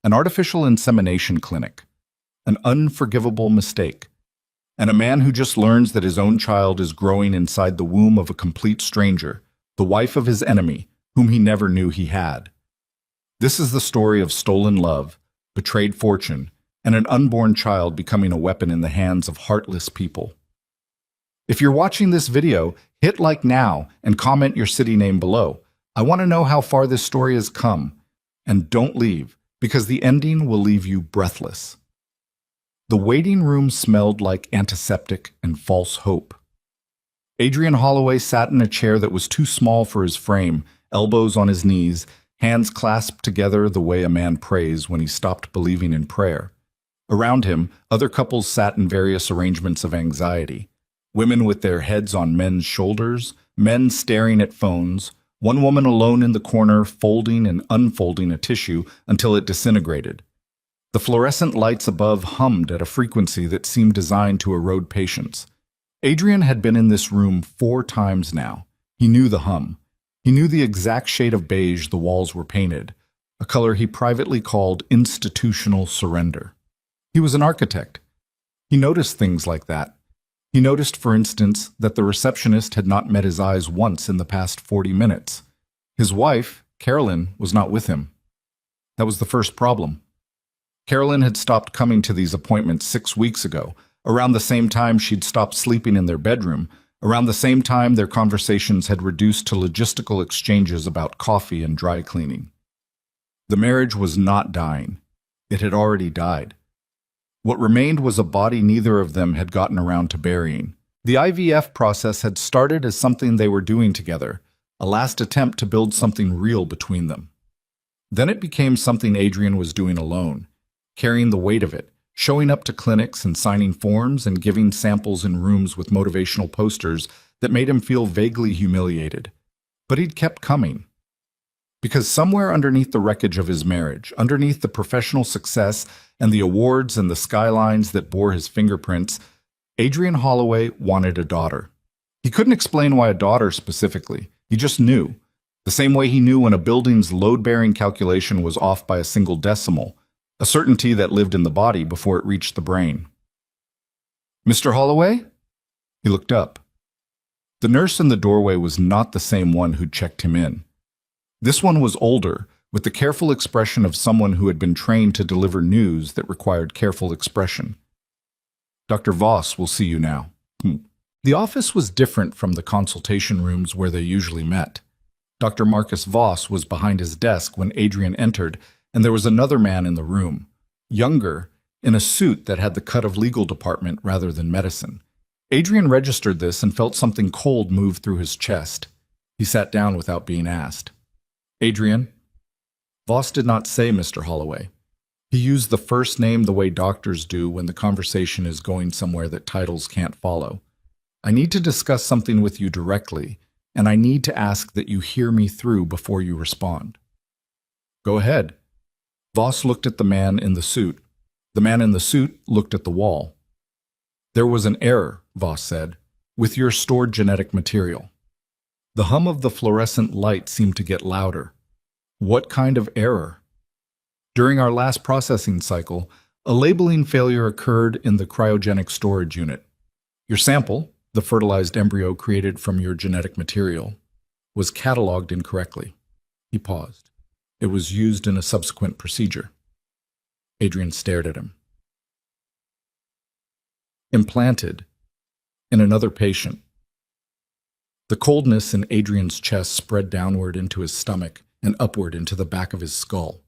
an artificial insemination clinic, an unforgivable mistake, and a man who just learns that his own child is growing inside the womb of a complete stranger, the wife of his enemy, whom he never knew he had. This is the story of stolen love, betrayed fortune, and an unborn child becoming a weapon in the hands of heartless people. If you're watching this video, hit like now and comment your city name below. I want to know how far this story has come. And don't leave, because the ending will leave you breathless. The waiting room smelled like antiseptic and false hope. Adrian Holloway sat in a chair that was too small for his frame, elbows on his knees, hands clasped together the way a man prays when he stopped believing in prayer. Around him, other couples sat in various arrangements of anxiety. Women with their heads on men's shoulders, men staring at phones, one woman alone in the corner folding and unfolding a tissue until it disintegrated. The fluorescent lights above hummed at a frequency that seemed designed to erode patience. Adrian had been in this room 4 times now. He knew the hum. He knew the exact shade of beige the walls were painted, a color he privately called institutional surrender. He was an architect. He noticed things like that. He noticed, for instance, that the receptionist had not met his eyes once in the past 40 minutes. His wife, Carolyn, was not with him. That was the first problem. Carolyn had stopped coming to these appointments 6 weeks ago, around the same time she'd stopped sleeping in their bedroom, around the same time their conversations had reduced to logistical exchanges about coffee and dry cleaning. The marriage was not dying. It had already died. What remained was a body neither of them had gotten around to burying. The IVF process had started as something they were doing together, a last attempt to build something real between them. Then it became something Adrian was doing alone, carrying the weight of it, showing up to clinics and signing forms and giving samples in rooms with motivational posters that made him feel vaguely humiliated. But he'd kept coming. Because somewhere underneath the wreckage of his marriage, underneath the professional success and the awards and the skylines that bore his fingerprints, Adrian Holloway wanted a daughter. He couldn't explain why a daughter specifically. He just knew. The same way he knew when a building's load-bearing calculation was off by a single decimal, a certainty that lived in the body before it reached the brain. "Mr. Holloway?" He looked up. The nurse in the doorway was not the same one who'd checked him in. This one was older, with the careful expression of someone who had been trained to deliver news that required careful expression. "Dr. Voss will see you now." The office was different from the consultation rooms where they usually met. Dr. Marcus Voss was behind his desk when Adrian entered, and there was another man in the room, younger, in a suit that had the cut of legal department rather than medicine. Adrian registered this and felt something cold move through his chest. He sat down without being asked. "Adrian?" Voss did not say Mr. Holloway. He used the first name the way doctors do when the conversation is going somewhere that titles can't follow. "I need to discuss something with you directly, and I need to ask that you hear me through before you respond." "Go ahead." Voss looked at the man in the suit. The man in the suit looked at the wall. "There was an error," Voss said, "with your stored genetic material." The hum of the fluorescent light seemed to get louder. "What kind of error?" "During our last processing cycle, a labeling failure occurred in the cryogenic storage unit. Your sample, the fertilized embryo created from your genetic material, was cataloged incorrectly." He paused. "It was used in a subsequent procedure." Adrian stared at him. "Implanted in another patient." The coldness in Adrian's chest spread downward into his stomach and upward into the back of his skull.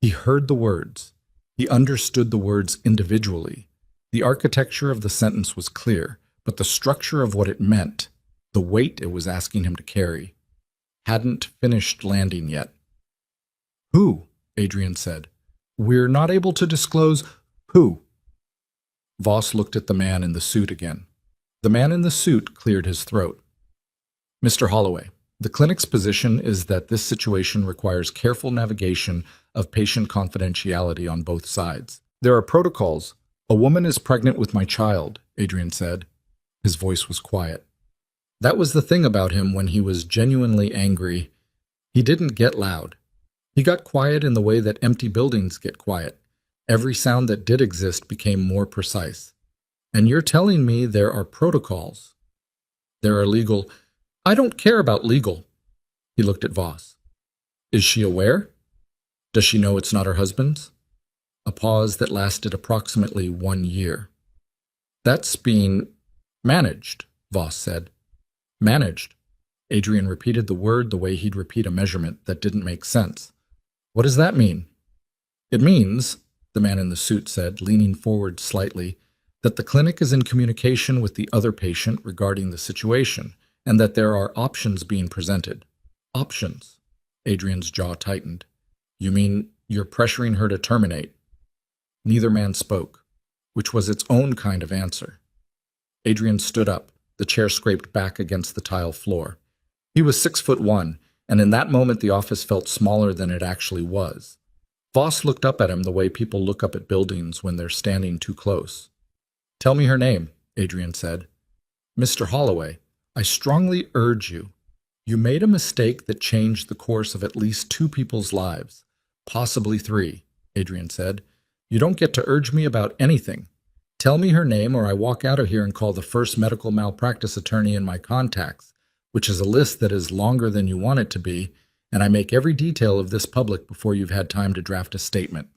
He heard the words. He understood the words individually. The architecture of the sentence was clear, but the structure of what it meant, the weight it was asking him to carry, hadn't finished landing yet. "Who?" Adrian said. "We're not able to disclose who." Voss looked at the man in the suit again. The man in the suit cleared his throat. "Mr. Holloway, the clinic's position is that this situation requires careful navigation of patient confidentiality on both sides. There are protocols. A woman is pregnant with my child," Adrian said. His voice was quiet. That was the thing about him when he was genuinely angry. He didn't get loud. He got quiet in the way that empty buildings get quiet. Every sound that did exist became more precise. And you're telling me there are protocols. There are legal. I don't care about legal. He looked at Voss. Is she aware? Does she know it's not her husband's? A pause that lasted approximately 1 year. That's being managed, Voss said. Managed. Adrian repeated the word the way he'd repeat a measurement that didn't make sense. What does that mean? It means, the man in the suit said, leaning forward slightly, that the clinic is in communication with the other patient regarding the situation, and that there are options being presented. Options. Adrian's jaw tightened. You mean you're pressuring her to terminate? Neither man spoke, which was its own kind of answer. Adrian stood up, the chair scraped back against the tile floor. He was 6'1", and in that moment the office felt smaller than it actually was. Voss looked up at him the way people look up at buildings when they're standing too close. Tell me her name, Adrian said. Mr. Holloway, I strongly urge you. You made a mistake that changed the course of at least 2 people's lives, possibly 3, Adrian said. You don't get to urge me about anything. Tell me her name or I walk out of here and call the first medical malpractice attorney in my contacts, which is a list that is longer than you want it to be, and I make every detail of this public before you've had time to draft a statement.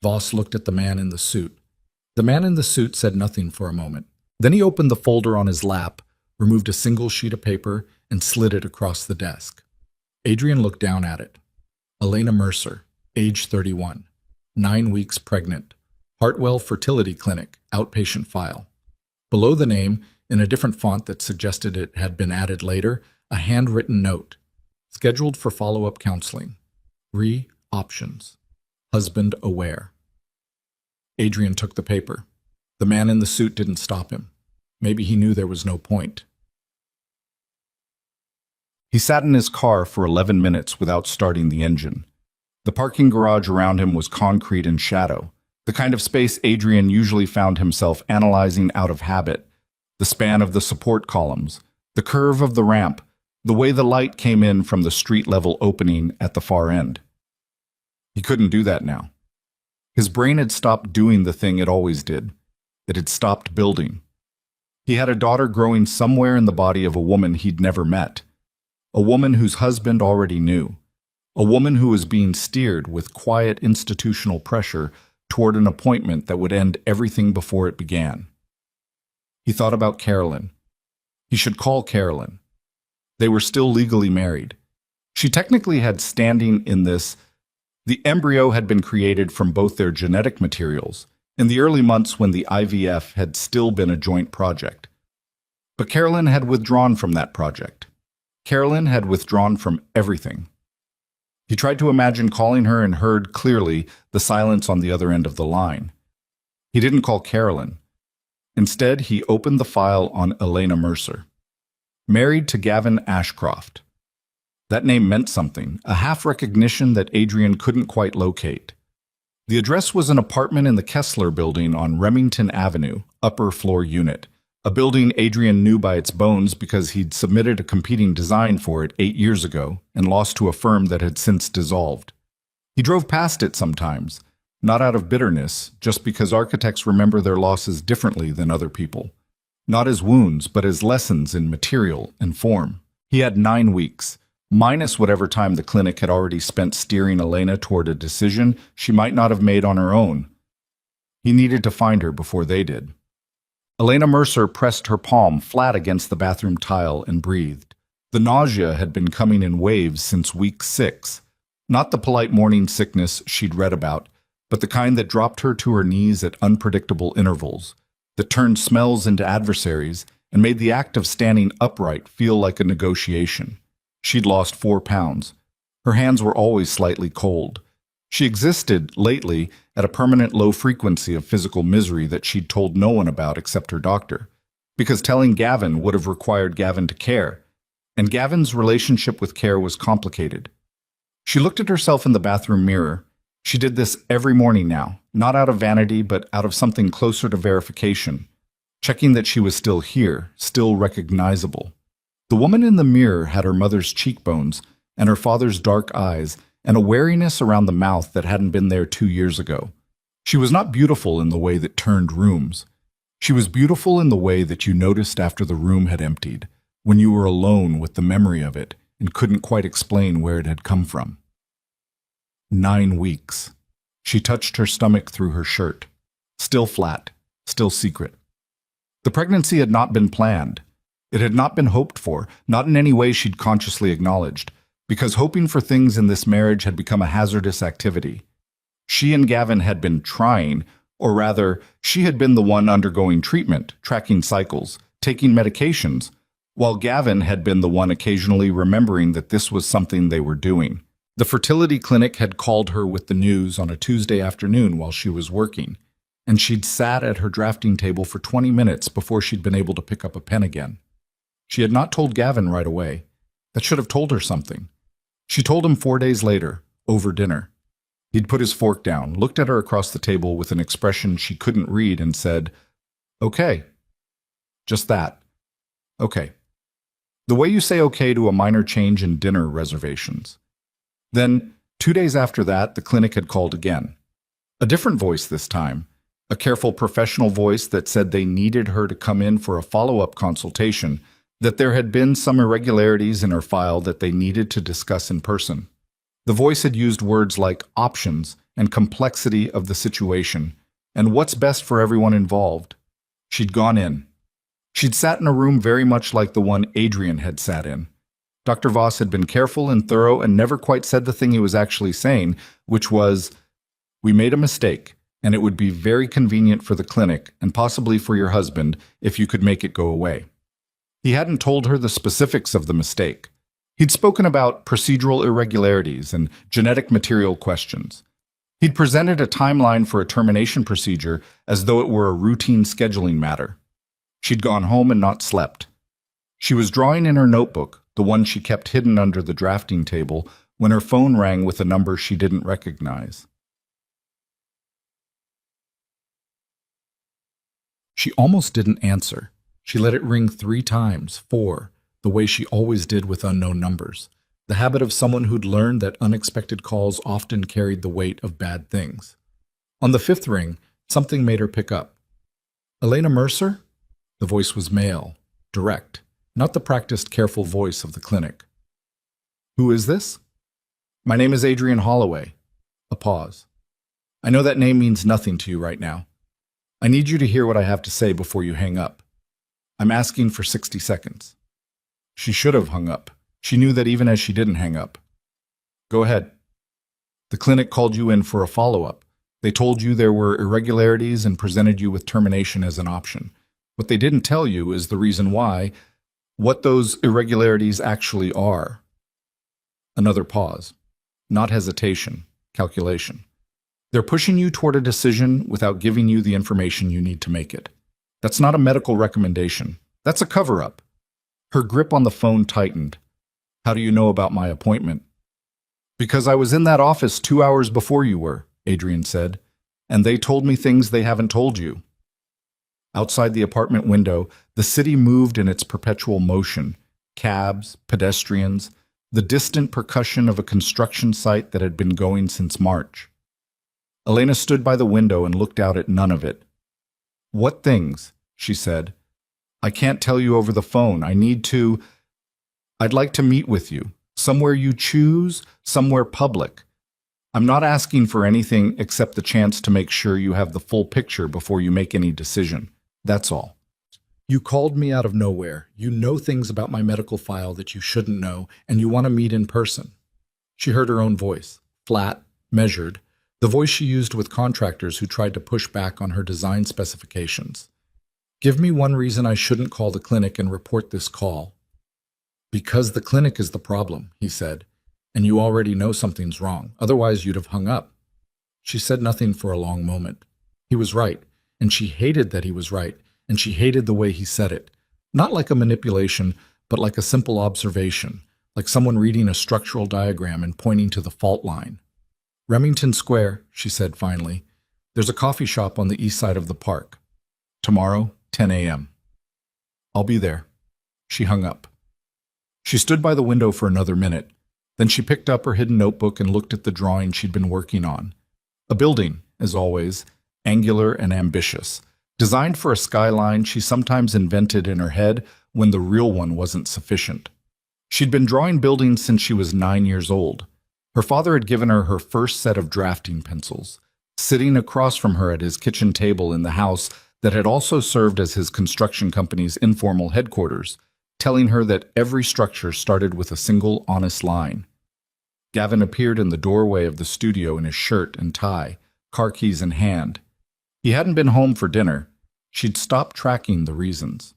Voss looked at the man in the suit. The man in the suit said nothing for a moment. Then he opened the folder on his lap, removed a single sheet of paper, and slid it across the desk. Adrian looked down at it. Elena Mercer, age 31, 9 weeks pregnant. Hartwell Fertility Clinic, outpatient file. Below the name, in a different font that suggested it had been added later, a handwritten note. Scheduled for follow-up counseling. Options. Husband aware. Adrian took the paper. The man in the suit didn't stop him. Maybe he knew there was no point. He sat in his car for 11 minutes without starting the engine. The parking garage around him was concrete and shadow, the kind of space Adrian usually found himself analyzing out of habit. The span of the support columns, the curve of the ramp, the way the light came in from the street-level opening at the far end. He couldn't do that now. His brain had stopped doing the thing it always did. It had stopped building. He had a daughter growing somewhere in the body of a woman he'd never met. A woman whose husband already knew. A woman who was being steered with quiet institutional pressure toward an appointment that would end everything before it began. He thought about Carolyn. He should call Carolyn. They were still legally married. She technically had standing in this. The embryo had been created from both their genetic materials, in the early months when the IVF had still been a joint project. But Carolyn had withdrawn from that project. Carolyn had withdrawn from everything. He tried to imagine calling her and heard clearly the silence on the other end of the line. He didn't call Carolyn. Instead, he opened the file on Elena Mercer. Married to Gavin Ashcroft. That name meant something, a half-recognition that Adrian couldn't quite locate. The address was an apartment in the Kessler building on Remington Avenue, upper floor unit, a building Adrian knew by its bones because he'd submitted a competing design for it 8 years ago and lost to a firm that had since dissolved. He drove past it sometimes, not out of bitterness, just because architects remember their losses differently than other people. Not as wounds, but as lessons in material and form. He had 9 weeks, minus whatever time the clinic had already spent steering Elena toward a decision she might not have made on her own. He needed to find her before they did. Elena Mercer pressed her palm flat against the bathroom tile and breathed. The nausea had been coming in waves since week 6. Not the polite morning sickness she'd read about, but the kind that dropped her to her knees at unpredictable intervals, that turned smells into adversaries and made the act of standing upright feel like a negotiation. She'd lost 4 pounds. Her hands were always slightly cold. She existed, lately, at a permanent low frequency of physical misery that she'd told no one about except her doctor, because telling Gavin would have required Gavin to care, and Gavin's relationship with care was complicated. She looked at herself in the bathroom mirror. She did this every morning now, not out of vanity, but out of something closer to verification, checking that she was still here, still recognizable. The woman in the mirror had her mother's cheekbones and her father's dark eyes and a wariness around the mouth that hadn't been there 2 years ago. She was not beautiful in the way that turned rooms. She was beautiful in the way that you noticed after the room had emptied, when you were alone with the memory of it and couldn't quite explain where it had come from. 9 weeks. She touched her stomach through her shirt. Still flat, still secret. The pregnancy had not been planned. It had not been hoped for, not in any way she'd consciously acknowledged, because hoping for things in this marriage had become a hazardous activity. She and Gavin had been trying, or rather, she had been the one undergoing treatment, tracking cycles, taking medications, while Gavin had been the one occasionally remembering that this was something they were doing. The fertility clinic had called her with the news on a Tuesday afternoon while she was working, and she'd sat at her drafting table for 20 minutes before she'd been able to pick up a pen again. She had not told Gavin right away. That should have told her something. She told him 4 days later, over dinner. He'd put his fork down, looked at her across the table with an expression she couldn't read, and said, "Okay." Just that. Okay. The way you say okay to a minor change in dinner reservations. Then, 2 days after that, the clinic had called again. A different voice this time. A careful professional voice that said they needed her to come in for a follow-up consultation, that there had been some irregularities in her file that they needed to discuss in person. The voice had used words like options and complexity of the situation, and what's best for everyone involved. She'd gone in. She'd sat in a room very much like the one Adrian had sat in. Dr. Voss had been careful and thorough and never quite said the thing he was actually saying, which was, "We made a mistake, and it would be very convenient for the clinic and possibly for your husband if you could make it go away." He hadn't told her the specifics of the mistake. He'd spoken about procedural irregularities and genetic material questions. He'd presented a timeline for a termination procedure as though it were a routine scheduling matter. She'd gone home and not slept. She was drawing in her notebook, the one she kept hidden under the drafting table, when her phone rang with a number she didn't recognize. She almost didn't answer. She let it ring 3 times, 4, the way she always did with unknown numbers, the habit of someone who'd learned that unexpected calls often carried the weight of bad things. On the 5th ring, something made her pick up. "Elena Mercer?" The voice was male, direct, not the practiced, careful voice of the clinic. "Who is this?" "My name is Adrian Holloway." A pause. "I know that name means nothing to you right now. I need you to hear what I have to say before you hang up. I'm asking for 60 seconds. She should have hung up. She knew that even as she didn't hang up. "Go ahead." "The clinic called you in for a follow-up. They told you there were irregularities and presented you with termination as an option. What they didn't tell you is the reason why, what those irregularities actually are." Another pause. Not hesitation, calculation. "They're pushing you toward a decision without giving you the information you need to make it. That's not a medical recommendation. That's a cover-up." Her grip on the phone tightened. "How do you know about my appointment?" "Because I was in that office 2 hours before you were," Adrian said, "and they told me things they haven't told you." Outside the apartment window, the city moved in its perpetual motion. Cabs, pedestrians, the distant percussion of a construction site that had been going since March. Elena stood by the window and looked out at none of it. "What things?" she said. "I can't tell you over the phone. I'd like to meet with you. Somewhere you choose, somewhere public. I'm not asking for anything except the chance to make sure you have the full picture before you make any decision. That's all. You called me out of nowhere. You know things about my medical file that you shouldn't know, and you want to meet in person." She heard her own voice, flat, measured, the voice she used with contractors who tried to push back on her design specifications. "Give me one reason I shouldn't call the clinic and report this call." "Because the clinic is the problem," he said, "and you already know something's wrong. Otherwise, you'd have hung up." She said nothing for a long moment. He was right, and she hated that he was right, and she hated the way he said it. Not like a manipulation, but like a simple observation, like someone reading a structural diagram and pointing to the fault line. "Remington Square," she said finally. "There's a coffee shop on the east side of the park. Tomorrow, 10 a.m. I'll be there." She hung up. She stood by the window for another minute. Then she picked up her hidden notebook and looked at the drawing she'd been working on. A building, as always, angular and ambitious, designed for a skyline she sometimes invented in her head when the real one wasn't sufficient. She'd been drawing buildings since she was 9 years old. Her father had given her her first set of drafting pencils, sitting across from her at his kitchen table in the house that had also served as his construction company's informal headquarters, telling her that every structure started with a single honest line. Gavin appeared in the doorway of the studio in his shirt and tie, car keys in hand. He hadn't been home for dinner. She'd stopped tracking the reasons.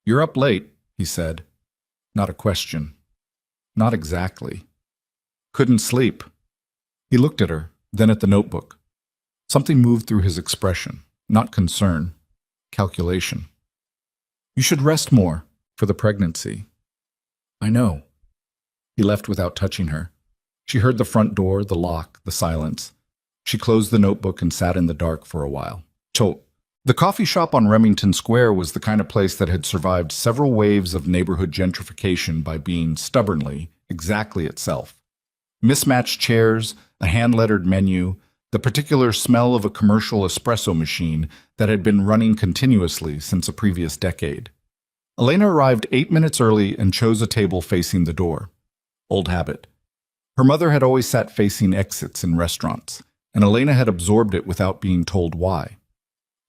"You're up late," he said. Not a question. Not exactly. Couldn't sleep. He looked at her, then at the notebook. Something moved through his expression. Not concern. Calculation. "You should rest more for the pregnancy." "I know." He left without touching her. She heard the front door, the lock, the silence. She closed the notebook and sat in the dark for a while. The coffee shop on Remington Square was the kind of place that had survived several waves of neighborhood gentrification by being stubbornly exactly itself. Mismatched chairs, a hand-lettered menu, the particular smell of a commercial espresso machine that had been running continuously since a previous decade. Elena arrived 8 minutes early and chose a table facing the door. Old habit. Her mother had always sat facing exits in restaurants, and Elena had absorbed it without being told why.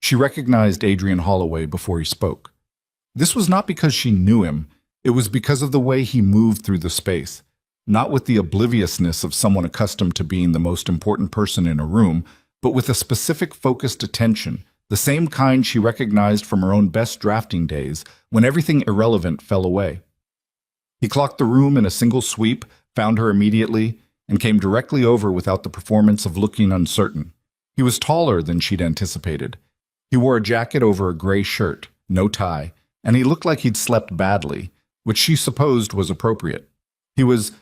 She recognized Adrian Holloway before he spoke. This was not because she knew him, it was because of the way he moved through the space, not with the obliviousness of someone accustomed to being the most important person in a room, but with a specific focused attention, the same kind she recognized from her own best drafting days when everything irrelevant fell away. He clocked the room in a single sweep, found her immediately, and came directly over without the performance of looking uncertain. He was taller than she'd anticipated. He wore a jacket over a gray shirt, no tie, and he looked like he'd slept badly, which she supposed was appropriate. He was,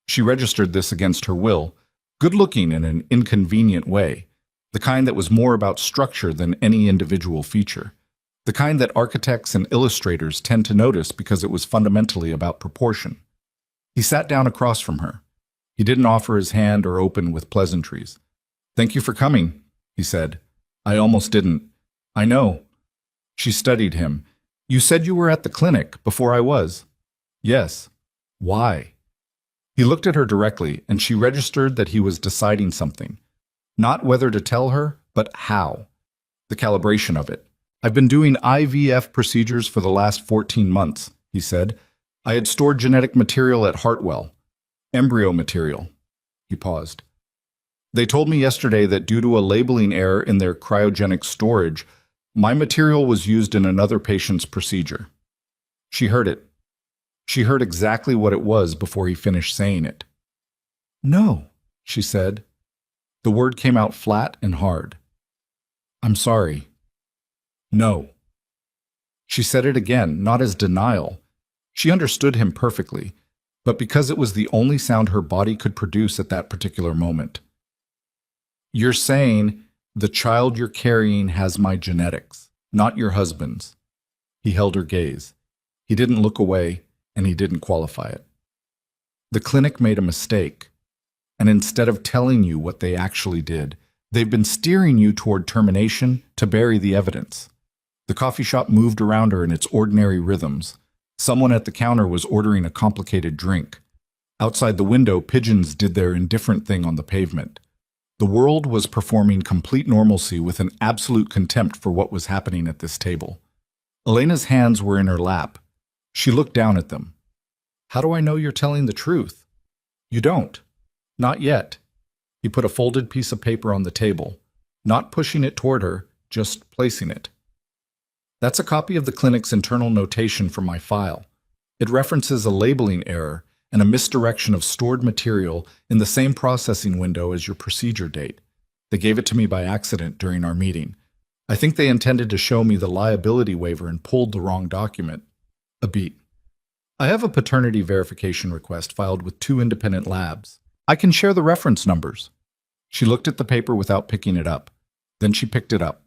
she registered this against her will, good-looking in an inconvenient way, the kind that was more about structure than any individual feature, the kind that architects and illustrators tend to notice because it was fundamentally about proportion. He sat down across from her. He didn't offer his hand or open with pleasantries. "Thank you for coming," he said. "I almost didn't." "I know." She studied him. "You said you were at the clinic before I was." "Yes." "Why?" He looked at her directly, and she registered that he was deciding something. Not whether to tell her, but how. The calibration of it. "I've been doing IVF procedures for the last 14 months, he said. "I had stored genetic material at Hartwell. Embryo material." He paused. "They told me yesterday that due to a labeling error in their cryogenic storage, my material was used in another patient's procedure." She heard it. She heard exactly what it was before he finished saying it. "No," she said. The word came out flat and hard. "I'm sorry." "No." She said it again, not as denial. She understood him perfectly, but because it was the only sound her body could produce at that particular moment. "You're saying the child you're carrying has my genetics, not your husband's." He held her gaze. He didn't look away, and he didn't qualify it. "The clinic made a mistake, and instead of telling you what they actually did, they've been steering you toward termination to bury the evidence." The coffee shop moved around her in its ordinary rhythms. Someone at the counter was ordering a complicated drink. Outside the window, pigeons did their indifferent thing on the pavement. The world was performing complete normalcy with an absolute contempt for what was happening at this table. Elena's hands were in her lap. She looked down at them. "How do I know you're telling the truth?" "You don't. Not yet." He put a folded piece of paper on the table, not pushing it toward her, just placing it. "That's a copy of the clinic's internal notation from my file. It references a labeling error and a misdirection of stored material in the same processing window as your procedure date. They gave it to me by accident during our meeting. I think they intended to show me the liability waiver and pulled the wrong document." A beat. "I have a paternity verification request filed with 2 independent labs. I can share the reference numbers." She looked at the paper without picking it up. Then she picked it up.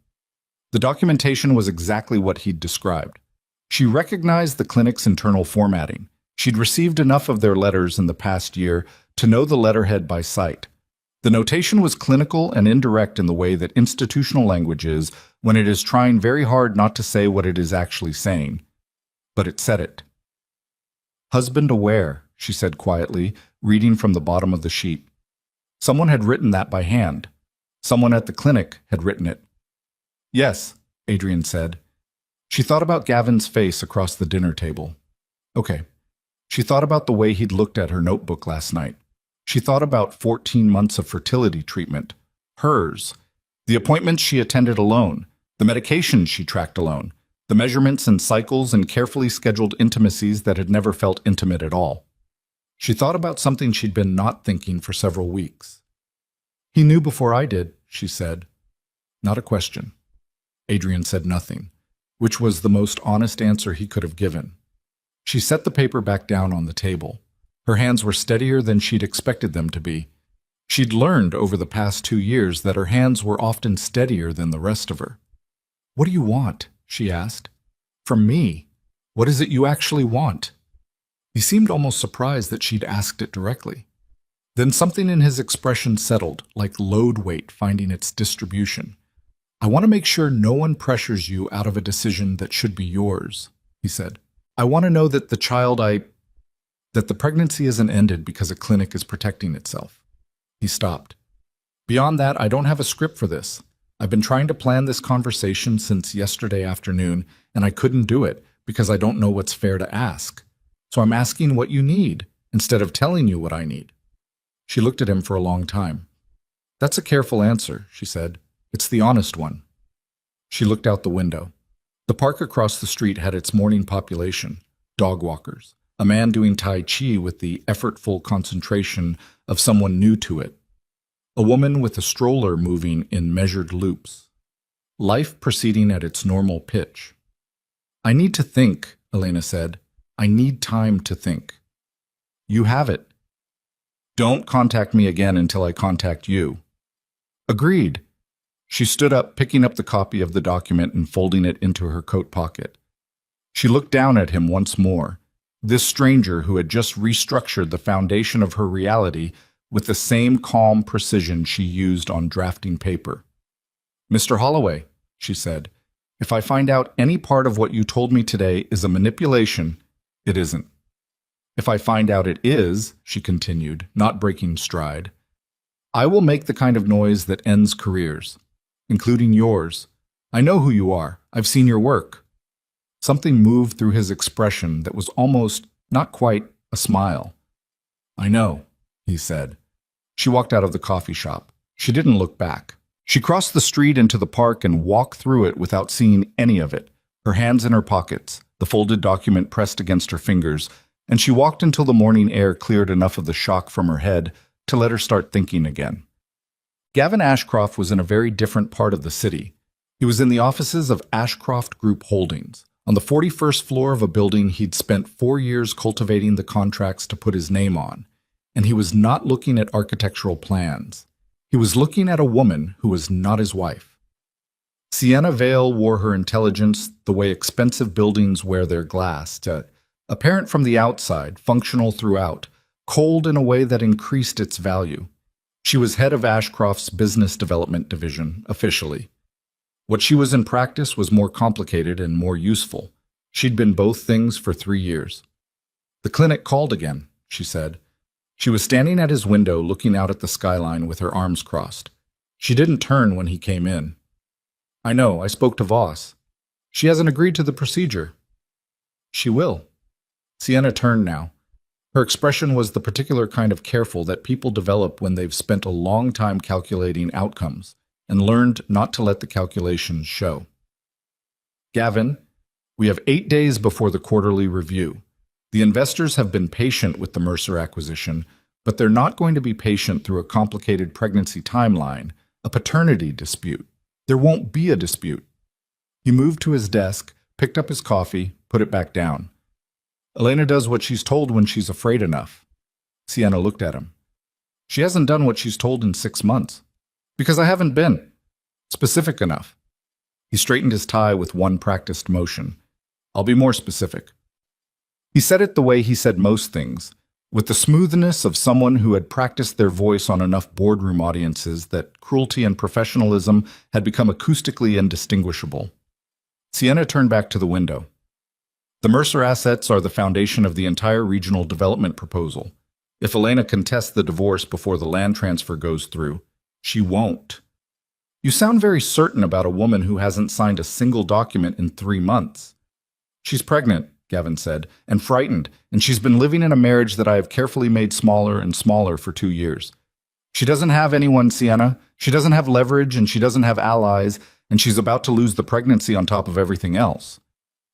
The documentation was exactly what he'd described. She recognized the clinic's internal formatting. She'd received enough of their letters in the past year to know the letterhead by sight. The notation was clinical and indirect in the way that institutional language is when it is trying very hard not to say what it is actually saying. But it said it. "Husband aware," she said quietly, reading from the bottom of the sheet. Someone had written that by hand. Someone at the clinic had written it. "Yes," Adrian said. She thought about Gavin's face across the dinner table. Okay. She thought about the way he'd looked at her notebook last night. She thought about 14 months of fertility treatment. Hers. The appointments she attended alone. The medications she tracked alone. The measurements and cycles and carefully scheduled intimacies that had never felt intimate at all. She thought about something she'd been not thinking for several weeks. "He knew before I did," she said. Not a question. Adrian said nothing, which was the most honest answer he could have given. She set the paper back down on the table. Her hands were steadier than she'd expected them to be. She'd learned over the past 2 years that her hands were often steadier than the rest of her. "What do you want?" she asked. "From me? What is it you actually want?" He seemed almost surprised that she'd asked it directly. Then something in his expression settled, like load weight finding its distribution. "I want to make sure no one pressures you out of a decision that should be yours," he said. "I want to know that that the pregnancy isn't ended because a clinic is protecting itself." He stopped. "Beyond that, I don't have a script for this. I've been trying to plan this conversation since yesterday afternoon, and I couldn't do it because I don't know what's fair to ask. So I'm asking what you need, instead of telling you what I need." She looked at him for a long time. "That's a careful answer," she said. "It's the honest one." She looked out the window. The park across the street had its morning population, dog walkers, a man doing Tai Chi with the effortful concentration of someone new to it, a woman with a stroller moving in measured loops. Life proceeding at its normal pitch. "I need to think," Elena said. "I need time to think." "You have it." "Don't contact me again until I contact you." "Agreed." She stood up, picking up the copy of the document and folding it into her coat pocket. She looked down at him once more, this stranger who had just restructured the foundation of her reality with the same calm precision she used on drafting paper. "Mr. Holloway," she said, "if I find out any part of what you told me today is a manipulation, it isn't. If I find out it is," she continued, not breaking stride, "I will make the kind of noise that ends careers, including yours. I know who you are. I've seen your work." Something moved through his expression that was almost, not quite, a smile. "I know," he said. She walked out of the coffee shop. She didn't look back. She crossed the street into the park and walked through it without seeing any of it, her hands in her pockets, the folded document pressed against her fingers, and she walked until the morning air cleared enough of the shock from her head to let her start thinking again. Gavin Ashcroft was in a very different part of the city. He was in the offices of Ashcroft Group Holdings, on the 41st floor of a building he'd spent 4 years cultivating the contracts to put his name on, and he was not looking at architectural plans. He was looking at a woman who was not his wife. Sienna Vale wore her intelligence the way expensive buildings wear their glass, apparent from the outside, functional throughout, cold in a way that increased its value. She was head of Ashcroft's business development division, officially. What she was in practice was more complicated and more useful. She'd been both things for 3 years. "The clinic called again," she said. She was standing at his window looking out at the skyline with her arms crossed. She didn't turn when he came in. "I know, I spoke to Voss. She hasn't agreed to the procedure." "She will." Sienna turned now. Her expression was the particular kind of careful that people develop when they've spent a long time calculating outcomes and learned not to let the calculations show. "Gavin, we have 8 days before the quarterly review. The investors have been patient with the Mercer acquisition, but they're not going to be patient through a complicated pregnancy timeline, a paternity dispute. There won't be a dispute." He moved to his desk, picked up his coffee, put it back down. "Elena does what she's told when she's afraid enough." Sienna looked at him. "She hasn't done what she's told in 6 months. Because I haven't been specific enough." He straightened his tie with one practiced motion. "I'll be more specific." He said it the way he said most things, with the smoothness of someone who had practiced their voice on enough boardroom audiences that cruelty and professionalism had become acoustically indistinguishable. Sienna turned back to the window. The Mercer assets are the foundation of the entire regional development proposal. If Elena contests the divorce before the land transfer goes through, she won't. You sound very certain about a woman who hasn't signed a single document in 3 months. She's pregnant, Gavin said, and frightened, and she's been living in a marriage that I have carefully made smaller and smaller for 2 years. She doesn't have anyone, Sienna. She doesn't have leverage, and she doesn't have allies, and she's about to lose the pregnancy on top of everything else.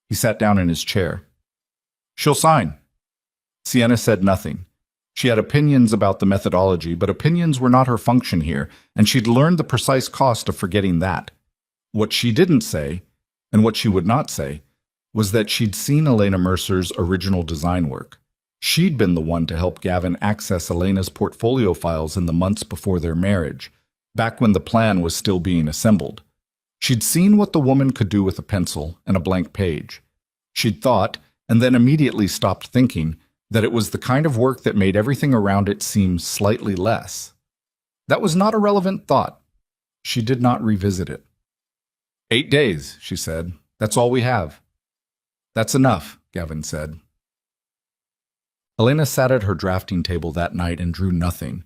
He sat down in his chair. She'll sign. Sienna said nothing. She had opinions about the methodology, but opinions were not her function here, and she'd learned the precise cost of forgetting that. What she didn't say, and what she would not say, was that she'd seen Elena Mercer's original design work. She'd been the one to help Gavin access Elena's portfolio files in the months before their marriage, back when the plan was still being assembled. She'd seen what the woman could do with a pencil and a blank page. She'd thought, and then immediately stopped thinking, that it was the kind of work that made everything around it seem slightly less. That was not a relevant thought. She did not revisit it. 8 days, she said. That's all we have. That's enough, Gavin said. Elena sat at her drafting table that night and drew nothing.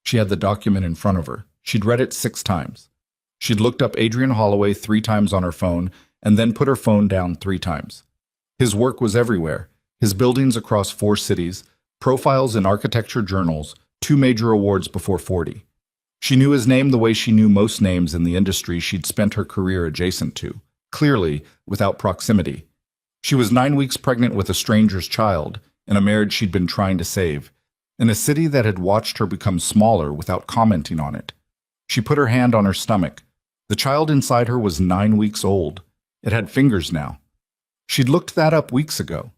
She had the document in front of her. She'd read it 6 times. She'd looked up Adrian Holloway 3 times on her phone and then put her phone down 3 times. His work was everywhere. His buildings across 4 cities, profiles in architecture journals, 2 major awards before 40. She knew his name the way she knew most names in the industry she'd spent her career adjacent to, clearly, without proximity. She was 9 weeks pregnant with a stranger's child, in a marriage she'd been trying to save, in a city that had watched her become smaller without commenting on it. She put her hand on her stomach. The child inside her was 9 weeks old. It had fingers now. She'd looked that up weeks ago,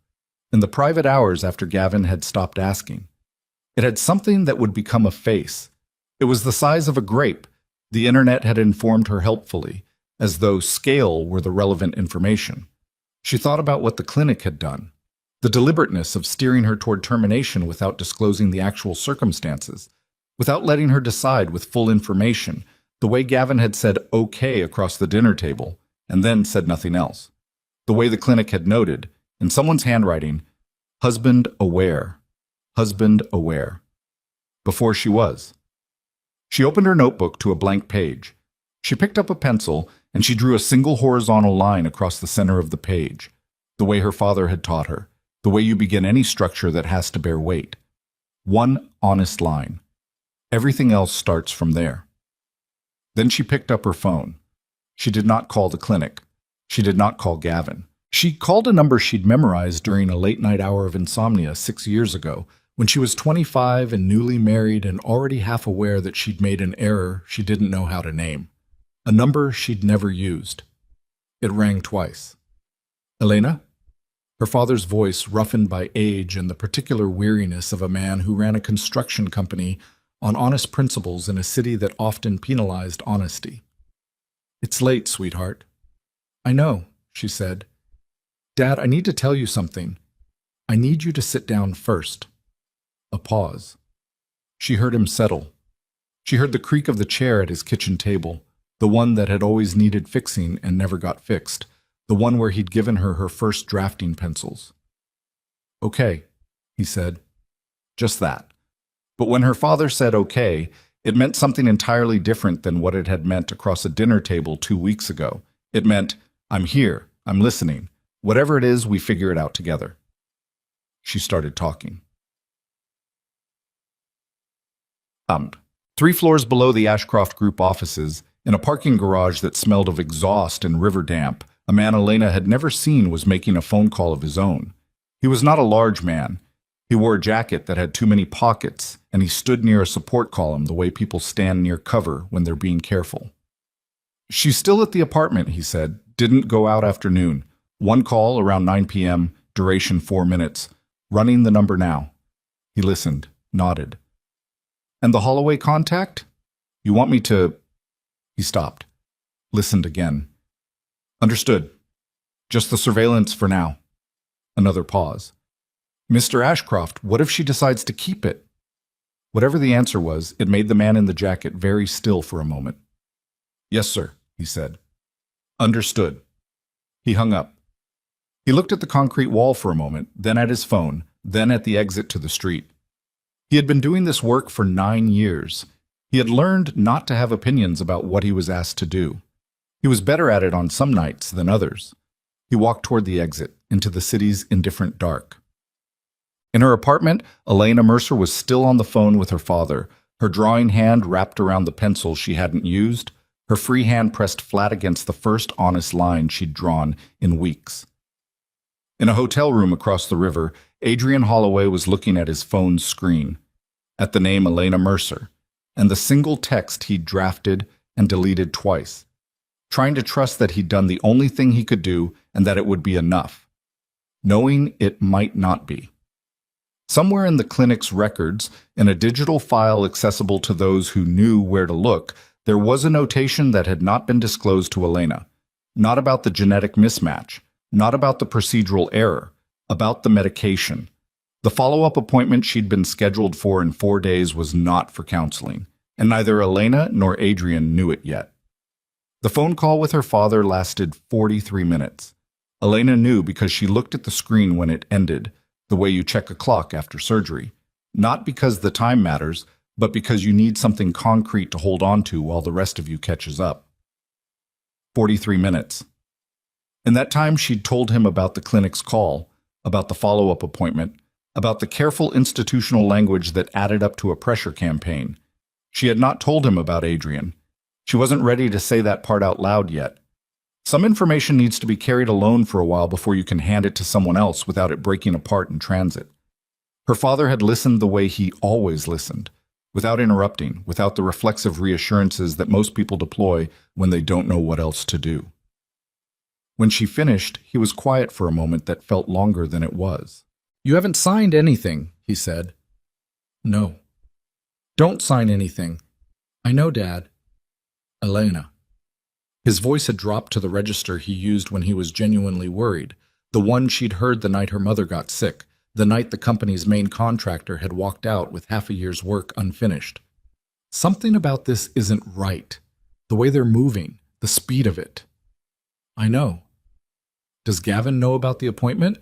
in the private hours after Gavin had stopped asking. It had something that would become a face. It was the size of a grape. The internet had informed her helpfully, as though scale were the relevant information. She thought about what the clinic had done, the deliberateness of steering her toward termination without disclosing the actual circumstances, without letting her decide with full information, the way Gavin had said okay across the dinner table, and then said nothing else. The way the clinic had noted, in someone's handwriting, husband aware, before she was. She opened her notebook to a blank page. She picked up a pencil and she drew a single horizontal line across the center of the page, the way her father had taught her, the way you begin any structure that has to bear weight. One honest line. Everything else starts from there. Then she picked up her phone. She did not call the clinic. She did not call Gavin. She called a number she'd memorized during a late-night hour of insomnia 6 years ago, when she was 25 and newly married and already half aware that she'd made an error she didn't know how to name. A number she'd never used. It rang twice. Elena? Her father's voice, roughened by age and the particular weariness of a man who ran a construction company on honest principles in a city that often penalized honesty. It's late, sweetheart. I know, she said. Dad, I need to tell you something. I need you to sit down first. A pause. She heard him settle. She heard the creak of the chair at his kitchen table, the one that had always needed fixing and never got fixed, the one where he'd given her her first drafting pencils. Okay, he said. Just that. But when her father said okay, it meant something entirely different than what it had meant across a dinner table 2 weeks ago. It meant, I'm here, I'm listening. Whatever it is, we figure it out together. She started talking. 3 floors below the Ashcroft Group offices, in a parking garage that smelled of exhaust and river damp, a man Elena had never seen was making a phone call of his own. He was not a large man. He wore a jacket that had too many pockets, and he stood near a support column the way people stand near cover when they're being careful. She's still at the apartment, he said. Didn't go out after noon. 1 call around 9 p.m., duration 4 minutes. Running the number now. He listened, nodded. And the Holloway contact? You want me to... He stopped. Listened again. Understood. Just the surveillance for now. Another pause. Mr. Ashcroft, what if she decides to keep it? Whatever the answer was, it made the man in the jacket very still for a moment. Yes, sir, he said. Understood. He hung up. He looked at the concrete wall for a moment, then at his phone, then at the exit to the street. He had been doing this work for 9 years. He had learned not to have opinions about what he was asked to do. He was better at it on some nights than others. He walked toward the exit, into the city's indifferent dark. In her apartment, Elena Mercer was still on the phone with her father, her drawing hand wrapped around the pencil she hadn't used, her free hand pressed flat against the first honest line she'd drawn in weeks. In a hotel room across the river, Adrian Holloway was looking at his phone's screen, at the name Elena Mercer, and the single text he'd drafted and deleted twice, trying to trust that he'd done the only thing he could do and that it would be enough, knowing it might not be. Somewhere in the clinic's records, in a digital file accessible to those who knew where to look, there was a notation that had not been disclosed to Elena, not about the genetic mismatch, not about the procedural error, about the medication. The follow-up appointment she'd been scheduled for in 4 days was not for counseling, and neither Elena nor Adrian knew it yet. The phone call with her father lasted 43 minutes. Elena knew because she looked at the screen when it ended, the way you check a clock after surgery, not because the time matters, but because you need something concrete to hold on to while the rest of you catches up. 43 minutes. In that time, she'd told him about the clinic's call, about the follow-up appointment, about the careful institutional language that added up to a pressure campaign. She had not told him about Adrian. She wasn't ready to say that part out loud yet. Some information needs to be carried alone for a while before you can hand it to someone else without it breaking apart in transit. Her father had listened the way he always listened, without interrupting, without the reflexive reassurances that most people deploy when they don't know what else to do. When she finished, he was quiet for a moment that felt longer than it was. "You haven't signed anything," he said. "No." "Don't sign anything." "I know, Dad." "Elena." His voice had dropped to the register he used when he was genuinely worried, the one she'd heard the night her mother got sick, the night the company's main contractor had walked out with half a year's work unfinished. "Something about this isn't right. The way they're moving, the speed of it." "I know." "Does Gavin know about the appointment?"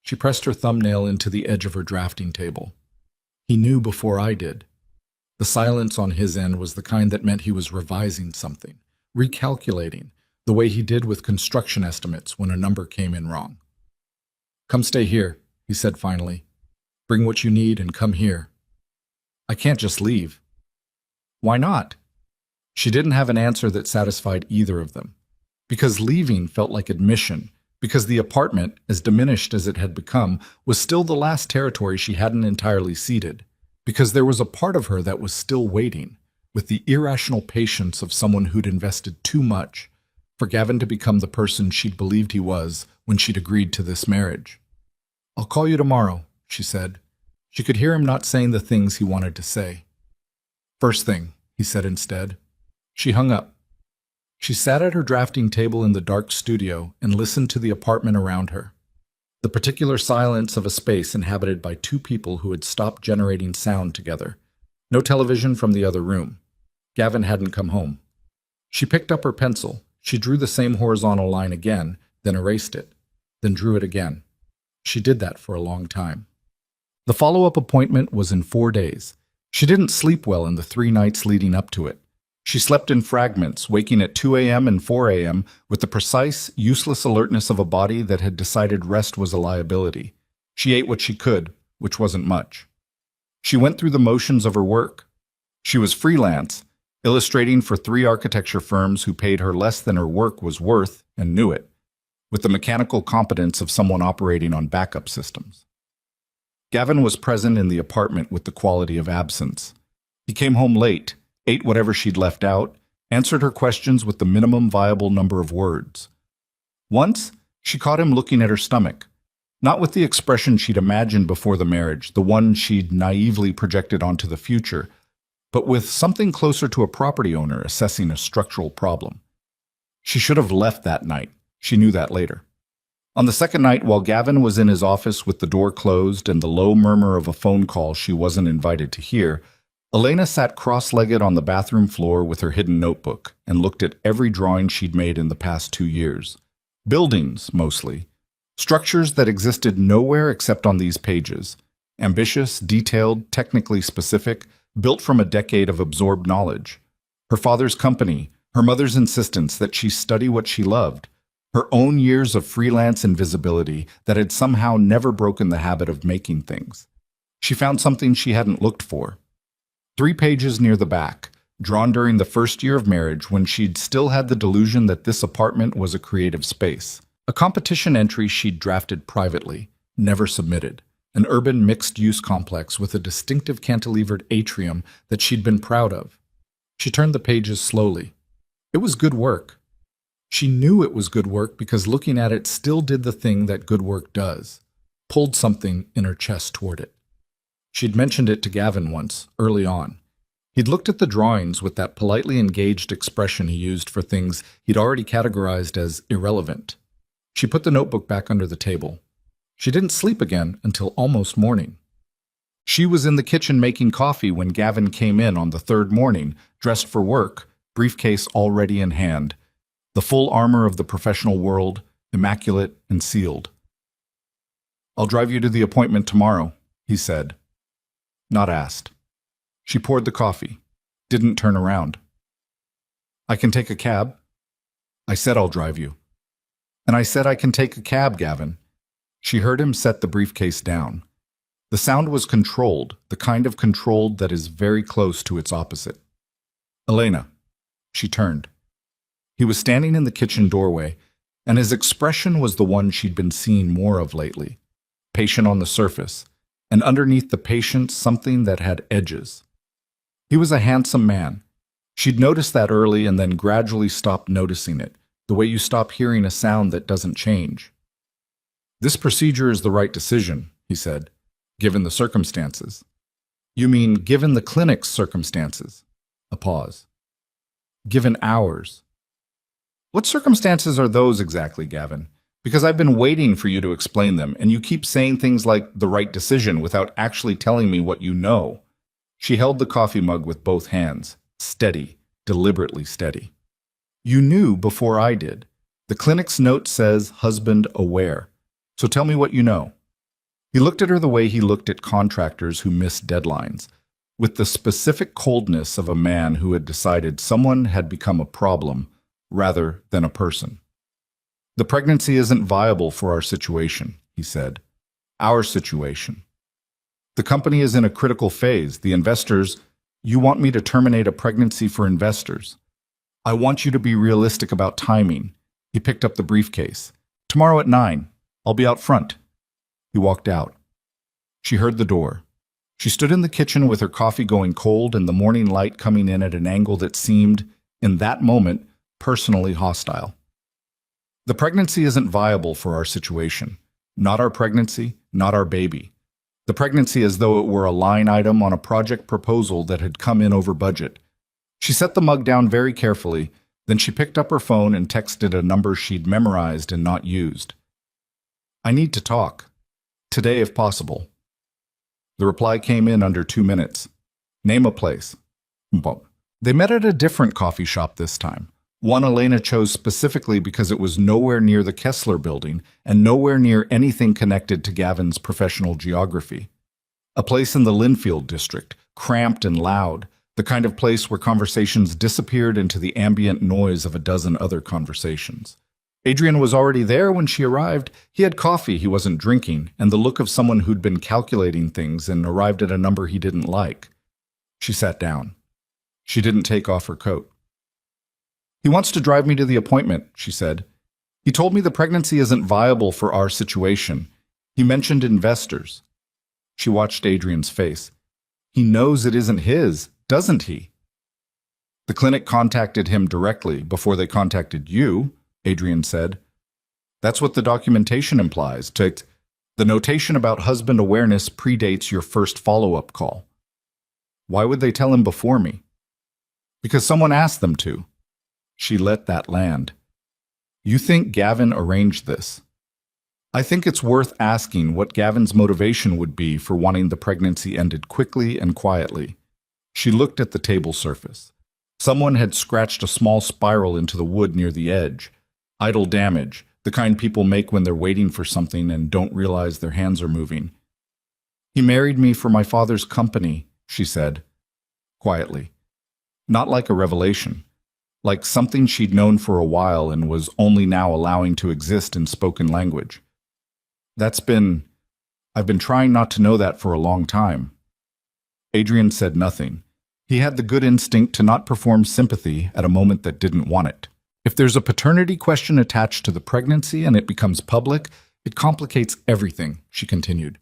She pressed her thumbnail into the edge of her drafting table. "He knew before I did." The silence on his end was the kind that meant he was revising something, recalculating, the way he did with construction estimates when a number came in wrong. "Come stay here," he said finally. "Bring what you need and come here." "I can't just leave." "Why not?" She didn't have an answer that satisfied either of them. Because leaving felt like admission, because the apartment, as diminished as it had become, was still the last territory she hadn't entirely ceded, because there was a part of her that was still waiting, with the irrational patience of someone who'd invested too much, for Gavin to become the person she'd believed he was when she'd agreed to this marriage. "I'll call you tomorrow," she said. She could hear him not saying the things he wanted to say. "First thing," he said instead. She hung up. She sat at her drafting table in the dark studio and listened to the apartment around her. The particular silence of a space inhabited by two people who had stopped generating sound together. No television from the other room. Gavin hadn't come home. She picked up her pencil. She drew the same horizontal line again, then erased it, then drew it again. She did that for a long time. The follow-up appointment was in 4 days. She didn't sleep well in the 3 nights leading up to it. She slept in fragments, waking at 2 a.m. and 4 a.m. with the precise, useless alertness of a body that had decided rest was a liability. She ate what she could, which wasn't much. She went through the motions of her work. She was freelance, illustrating for 3 architecture firms who paid her less than her work was worth and knew it, with the mechanical competence of someone operating on backup systems. Gavin was present in the apartment with the quality of absence. He came home late, ate whatever she'd left out, answered her questions with the minimum viable number of words. Once, she caught him looking at her stomach, not with the expression she'd imagined before the marriage, the one she'd naively projected onto the future, but with something closer to a property owner assessing a structural problem. She should have left that night. She knew that later. On the second night, while Gavin was in his office with the door closed and the low murmur of a phone call she wasn't invited to hear, Elena sat cross-legged on the bathroom floor with her hidden notebook and looked at every drawing she'd made in the past 2 years. Buildings, mostly. Structures that existed nowhere except on these pages. Ambitious, detailed, technically specific, built from a decade of absorbed knowledge. Her father's company, her mother's insistence that she study what she loved, her own years of freelance invisibility that had somehow never broken the habit of making things. She found something she hadn't looked for. 3 pages near the back, drawn during the first year of marriage when she'd still had the delusion that this apartment was a creative space. A competition entry she'd drafted privately, never submitted. An urban mixed-use complex with a distinctive cantilevered atrium that she'd been proud of. She turned the pages slowly. It was good work. She knew it was good work because looking at it still did the thing that good work does. Pulled something in her chest toward it. She'd mentioned it to Gavin once, early on. He'd looked at the drawings with that politely engaged expression he used for things he'd already categorized as irrelevant. She put the notebook back under the table. She didn't sleep again until almost morning. She was in the kitchen making coffee when Gavin came in on the 3rd morning, dressed for work, briefcase already in hand. The full armor of the professional world, immaculate and sealed. "I'll drive you to the appointment tomorrow," he said. Not asked. She poured the coffee, didn't turn around. "I can take a cab." "I said I'll drive you." "And I said I can take a cab, Gavin." She heard him set the briefcase down. The sound was controlled, the kind of controlled that is very close to its opposite. "Elena." She turned. He was standing in the kitchen doorway, and his expression was the one she'd been seeing more of lately. Patient on the surface, and underneath the patience something that had edges. He was a handsome man. She'd noticed that early and then gradually stopped noticing it, the way you stop hearing a sound that doesn't change. "This procedure is the right decision," he said, "given the circumstances." "You mean given the clinic's circumstances?" A pause. "Given ours." "What circumstances are those exactly, Gavin? Because I've been waiting for you to explain them, and you keep saying things like the right decision without actually telling me what you know." She held the coffee mug with both hands, steady, deliberately steady. "You knew before I did. The clinic's note says husband aware. So tell me what you know." He looked at her the way he looked at contractors who missed deadlines, with the specific coldness of a man who had decided someone had become a problem rather than a person. "The pregnancy isn't viable for our situation," he said. "Our situation. The company is in a critical phase. The investors, you want me to terminate a pregnancy for investors. I want you to be realistic about timing." He picked up the briefcase. "Tomorrow at 9. I'll be out front." He walked out. She heard the door. She stood in the kitchen with her coffee going cold and the morning light coming in at an angle that seemed, in that moment, personally hostile. "The pregnancy isn't viable for our situation. Not our pregnancy, not our baby. The pregnancy as though it were a line item on a project proposal that had come in over budget." She set the mug down very carefully, then she picked up her phone and texted a number she'd memorized and not used. "I need to talk. Today if possible." The reply came in under 2 minutes. "Name a place." They met at a different coffee shop this time. One Elena chose specifically because it was nowhere near the Kessler building and nowhere near anything connected to Gavin's professional geography. A place in the Linfield district, cramped and loud, the kind of place where conversations disappeared into the ambient noise of a dozen other conversations. Adrian was already there when she arrived. He had coffee he wasn't drinking and the look of someone who'd been calculating things and arrived at a number he didn't like. She sat down. She didn't take off her coat. "He wants to drive me to the appointment," she said. "He told me the pregnancy isn't viable for our situation. He mentioned investors." She watched Adrian's face. "He knows it isn't his, doesn't he?" "The clinic contacted him directly before they contacted you," Adrian said. "That's what the documentation implies. The notation about husband awareness predates your first follow-up call." "Why would they tell him before me?" "Because someone asked them to." She let that land. "You think Gavin arranged this?" I think it's worth asking what Gavin's motivation would be for wanting the pregnancy ended quickly and quietly. She looked at the table surface. Someone had scratched a small spiral into the wood near the edge. Idle damage, the kind people make when they're waiting for something and don't realize their hands are moving. He married me for my father's company, she said, quietly. Not like a revelation, like something she'd known for a while and was only now allowing to exist in spoken language. I've been trying not to know that for a long time. Adrian said nothing. He had the good instinct to not perform sympathy at a moment that didn't want it. If there's a paternity question attached to the pregnancy and it becomes public, it complicates everything, she continued.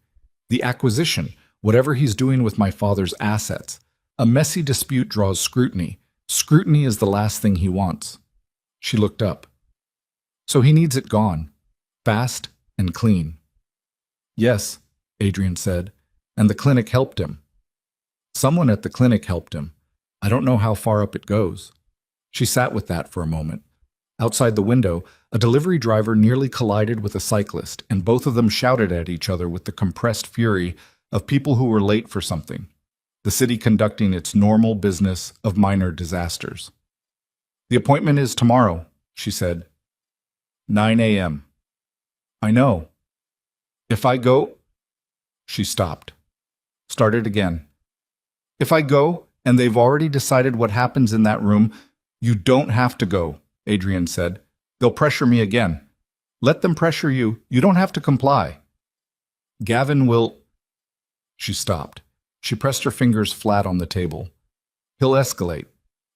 The acquisition, whatever he's doing with my father's assets. A messy dispute draws scrutiny. Scrutiny is the last thing he wants. She looked up. So he needs it gone. Fast and clean. Yes, Adrian said, and the clinic helped him. Someone at the clinic helped him. I don't know how far up it goes. She sat with that for a moment. Outside the window, a delivery driver nearly collided with a cyclist, and both of them shouted at each other with the compressed fury of people who were late for something. The city conducting its normal business of minor disasters. The appointment is tomorrow, she said. 9 a.m. I know. If I go... She stopped. Started again. If I go, and they've already decided what happens in that room, you don't have to go, Adrian said. They'll pressure me again. Let them pressure you. You don't have to comply. Gavin will... She stopped. She pressed her fingers flat on the table. He'll escalate.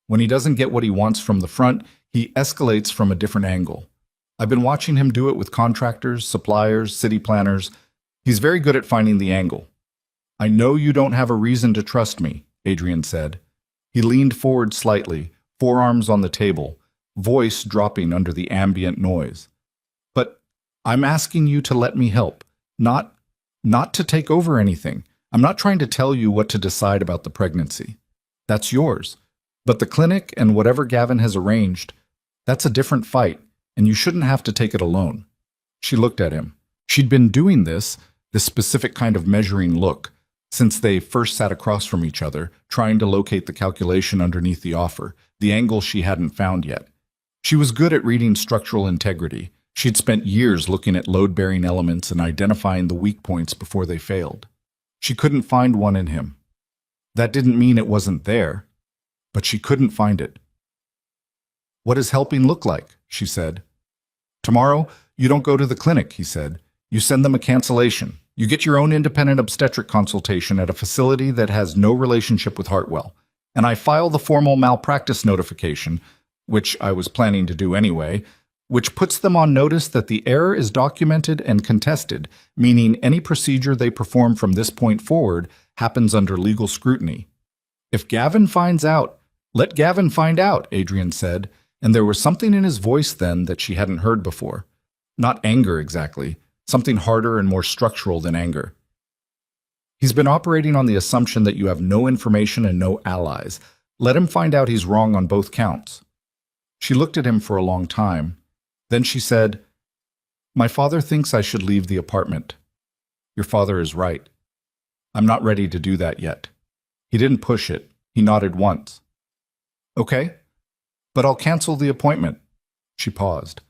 When he doesn't get what he wants from the front, he escalates from a different angle. I've been watching him do it with contractors, suppliers, city planners. He's very good at finding the angle. I know you don't have a reason to trust me, Adrian said. He leaned forward slightly, forearms on the table, voice dropping under the ambient noise. But I'm asking you to let me help, not to take over anything. I'm not trying to tell you what to decide about the pregnancy. That's yours. But the clinic and whatever Gavin has arranged, that's a different fight, and you shouldn't have to take it alone. She looked at him. She'd been doing this specific kind of measuring look, since they first sat across from each other, trying to locate the calculation underneath the offer, the angle she hadn't found yet. She was good at reading structural integrity. She'd spent years looking at load-bearing elements and identifying the weak points before they failed. She couldn't find one in him. That didn't mean it wasn't there, but she couldn't find it. What does helping look like? She said. Tomorrow, you don't go to the clinic, he said. You send them a cancellation. You get your own independent obstetric consultation at a facility that has no relationship with Hartwell. And I file the formal malpractice notification, which I was planning to do anyway, which puts them on notice that the error is documented and contested, meaning any procedure they perform from this point forward happens under legal scrutiny. If Gavin finds out, let Gavin find out, Adrian said, and there was something in his voice then that she hadn't heard before. Not anger exactly, something harder and more structural than anger. He's been operating on the assumption that you have no information and no allies. Let him find out he's wrong on both counts. She looked at him for a long time. Then she said, My father thinks I should leave the apartment. Your father is right. I'm not ready to do that yet. He didn't push it. He nodded once. Okay, but I'll cancel the appointment. She paused.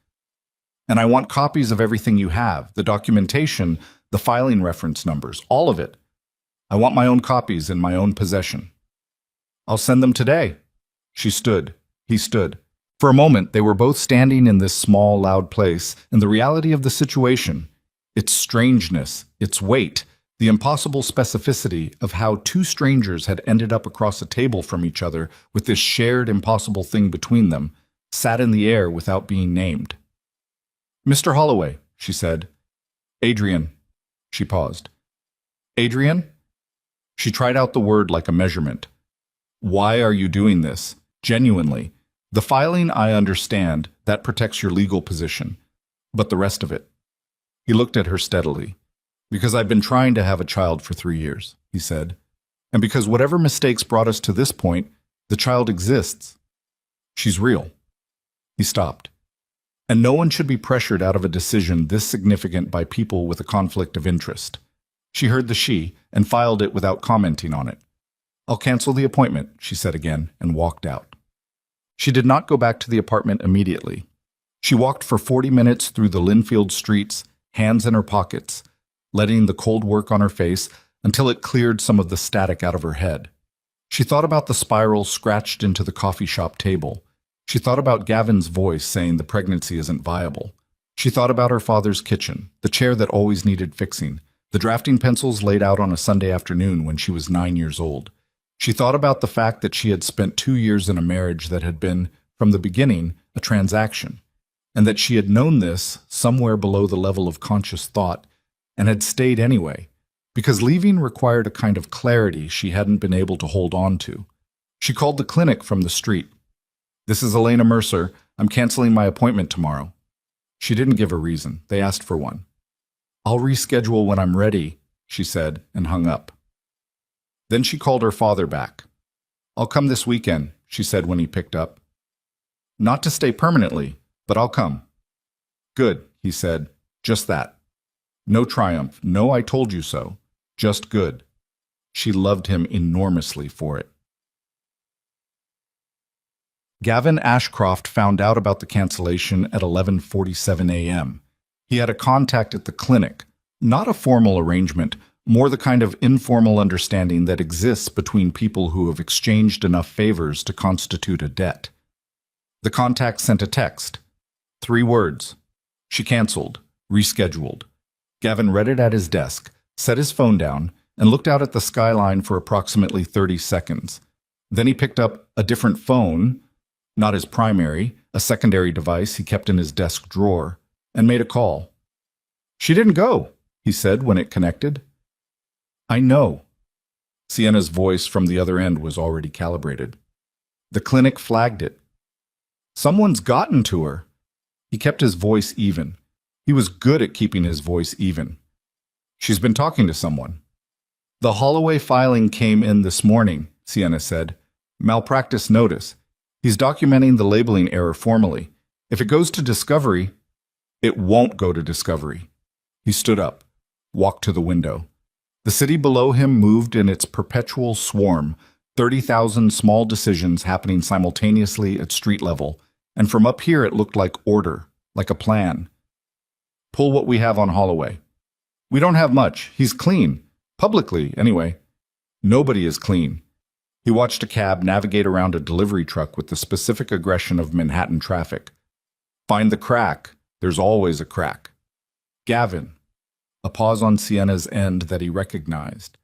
And I want copies of everything you have, the documentation, the filing reference numbers, all of it. I want my own copies in my own possession. I'll send them today. She stood. He stood. For a moment, they were both standing in this small, loud place, and the reality of the situation, its strangeness, its weight, the impossible specificity of how two strangers had ended up across a table from each other with this shared impossible thing between them, sat in the air without being named. Mr. Holloway, she said. Adrian. She paused. Adrian? She tried out the word like a measurement. Why are you doing this? Genuinely. The filing, I understand. That protects your legal position. But the rest of it? He looked at her steadily. Because I've been trying to have a child for 3 years, he said. And because whatever mistakes brought us to this point, the child exists. She's real. He stopped. And no one should be pressured out of a decision this significant by people with a conflict of interest. She heard the she and filed it without commenting on it. "I'll cancel the appointment," she said again, and walked out. She did not go back to the apartment immediately. She walked for 40 minutes through the Linfield streets, hands in her pockets, letting the cold work on her face until it cleared some of the static out of her head. She thought about the spiral scratched into the coffee shop table. She thought about Gavin's voice saying the pregnancy isn't viable. She thought about her father's kitchen, the chair that always needed fixing, the drafting pencils laid out on a Sunday afternoon when she was 9 years old. She thought about the fact that she had spent 2 years in a marriage that had been, from the beginning, a transaction, and that she had known this somewhere below the level of conscious thought and had stayed anyway, because leaving required a kind of clarity she hadn't been able to hold on to. She called the clinic from the street. "This is Elena Mercer. I'm canceling my appointment tomorrow." She didn't give a reason. They asked for one. "I'll reschedule when I'm ready," she said, and hung up. Then she called her father back. "I'll come this weekend," she said when he picked up. "Not to stay permanently, but I'll come." "Good," he said. "Just that. No triumph, no I told you so. Just good." She loved him enormously for it. Gavin Ashcroft found out about the cancellation at 11:47 a.m. He had a contact at the clinic, not a formal arrangement, more the kind of informal understanding that exists between people who have exchanged enough favors to constitute a debt. The contact sent a text. 3 words. She canceled, rescheduled. Gavin read it at his desk, set his phone down, and looked out at the skyline for approximately 30 seconds. Then he picked up a different phone, not his primary, a secondary device he kept in his desk drawer, and made a call. "She didn't go," he said when it connected. "I know." Sienna's voice from the other end was already calibrated. "The clinic flagged it. Someone's gotten to her." He kept his voice even. He was good at keeping his voice even. "She's been talking to someone." "The Holloway filing came in this morning," Sienna said. "Malpractice notice. He's documenting the labeling error formally. If it goes to discovery..." "It won't go to discovery." He stood up, walked to the window. The city below him moved in its perpetual swarm, 30,000 small decisions happening simultaneously at street level, and from up here it looked like order, like a plan. "Pull what we have on Holloway." "We don't have much. He's clean. Publicly, anyway." "Nobody is clean." He watched a cab navigate around a delivery truck with the specific aggression of Manhattan traffic. "Find the crack. There's always a crack." "Gavin." A pause on Sienna's end that he recognized.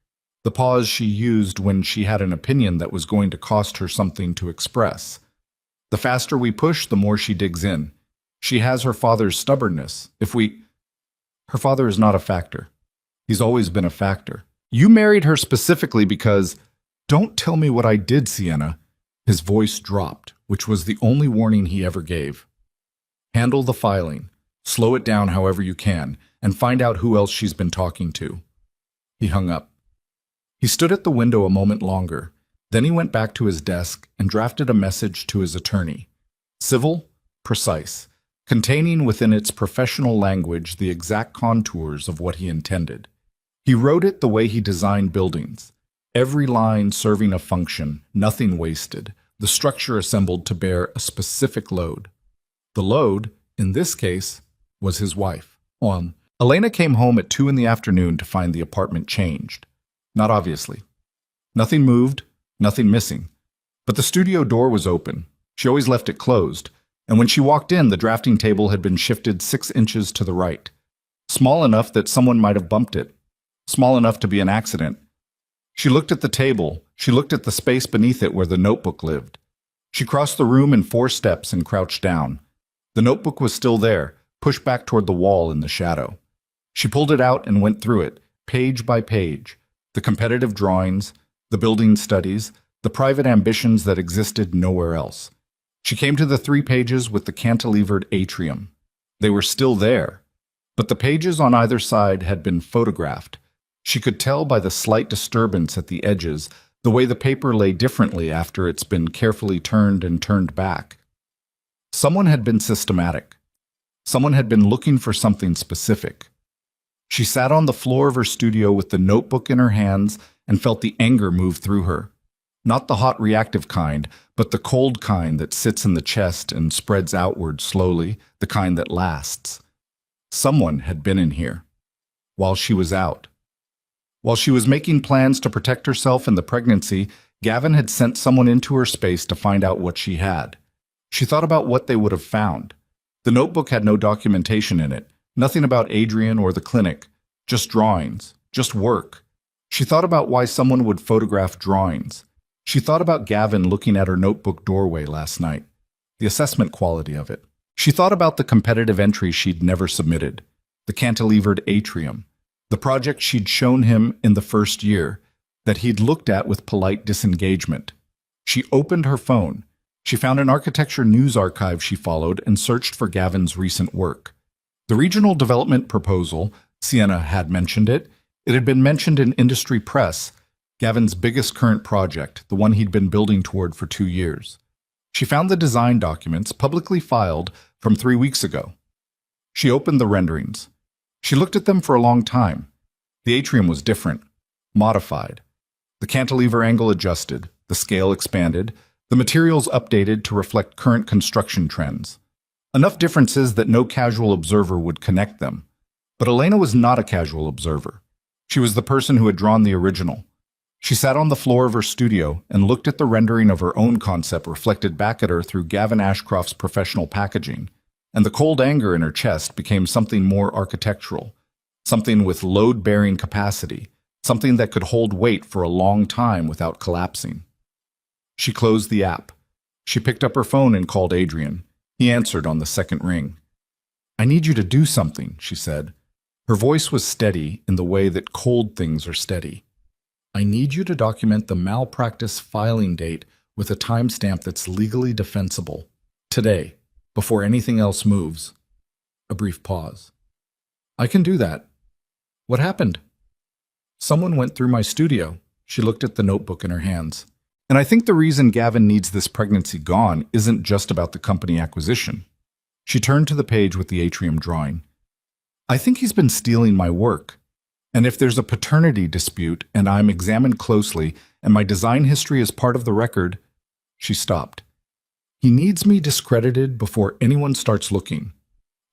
The pause she used when she had an opinion that was going to cost her something to express. The faster we push, the more she digs in. She has her father's stubbornness. Her father is not a factor. He's always been a factor. "You married her specifically because..." "Don't tell me what I did, Sienna." His voice dropped, which was the only warning he ever gave. "Handle the filing. Slow it down however you can, and find out who else she's been talking to." He hung up. He stood at the window a moment longer. Then he went back to his desk and drafted a message to his attorney. Civil, precise, containing within its professional language the exact contours of what he intended. He wrote it the way he designed buildings. Every line serving a function, nothing wasted, the structure assembled to bear a specific load. The load, in this case, was his wife. Elena came home at 2 in the afternoon to find the apartment changed. Not obviously. Nothing moved, nothing missing. But the studio door was open. She always left it closed, and when she walked in, the drafting table had been shifted 6 inches to the right. Small enough that someone might have bumped it. Small enough to be an accident. She looked at the table. She looked at the space beneath it where the notebook lived. She crossed the room in 4 steps and crouched down. The notebook was still there, pushed back toward the wall in the shadow. She pulled it out and went through it, page by page. The competitive drawings, the building studies, the private ambitions that existed nowhere else. She came to the 3 pages with the cantilevered atrium. They were still there, but the pages on either side had been photographed. She could tell by the slight disturbance at the edges, the way the paper lay differently after it's been carefully turned and turned back. Someone had been systematic. Someone had been looking for something specific. She sat on the floor of her studio with the notebook in her hands and felt the anger move through her. Not the hot reactive kind, but the cold kind that sits in the chest and spreads outward slowly, the kind that lasts. Someone had been in here. While she was out. While she was making plans to protect herself in the pregnancy, Gavin had sent someone into her space to find out what she had. She thought about what they would have found. The notebook had no documentation in it, nothing about Adrian or the clinic, just drawings, just work. She thought about why someone would photograph drawings. She thought about Gavin looking at her notebook doorway last night, the assessment quality of it. She thought about the competitive entry she'd never submitted, the cantilevered atrium, the project she'd shown him in the first year, that he'd looked at with polite disengagement. She opened her phone. She found an architecture news archive she followed and searched for Gavin's recent work. The regional development proposal, Sienna had mentioned it. It had been mentioned in industry press, Gavin's biggest current project, the one he'd been building toward for 2 years. She found the design documents, publicly filed, from 3 weeks ago. She opened the renderings. She looked at them for a long time. The atrium was different, modified. The cantilever angle adjusted, the scale expanded, the materials updated to reflect current construction trends. Enough differences that no casual observer would connect them. But Elena was not a casual observer. She was the person who had drawn the original. She sat on the floor of her studio and looked at the rendering of her own concept reflected back at her through Gavin Ashcroft's professional packaging, and the cold anger in her chest became something more architectural, something with load-bearing capacity, something that could hold weight for a long time without collapsing. She closed the app. She picked up her phone and called Adrian. He answered on the second ring. "I need you to do something," she said. Her voice was steady in the way that cold things are steady. "I need you to document the malpractice filing date with a timestamp that's legally defensible. Today, before anything else moves." A brief pause. "I can do that. What happened?" "Someone went through my studio." She looked at the notebook in her hands. "And I think the reason Gavin needs this pregnancy gone isn't just about the company acquisition." She turned to the page with the atrium drawing. "I think he's been stealing my work. And if there's a paternity dispute and I'm examined closely and my design history is part of the record..." She stopped. "He needs me discredited before anyone starts looking."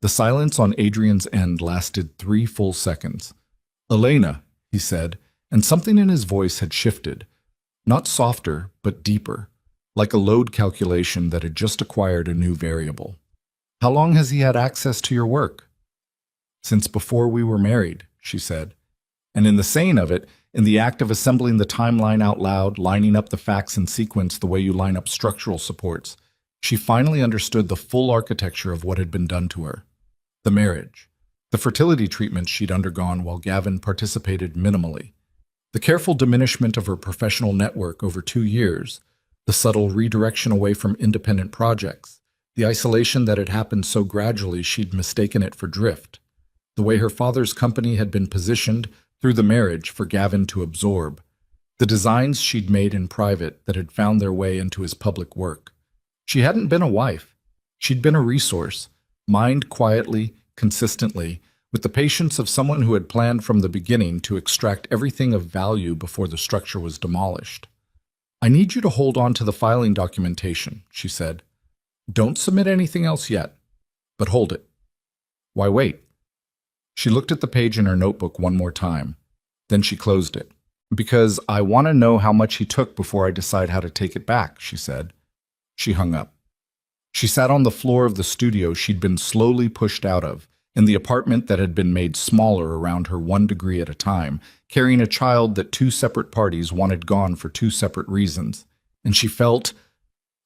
The silence on Adrian's end lasted 3 full seconds. "Elena," he said, and something in his voice had shifted. Not softer, but deeper, like a load calculation that had just acquired a new variable. "How long has he had access to your work?" "Since before we were married," she said. And in the saying of it, in the act of assembling the timeline out loud, lining up the facts in sequence the way you line up structural supports, she finally understood the full architecture of what had been done to her. The marriage, the fertility treatment she'd undergone while Gavin participated minimally, the careful diminishment of her professional network over 2 years, the subtle redirection away from independent projects, the isolation that had happened so gradually she'd mistaken it for drift, the way her father's company had been positioned through the marriage for Gavin to absorb, the designs she'd made in private that had found their way into his public work. She hadn't been a wife. She'd been a resource, mined quietly, consistently, with the patience of someone who had planned from the beginning to extract everything of value before the structure was demolished. "I need you to hold on to the filing documentation," she said. "Don't submit anything else yet, but hold it." "Why wait?" She looked at the page in her notebook one more time. Then she closed it. "Because I want to know how much he took before I decide how to take it back," she said. She hung up. She sat on the floor of the studio she'd been slowly pushed out of, in the apartment that had been made smaller around her 1 degree at a time, carrying a child that 2 separate parties wanted gone for 2 separate reasons. And she felt,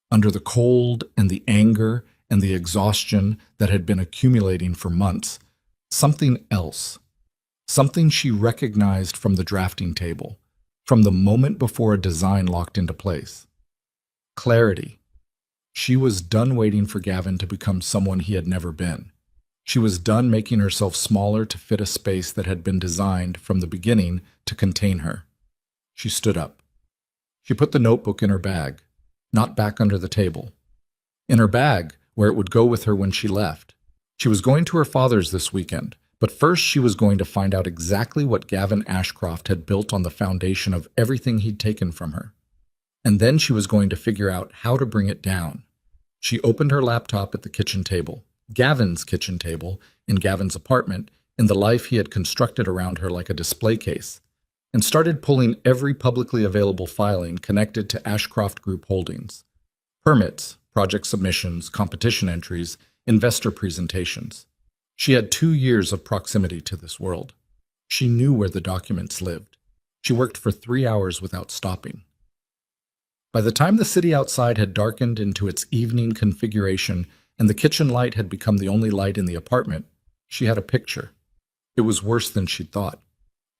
under the cold and the anger and the exhaustion that had been accumulating for months, something else. Something she recognized from the drafting table, from the moment before a design locked into place. Clarity. She was done waiting for Gavin to become someone he had never been. She was done making herself smaller to fit a space that had been designed from the beginning to contain her. She stood up. She put the notebook in her bag, not back under the table. In her bag, where it would go with her when she left. She was going to her father's this weekend, but first she was going to find out exactly what Gavin Ashcroft had built on the foundation of everything he'd taken from her. And then she was going to figure out how to bring it down. She opened her laptop at the kitchen table, Gavin's kitchen table, in Gavin's apartment, in the life he had constructed around her like a display case, and started pulling every publicly available filing connected to Ashcroft Group Holdings. Permits, project submissions, competition entries, investor presentations. She had 2 years of proximity to this world. She knew where the documents lived. She worked for 3 hours without stopping. By the time the city outside had darkened into its evening configuration and the kitchen light had become the only light in the apartment, she had a picture. It was worse than she'd thought.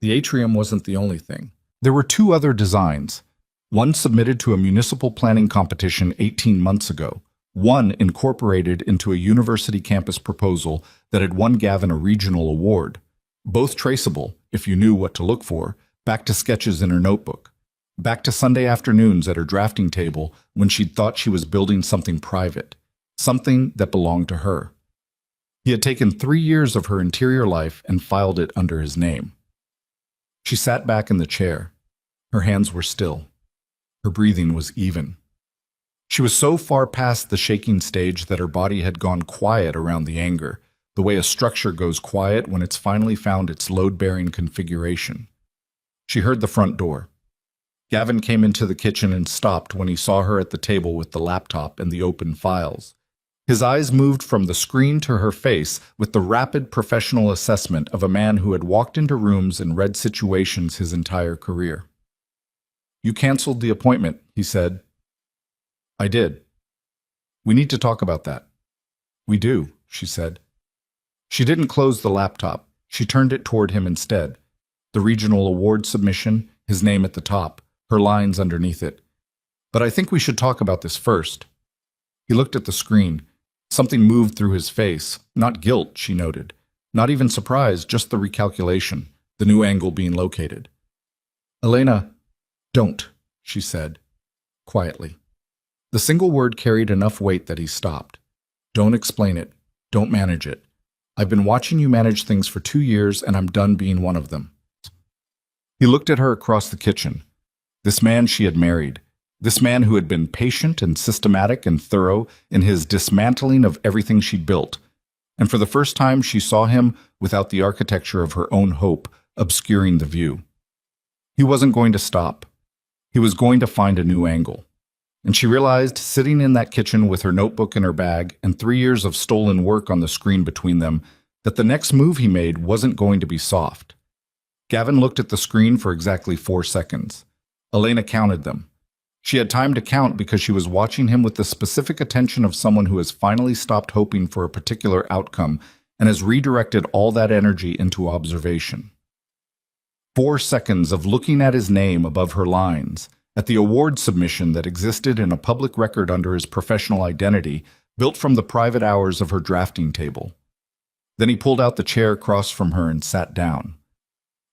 The atrium wasn't the only thing. There were 2 other designs, one submitted to a municipal planning competition 18 months ago, one incorporated into a university campus proposal that had won Gavin a regional award, both traceable, if you knew what to look for, back to sketches in her notebook, back to Sunday afternoons at her drafting table when she'd thought she was building something private, something that belonged to her. He had taken 3 years of her interior life and filed it under his name. She sat back in the chair. Her hands were still. Her breathing was even. She was so far past the shaking stage that her body had gone quiet around the anger, the way a structure goes quiet when it's finally found its load-bearing configuration. She heard the front door. Gavin came into the kitchen and stopped when he saw her at the table with the laptop and the open files. His eyes moved from the screen to her face with the rapid professional assessment of a man who had walked into rooms and read situations his entire career. "You canceled the appointment," he said. "I did. We need to talk about that." "We do," she said. She didn't close the laptop. She turned it toward him instead. The regional award submission, his name at the top, her lines underneath it. "But I think we should talk about this first." He looked at the screen. Something moved through his face. Not guilt, she noted. Not even surprise, just the recalculation, the new angle being located. "Elena, don't," she said, quietly. The single word carried enough weight that he stopped. "Don't explain it. Don't manage it. I've been watching you manage things for 2 years, and I'm done being one of them." He looked at her across the kitchen. This man she had married. This man who had been patient and systematic and thorough in his dismantling of everything she'd built. And for the first time she saw him without the architecture of her own hope obscuring the view. He wasn't going to stop. He was going to find a new angle. And she realized, sitting in that kitchen with her notebook in her bag and 3 years of stolen work on the screen between them, that the next move he made wasn't going to be soft. Gavin looked at the screen for exactly 4 seconds. Elena counted them. She had time to count because she was watching him with the specific attention of someone who has finally stopped hoping for a particular outcome and has redirected all that energy into observation. 4 seconds of looking at his name above her lines, at the award submission that existed in a public record under his professional identity, built from the private hours of her drafting table. Then he pulled out the chair across from her and sat down.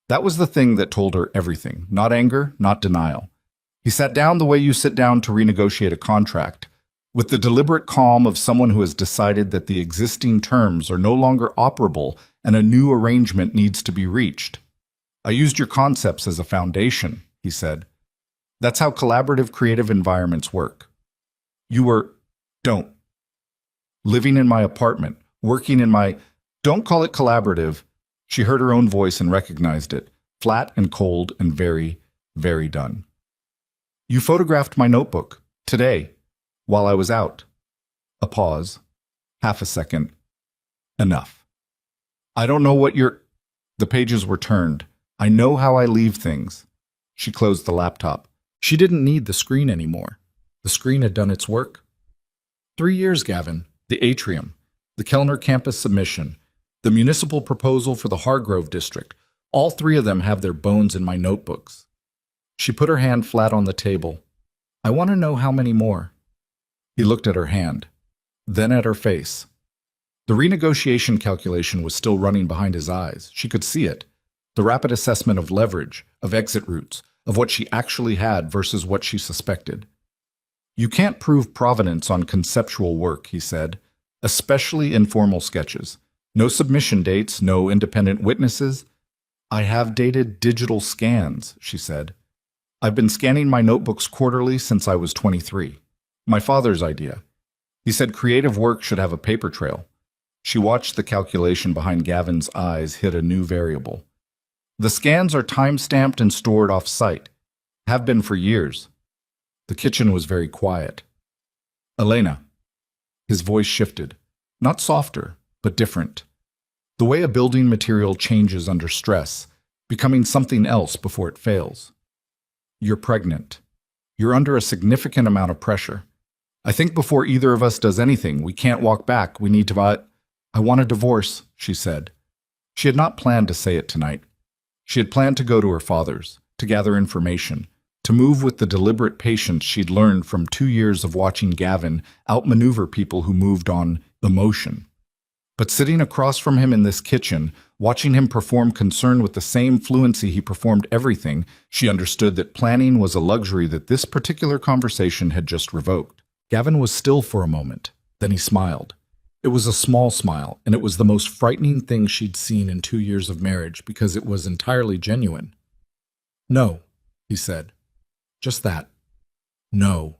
That was the thing that told her everything, not anger, not denial. He sat down the way you sit down to renegotiate a contract, with the deliberate calm of someone who has decided that the existing terms are no longer operable and a new arrangement needs to be reached. "I used your concepts as a foundation," he said. "That's how collaborative creative environments work. You were, living in my apartment, working in my, don't call it collaborative." She heard her own voice and recognized it, flat and cold and very, very done. "You photographed my notebook, today, while I was out." A pause. Half a second. "Enough. I don't know what you're—" The pages were turned. "I know how I leave things." She closed the laptop. She didn't need the screen anymore. The screen had done its work. 3 years, Gavin. The atrium. The Kellner campus submission. The municipal proposal for the Hargrove district. All 3 of them have their bones in my notebooks. She put her hand flat on the table. "I want to know how many more." He looked at her hand, then at her face. The renegotiation calculation was still running behind his eyes. She could see it. The rapid assessment of leverage, of exit routes, of what she actually had versus what she suspected. "You can't prove provenance on conceptual work," he said. especially informal sketches. No submission dates, no independent witnesses. I have dated digital scans, she said. I've been scanning my notebooks quarterly since I was 23. My father's idea. He said creative work should have a paper trail. She watched the calculation behind Gavin's eyes hit a new variable. The scans are time-stamped and stored off-site. Have been for years. The kitchen was very quiet. Elena. His voice shifted. Not softer, but different. The way a building material changes under stress, becoming something else before it fails. You're pregnant. You're under a significant amount of pressure. I think before either of us does anything, we can't walk back. We need to I want a divorce, she said. She had not planned to say it tonight. She had planned to go to her father's, to gather information, to move with the deliberate patience she'd learned from 2 years of watching Gavin outmaneuver people who moved on emotion. But sitting across from him in this kitchen, watching him perform concern with the same fluency he performed everything, she understood that planning was a luxury that this particular conversation had just revoked. Gavin was still for a moment. Then he smiled. It was a small smile, and it was the most frightening thing she'd seen in 2 years of marriage because it was entirely genuine. No, he said. Just that. No.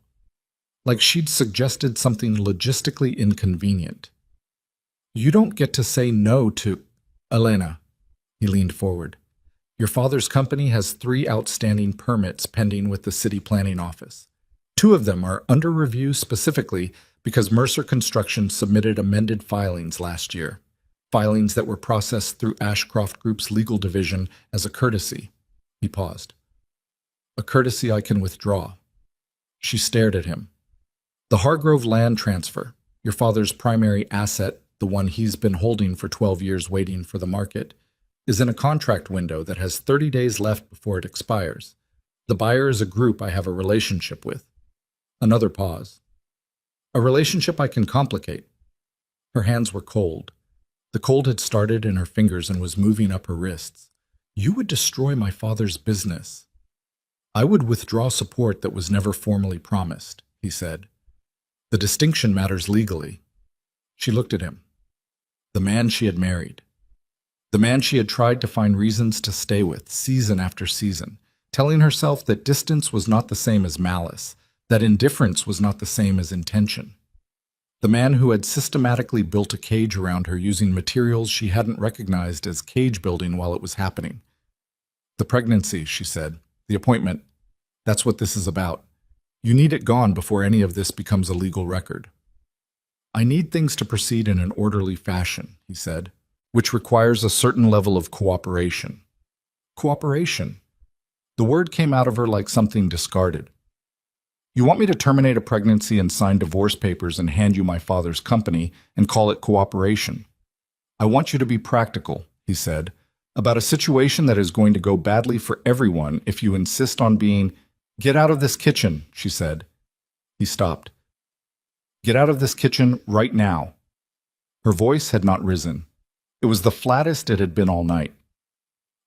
Like she'd suggested something logistically inconvenient. You don't get to say no to... Elena. He leaned forward. Your father's company has 3 outstanding permits pending with the city planning office. 2 of them are under review specifically because Mercer Construction submitted amended filings last year. Filings that were processed through Ashcroft Group's legal division as a courtesy. He paused. A courtesy I can withdraw. She stared at him. The Hargrove land transfer, your father's primary asset, the one he's been holding for 12 years waiting for the market, is in a contract window that has 30 days left before it expires. The buyer is a group I have a relationship with. Another pause. A relationship I can complicate. Her hands were cold. The cold had started in her fingers and was moving up her wrists. You would destroy my father's business. I would withdraw support that was never formally promised, he said. The distinction matters legally. She looked at him. The man she had married. The man she had tried to find reasons to stay with, season after season, telling herself that distance was not the same as malice, that indifference was not the same as intention. The man who had systematically built a cage around her using materials she hadn't recognized as cage building while it was happening. The pregnancy, she said, the appointment, that's what this is about. You need it gone before any of this becomes a legal record. I need things to proceed in an orderly fashion, he said, which requires a certain level of cooperation. Cooperation. The word came out of her like something discarded. You want me to terminate a pregnancy and sign divorce papers and hand you my father's company and call it cooperation. I want you to be practical, he said, about a situation that is going to go badly for everyone if you insist on being... Get out of this kitchen, she said. He stopped. Get out of this kitchen right now. Her voice had not risen. It was the flattest it had been all night.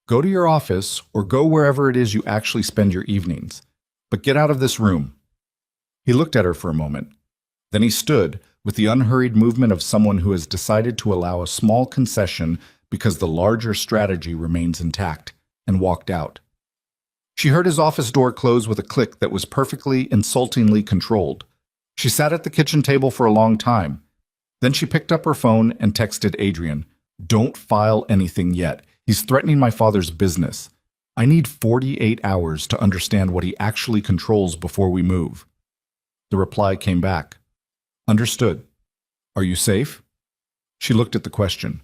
Go to your office or go wherever it is you actually spend your evenings, but get out of this room. He looked at her for a moment. Then he stood, with the unhurried movement of someone who has decided to allow a small concession because the larger strategy remains intact, and walked out. She heard his office door close with a click that was perfectly, insultingly controlled. She sat at the kitchen table for a long time. Then she picked up her phone and texted Adrian, "Don't file anything yet. He's threatening my father's business. I need 48 hours to understand what he actually controls before we move." The reply came back. Understood. Are you safe? She looked at the question.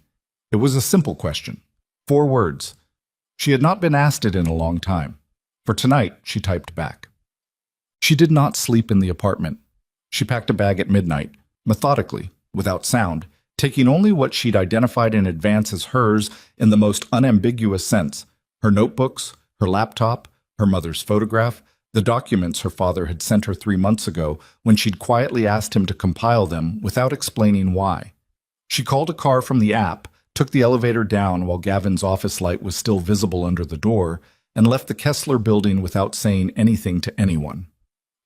It was a simple question. 4 words. She had not been asked it in a long time. For tonight, she typed back. She did not sleep in the apartment. She packed a bag at midnight, methodically, without sound, taking only what she'd identified in advance as hers in the most unambiguous sense: her notebooks, her laptop, her mother's photograph, the documents her father had sent her 3 months ago when she'd quietly asked him to compile them without explaining why. She called a car from the app, took the elevator down while Gavin's office light was still visible under the door, and left the Kessler building without saying anything to anyone.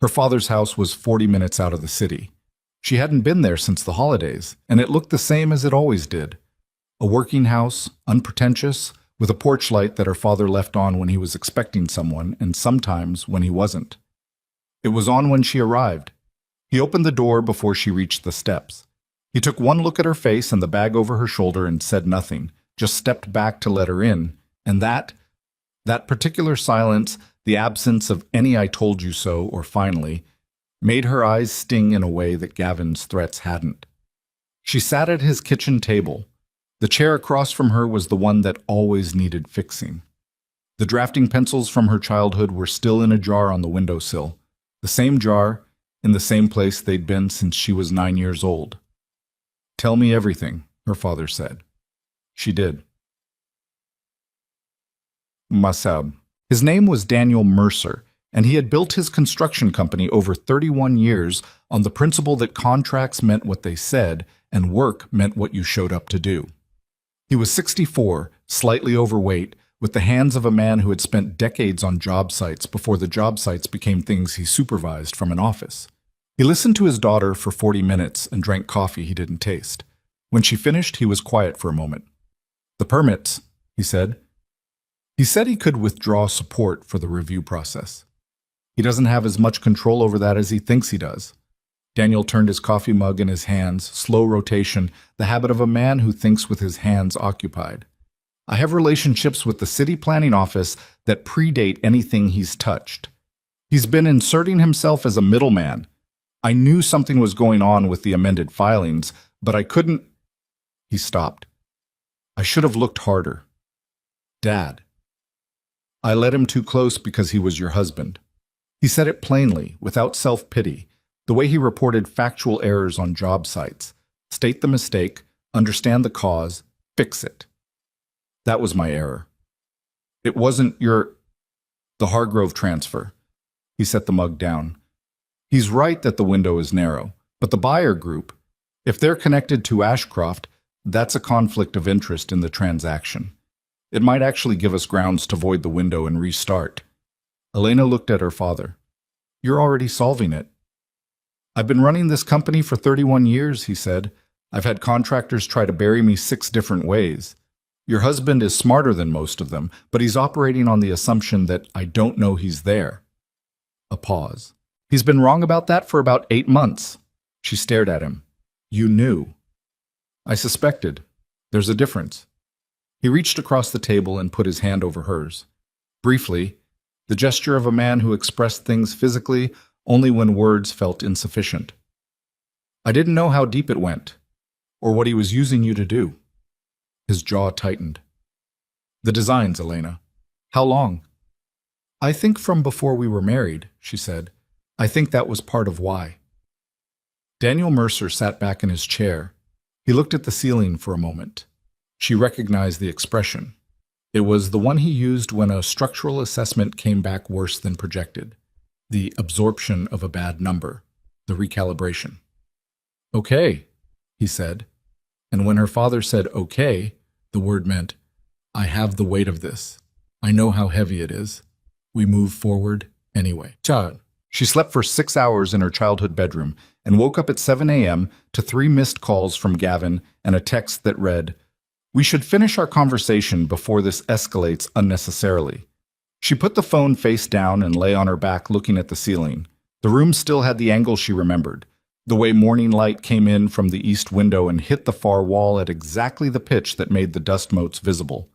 Her father's house was 40 minutes out of the city. She hadn't been there since the holidays, and it looked the same as it always did. A working house, unpretentious, with a porch light that her father left on when he was expecting someone and sometimes when he wasn't. It was on when she arrived. He opened the door before she reached the steps. He took one look at her face and the bag over her shoulder and said nothing, just stepped back to let her in, and that particular silence, the absence of any "I told you so" or "finally," made her eyes sting in a way that Gavin's threats hadn't. She sat at his kitchen table. The chair across from her was the one that always needed fixing. The drafting pencils from her childhood were still in a jar on the windowsill, the same jar, in the same place they'd been since she was 9 years old. "Tell me everything," her father said. She did. Masab. His name was Daniel Mercer, and he had built his construction company over 31 years on the principle that contracts meant what they said and work meant what you showed up to do. He was 64, slightly overweight, with the hands of a man who had spent decades on job sites before the job sites became things he supervised from an office. He listened to his daughter for 40 minutes and drank coffee he didn't taste. When she finished, he was quiet for a moment. "The permits," he said. He said he could withdraw support for the review process. He doesn't have as much control over that as he thinks he does. Daniel turned his coffee mug in his hands, slow rotation, the habit of a man who thinks with his hands occupied. "I have relationships with the city planning office that predate anything he's touched. He's been inserting himself as a middleman. I knew something was going on with the amended filings, but I couldn't—" He stopped. "I should have looked harder. Dad. I let him too close because he was your husband." He said it plainly, without self-pity, the way he reported factual errors on job sites. State the mistake, understand the cause, fix it. "That was my error. It wasn't the Hargrove transfer." He set the mug down. "He's right that the window is narrow, but the buyer group, if they're connected to Ashcroft, that's a conflict of interest in the transaction. It might actually give us grounds to void the window and restart." Elena looked at her father. "You're already solving it." "I've been running this company for 31 years, he said. "I've had contractors try to bury me 6 different ways. Your husband is smarter than most of them, but he's operating on the assumption that I don't know he's there." A pause. "He's been wrong about that for about 8 months. She stared at him. "You knew." "I suspected. There's a difference." He reached across the table and put his hand over hers. Briefly, the gesture of a man who expressed things physically only when words felt insufficient. "I didn't know how deep it went, or what he was using you to do." His jaw tightened. "The designs, Elena. How long?" "I think from before we were married," she said. "I think that was part of why." Daniel Mercer sat back in his chair. He looked at the ceiling for a moment. She recognized the expression. It was the one he used when a structural assessment came back worse than projected. The absorption of a bad number. The recalibration. "Okay," he said. And when her father said "okay," the word meant, "I have the weight of this. I know how heavy it is. We move forward anyway." Chad. She slept for 6 hours in her childhood bedroom and woke up at 7 a.m. to 3 missed calls from Gavin and a text that read, "We should finish our conversation before this escalates unnecessarily." She put the phone face down and lay on her back looking at the ceiling. The room still had the angle she remembered, the way morning light came in from the east window and hit the far wall at exactly the pitch that made the dust motes visible.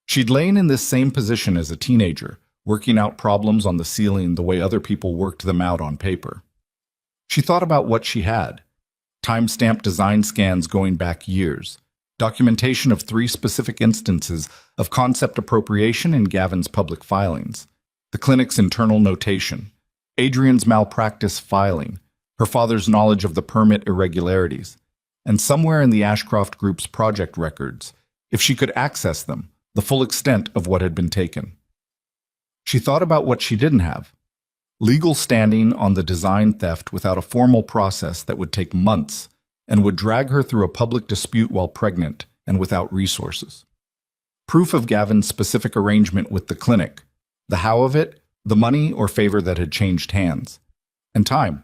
She'd lain in this same position as a teenager, working out problems on the ceiling the way other people worked them out on paper. She thought about what she had. Time-stamped design scans going back years. Documentation of 3 specific instances of concept appropriation in Gavin's public filings. The clinic's internal notation. Adrian's malpractice filing. Her father's knowledge of the permit irregularities. And somewhere in the Ashcroft Group's project records, if she could access them, the full extent of what had been taken. She thought about what she didn't have. Legal standing on the design theft without a formal process that would take months and would drag her through a public dispute while pregnant and without resources. Proof of Gavin's specific arrangement with the clinic, the how of it, the money or favor that had changed hands, and time.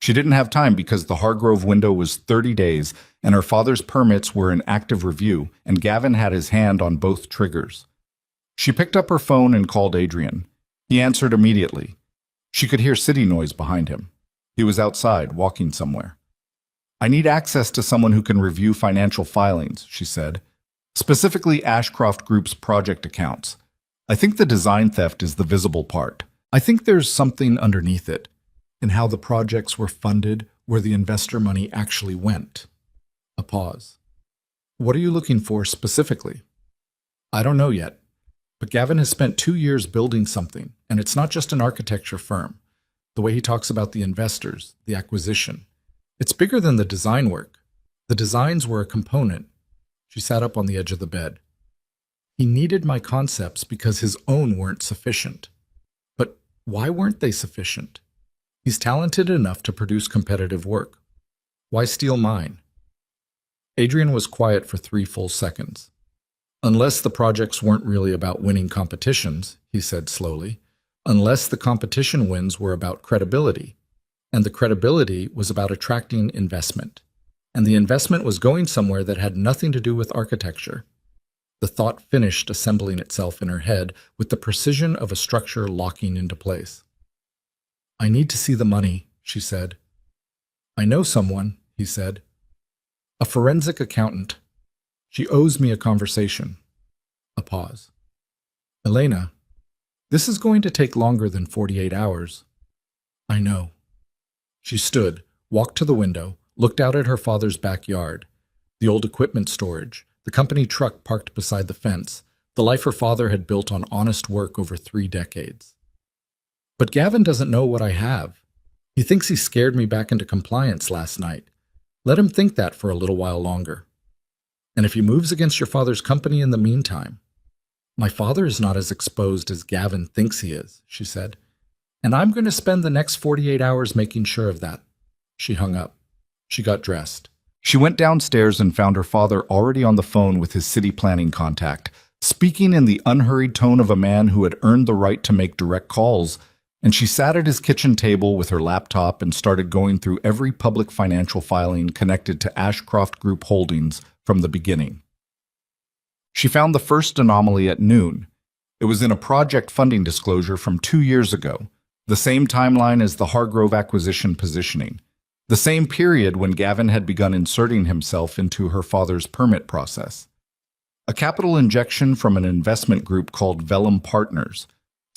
She didn't have time because the Hargrove window was 30 days and her father's permits were in active review, and Gavin had his hand on both triggers. She picked up her phone and called Adrian. He answered immediately. She could hear city noise behind him. He was outside, walking somewhere. "I need access to someone who can review financial filings," she said. "Specifically Ashcroft Group's project accounts. I think the design theft is the visible part. I think there's something underneath it, in how the projects were funded, where the investor money actually went." A pause. "What are you looking for specifically?" "I don't know yet. But Gavin has spent 2 years building something, and it's not just an architecture firm. The way he talks about the investors, the acquisition. It's bigger than the design work. The designs were a component." She sat up on the edge of the bed. "He needed my concepts because his own weren't sufficient. But why weren't they sufficient? He's talented enough to produce competitive work. Why steal mine?" Adrian was quiet for 3 full seconds. "Unless the projects weren't really about winning competitions," he said slowly. "Unless the competition wins were about credibility. And the credibility was about attracting investment. And the investment was going somewhere that had nothing to do with architecture." The thought finished assembling itself in her head with the precision of a structure locking into place. "I need to see the money," she said. "I know someone," he said. "A forensic accountant. She owes me a conversation." A pause. "Elena, this is going to take longer than 48 hours. "I know." She stood, walked to the window, looked out at her father's backyard, the old equipment storage, the company truck parked beside the fence, the life her father had built on honest work over 3 decades. "But Gavin doesn't know what I have. He thinks he scared me back into compliance last night. Let him think that for a little while longer. And if he moves against your father's company in the meantime—" "My father is not as exposed as Gavin thinks he is," she said. "And I'm going to spend the next 48 hours making sure of that." She hung up. She got dressed. She went downstairs and found her father already on the phone with his city planning contact, speaking in the unhurried tone of a man who had earned the right to make direct calls. And she sat at his kitchen table with her laptop and started going through every public financial filing connected to Ashcroft Group Holdings from the beginning. She found the first anomaly at noon. It was in a project funding disclosure from 2 years ago, the same timeline as the Hargrove acquisition positioning, the same period when Gavin had begun inserting himself into her father's permit process. A capital injection from an investment group called Vellum Partners,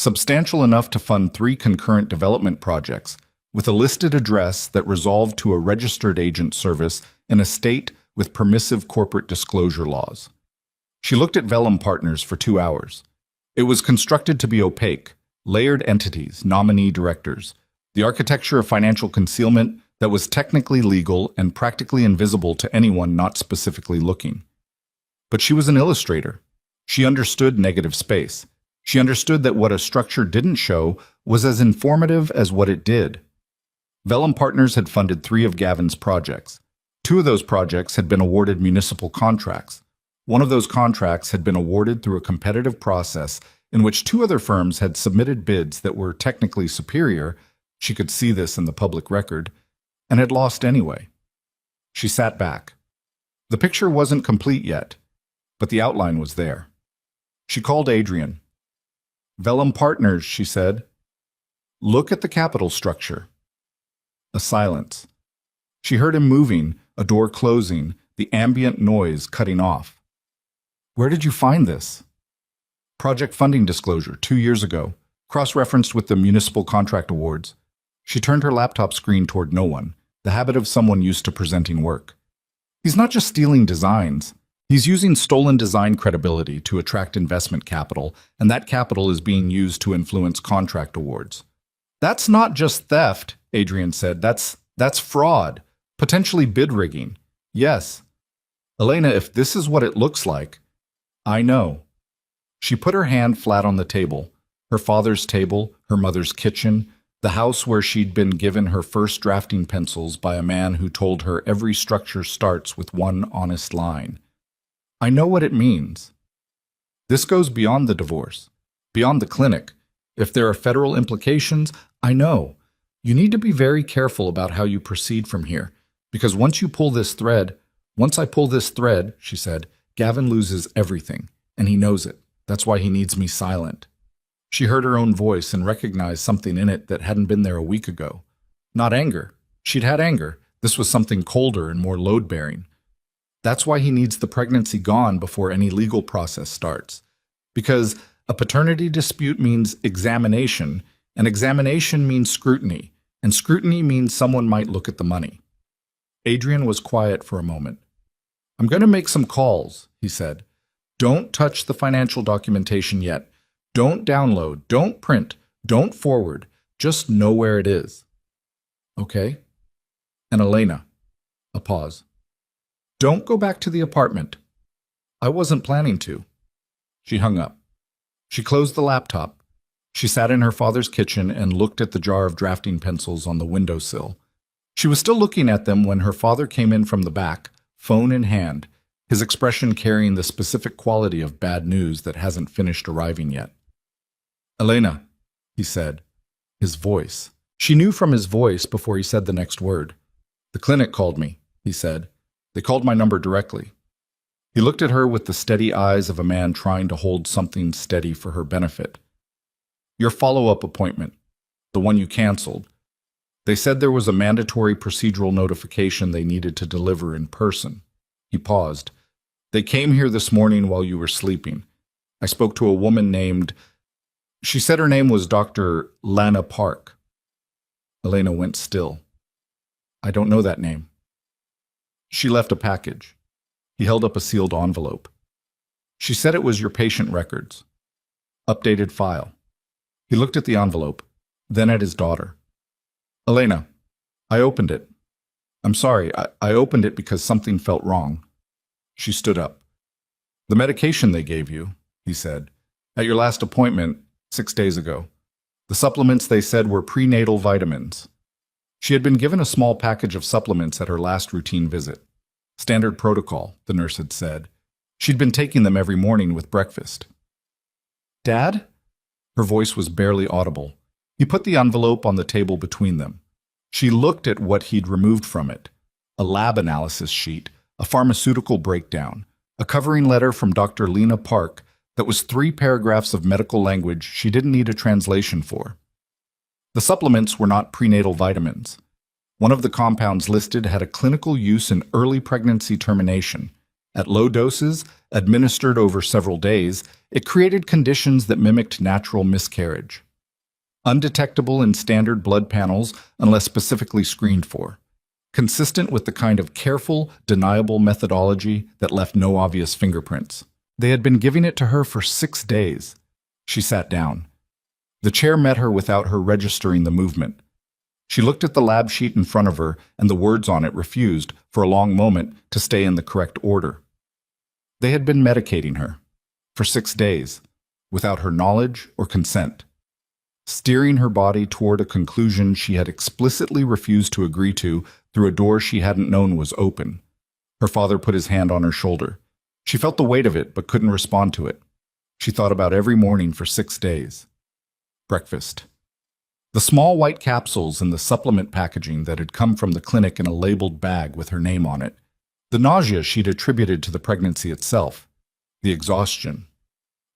substantial enough to fund 3 concurrent development projects, with a listed address that resolved to a registered agent service in a state with permissive corporate disclosure laws. She looked at Vellum Partners for 2 hours. It was constructed to be opaque, layered entities, nominee directors, the architecture of financial concealment that was technically legal and practically invisible to anyone not specifically looking. But she was an illustrator. She understood negative space. She understood that what a structure didn't show was as informative as what it did. Vellum Partners had funded 3 of Gavin's projects. 2 of those projects had been awarded municipal contracts. One of those contracts had been awarded through a competitive process in which 2 other firms had submitted bids that were technically superior, she could see this in the public record, and had lost anyway. She sat back. The picture wasn't complete yet, but the outline was there. She called Adrian. "Vellum Partners," she said. "Look at the capital structure." A silence. She heard him moving, a door closing, the ambient noise cutting off. "Where did you find this?" "Project funding disclosure, 2 years ago, cross-referenced with the municipal contract awards." She turned her laptop screen toward no one, the habit of someone used to presenting work. "He's not just stealing designs. He's using stolen design credibility to attract investment capital, and that capital is being used to influence contract awards." "That's not just theft," Adrian said. That's fraud, potentially bid rigging." "Yes." "Elena, if this is what it looks like—" "I know." She put her hand flat on the table, her father's table, her mother's kitchen, the house where she'd been given her first drafting pencils by a man who told her every structure starts with one honest line. "I know what it means. This goes beyond the divorce, beyond the clinic. If there are federal implications, I know. You need to be very careful about how you proceed from here, because once I pull this thread, she said, Gavin loses everything, and he knows it. That's why he needs me silent. She heard her own voice and recognized something in it that hadn't been there a week ago. Not anger. She'd had anger. This was something colder and more load-bearing. That's why he needs the pregnancy gone before any legal process starts. Because a paternity dispute means examination, and examination means scrutiny, and scrutiny means someone might look at the money. Adrian was quiet for a moment. I'm going to make some calls, he said. Don't touch the financial documentation yet. Don't download, don't print, don't forward. Just know where it is. Okay. And Elena. A pause. Don't go back to the apartment. I wasn't planning to. She hung up. She closed the laptop. She sat in her father's kitchen and looked at the jar of drafting pencils on the windowsill. She was still looking at them when her father came in from the back, phone in hand, his expression carrying the specific quality of bad news that hasn't finished arriving yet. Elena, he said. His voice. She knew from his voice before he said the next word. The clinic called me, he said. They called my number directly. He looked at her with the steady eyes of a man trying to hold something steady for her benefit. Your follow-up appointment, the one you canceled. They said there was a mandatory procedural notification they needed to deliver in person. He paused. They came here this morning while you were sleeping. I spoke to a woman named... She said her name was Dr. Lana Park. Elena went still. I don't know that name. She left a package. He held up a sealed envelope. She said it was your patient records. Updated file. He looked at the envelope, then at his daughter. Elena, I opened it. I'm sorry, I opened it because something felt wrong. She stood up. The medication they gave you, he said, at your last appointment 6 days ago. The supplements they said were prenatal vitamins. She had been given a small package of supplements at her last routine visit. Standard protocol, the nurse had said. She'd been taking them every morning with breakfast. Dad? Her voice was barely audible. He put the envelope on the table between them. She looked at what he'd removed from it. A lab analysis sheet, a pharmaceutical breakdown, a covering letter from Dr. Lena Park that was 3 paragraphs of medical language she didn't need a translation for. The supplements were not prenatal vitamins. One of the compounds listed had a clinical use in early pregnancy termination. At low doses, administered over several days, it created conditions that mimicked natural miscarriage. Undetectable in standard blood panels unless specifically screened for. Consistent with the kind of careful, deniable methodology that left no obvious fingerprints. They had been giving it to her for 6 days. She sat down. The chair met her without her registering the movement. She looked at the lab sheet in front of her, and the words on it refused, for a long moment, to stay in the correct order. They had been medicating her, for 6 days, without her knowledge or consent, steering her body toward a conclusion she had explicitly refused to agree to through a door she hadn't known was open. Her father put his hand on her shoulder. She felt the weight of it, but couldn't respond to it. She thought about every morning for 6 days. Breakfast. The small white capsules in the supplement packaging that had come from the clinic in a labeled bag with her name on it. The nausea she'd attributed to the pregnancy itself. The exhaustion.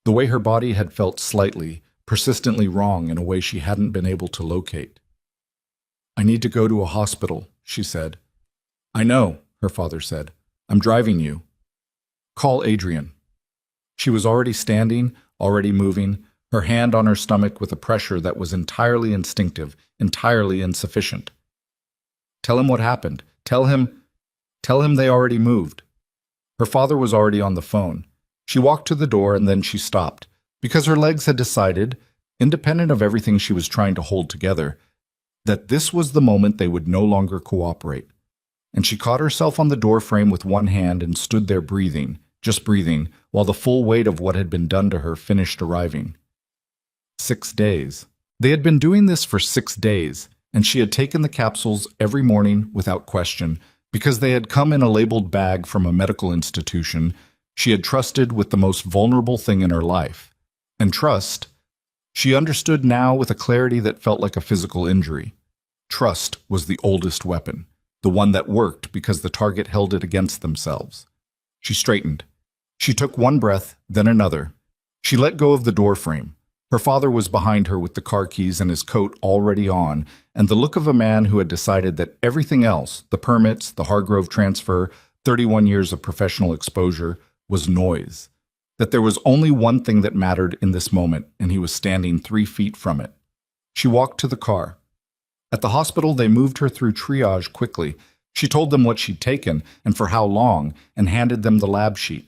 The way her body had felt slightly, persistently wrong in a way she hadn't been able to locate. I need to go to a hospital, she said. I know, her father said. I'm driving you. Call Adrian. She was already standing, already moving, her hand on her stomach with a pressure that was entirely instinctive, entirely insufficient. Tell him what happened. Tell him they already moved. Her father was already on the phone. She walked to the door and then she stopped, because her legs had decided, independent of everything she was trying to hold together, that this was the moment they would no longer cooperate. And she caught herself on the doorframe with one hand and stood there breathing, just breathing, while the full weight of what had been done to her finished arriving. 6 days. They had been doing this for 6 days, and she had taken the capsules every morning without question, because they had come in a labeled bag from a medical institution she had trusted with the most vulnerable thing in her life. And trust, she understood now with a clarity that felt like a physical injury. Trust was the oldest weapon, the one that worked because the target held it against themselves. She straightened. She took one breath, then another. She let go of the door frame. Her father was behind her with the car keys and his coat already on, and the look of a man who had decided that everything else, the permits, the Hargrove transfer, 31 years of professional exposure, was noise. That there was only one thing that mattered in this moment, and he was standing 3 feet from it. She walked to the car. At the hospital, they moved her through triage quickly. She told them what she'd taken and for how long, and handed them the lab sheet.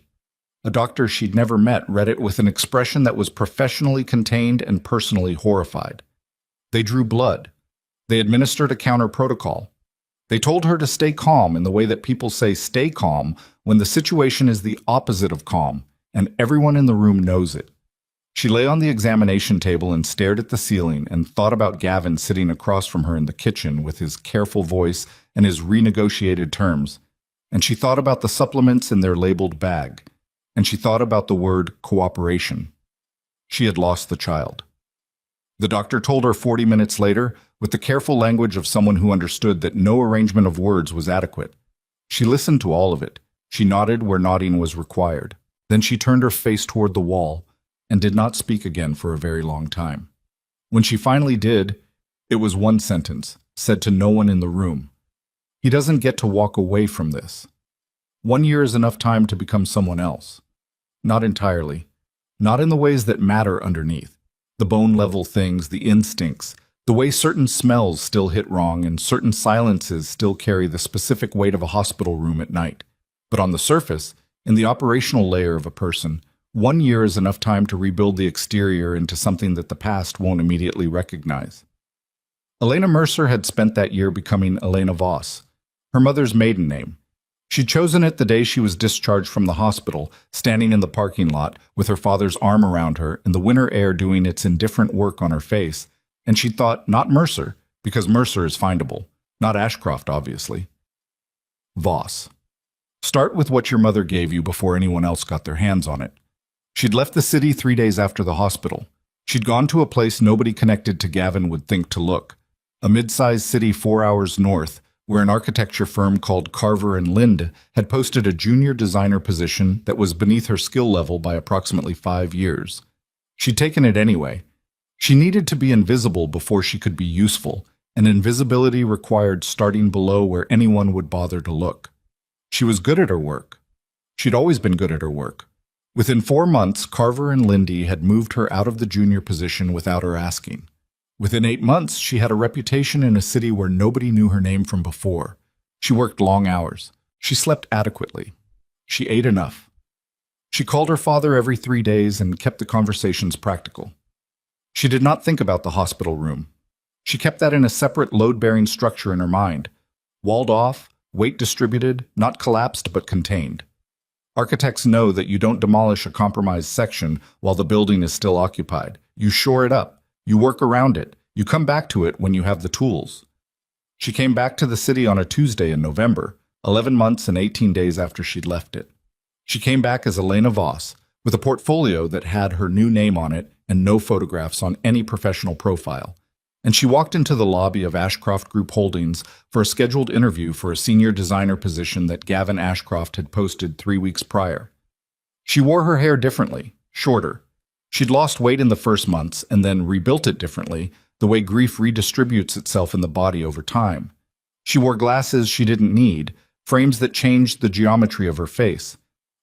A doctor she'd never met read it with an expression that was professionally contained and personally horrified. They drew blood. They administered a counter protocol. They told her to stay calm in the way that people say stay calm when the situation is the opposite of calm, and everyone in the room knows it. She lay on the examination table and stared at the ceiling and thought about Gavin sitting across from her in the kitchen with his careful voice and his renegotiated terms. And she thought about the supplements in their labeled bag. And she thought about the word cooperation. She had lost the child. The doctor told her 40 minutes later, with the careful language of someone who understood that no arrangement of words was adequate. She listened to all of it. She nodded where nodding was required. Then she turned her face toward the wall and did not speak again for a very long time. When she finally did, it was one sentence, said to no one in the room. He doesn't get to walk away from this. 1 year is enough time to become someone else. Not entirely. Not in the ways that matter underneath. The bone-level things, the instincts, the way certain smells still hit wrong and certain silences still carry the specific weight of a hospital room at night. But on the surface, in the operational layer of a person, 1 year is enough time to rebuild the exterior into something that the past won't immediately recognize. Elena Mercer had spent that year becoming Elena Voss, her mother's maiden name. She'd chosen it the day she was discharged from the hospital, standing in the parking lot with her father's arm around her and the winter air doing its indifferent work on her face, and she thought not Mercer, because Mercer is findable, not Ashcroft, obviously. Voss. Start with what your mother gave you before anyone else got their hands on it. She'd left the city 3 days after the hospital. She'd gone to a place nobody connected to Gavin would think to look, a mid-sized city 4 hours north, where an architecture firm called Carver and Lind had posted a junior designer position that was beneath her skill level by approximately 5 years. She'd taken it anyway. She needed to be invisible before she could be useful, and invisibility required starting below where anyone would bother to look. She was good at her work. She'd always been good at her work. Within 4 months, Carver and Lindy had moved her out of the junior position without her asking. Within 8 months, she had a reputation in a city where nobody knew her name from before. She worked long hours. She slept adequately. She ate enough. She called her father every 3 days and kept the conversations practical. She did not think about the hospital room. She kept that in a separate load-bearing structure in her mind, walled off, weight distributed, not collapsed but contained. Architects know that you don't demolish a compromised section while the building is still occupied. You shore it up. You work around it. You come back to it when you have the tools. She came back to the city on a Tuesday in November, 11 months and 18 days after she'd left it. She came back as Elena Voss, with a portfolio that had her new name on it and no photographs on any professional profile. And she walked into the lobby of Ashcroft Group Holdings for a scheduled interview for a senior designer position that Gavin Ashcroft had posted 3 weeks prior. She wore her hair differently, shorter. She'd lost weight in the first months and then rebuilt it differently, the way grief redistributes itself in the body over time. She wore glasses she didn't need, frames that changed the geometry of her face.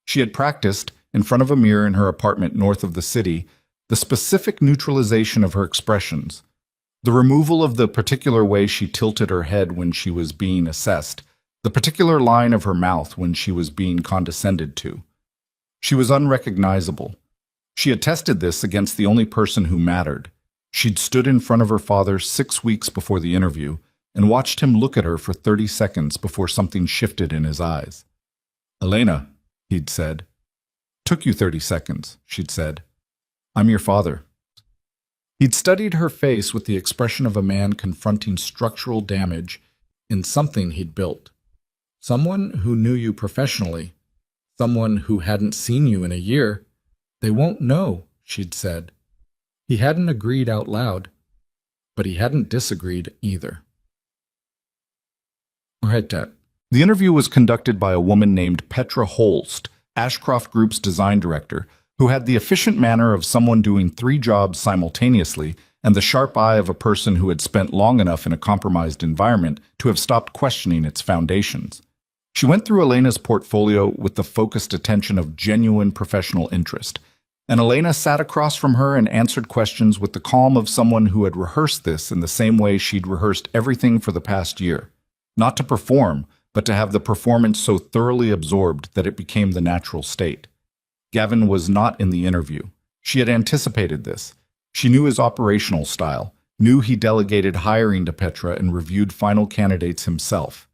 She had practiced, in front of a mirror in her apartment north of the city, the specific neutralization of her expressions, the removal of the particular way she tilted her head when she was being assessed, the particular line of her mouth when she was being condescended to. She was unrecognizable. She had tested this against the only person who mattered. She'd stood in front of her father 6 weeks before the interview and watched him look at her for 30 seconds before something shifted in his eyes. "Elena," he'd said. "Took you 30 seconds," she'd said. "I'm your father." He'd studied her face with the expression of a man confronting structural damage in something he'd built. Someone who knew you professionally, someone who hadn't seen you in a year. "They won't know," she'd said. He hadn't agreed out loud, but he hadn't disagreed either. Right, Dad. The interview was conducted by a woman named Petra Holst, Ashcroft Group's design director, who had the efficient manner of someone doing 3 jobs simultaneously and the sharp eye of a person who had spent long enough in a compromised environment to have stopped questioning its foundations. She went through Elena's portfolio with the focused attention of genuine professional interest, and Elena sat across from her and answered questions with the calm of someone who had rehearsed this in the same way she'd rehearsed everything for the past year. Not to perform, but to have the performance so thoroughly absorbed that it became the natural state. Gavin was not in the interview. She had anticipated this. She knew his operational style, knew he delegated hiring to Petra and reviewed final candidates himself.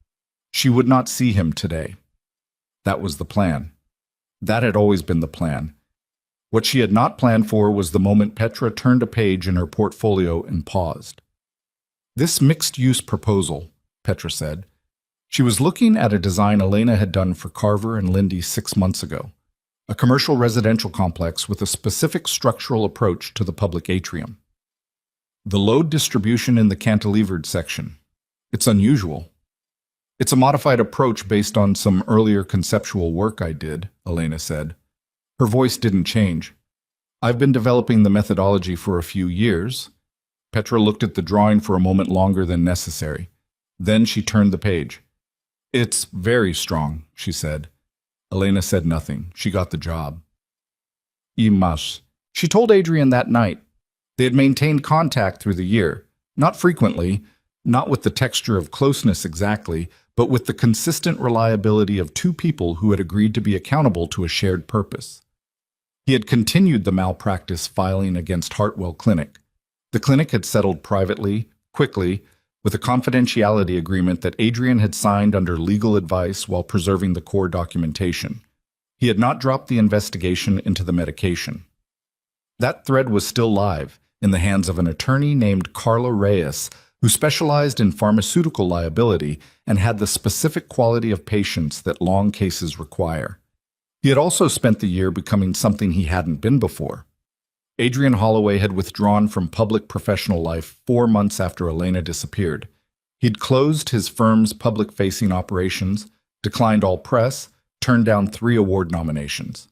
She would not see him today. That was the plan. That had always been the plan. What she had not planned for was the moment Petra turned a page in her portfolio and paused. "This mixed-use proposal," Petra said. She was looking at a design Elena had done for Carver and Lindy 6 months ago, a commercial residential complex with a specific structural approach to the public atrium. The load distribution in the cantilevered section. It's unusual. It's a modified approach based on some earlier conceptual work I did, Elena said. Her voice didn't change. I've been developing the methodology for a few years. Petra looked at the drawing for a moment longer than necessary. Then she turned the page. It's very strong, she said. Elena said nothing. She got the job. Imash. She told Adrian that night. They had maintained contact through the year. Not frequently, not with the texture of closeness exactly, but with the consistent reliability of 2 people who had agreed to be accountable to a shared purpose. He had continued the malpractice filing against Hartwell Clinic. The clinic had settled privately, quickly, with a confidentiality agreement that Adrian had signed under legal advice while preserving the core documentation. He had not dropped the investigation into the medication. That thread was still live, in the hands of an attorney named Carla Reyes, who specialized in pharmaceutical liability and had the specific quality of patience that long cases require. He had also spent the year becoming something he hadn't been before. Adrian Holloway had withdrawn from public professional life 4 months after Elena disappeared. He'd closed his firm's public-facing operations, declined all press, turned down 3 award nominations.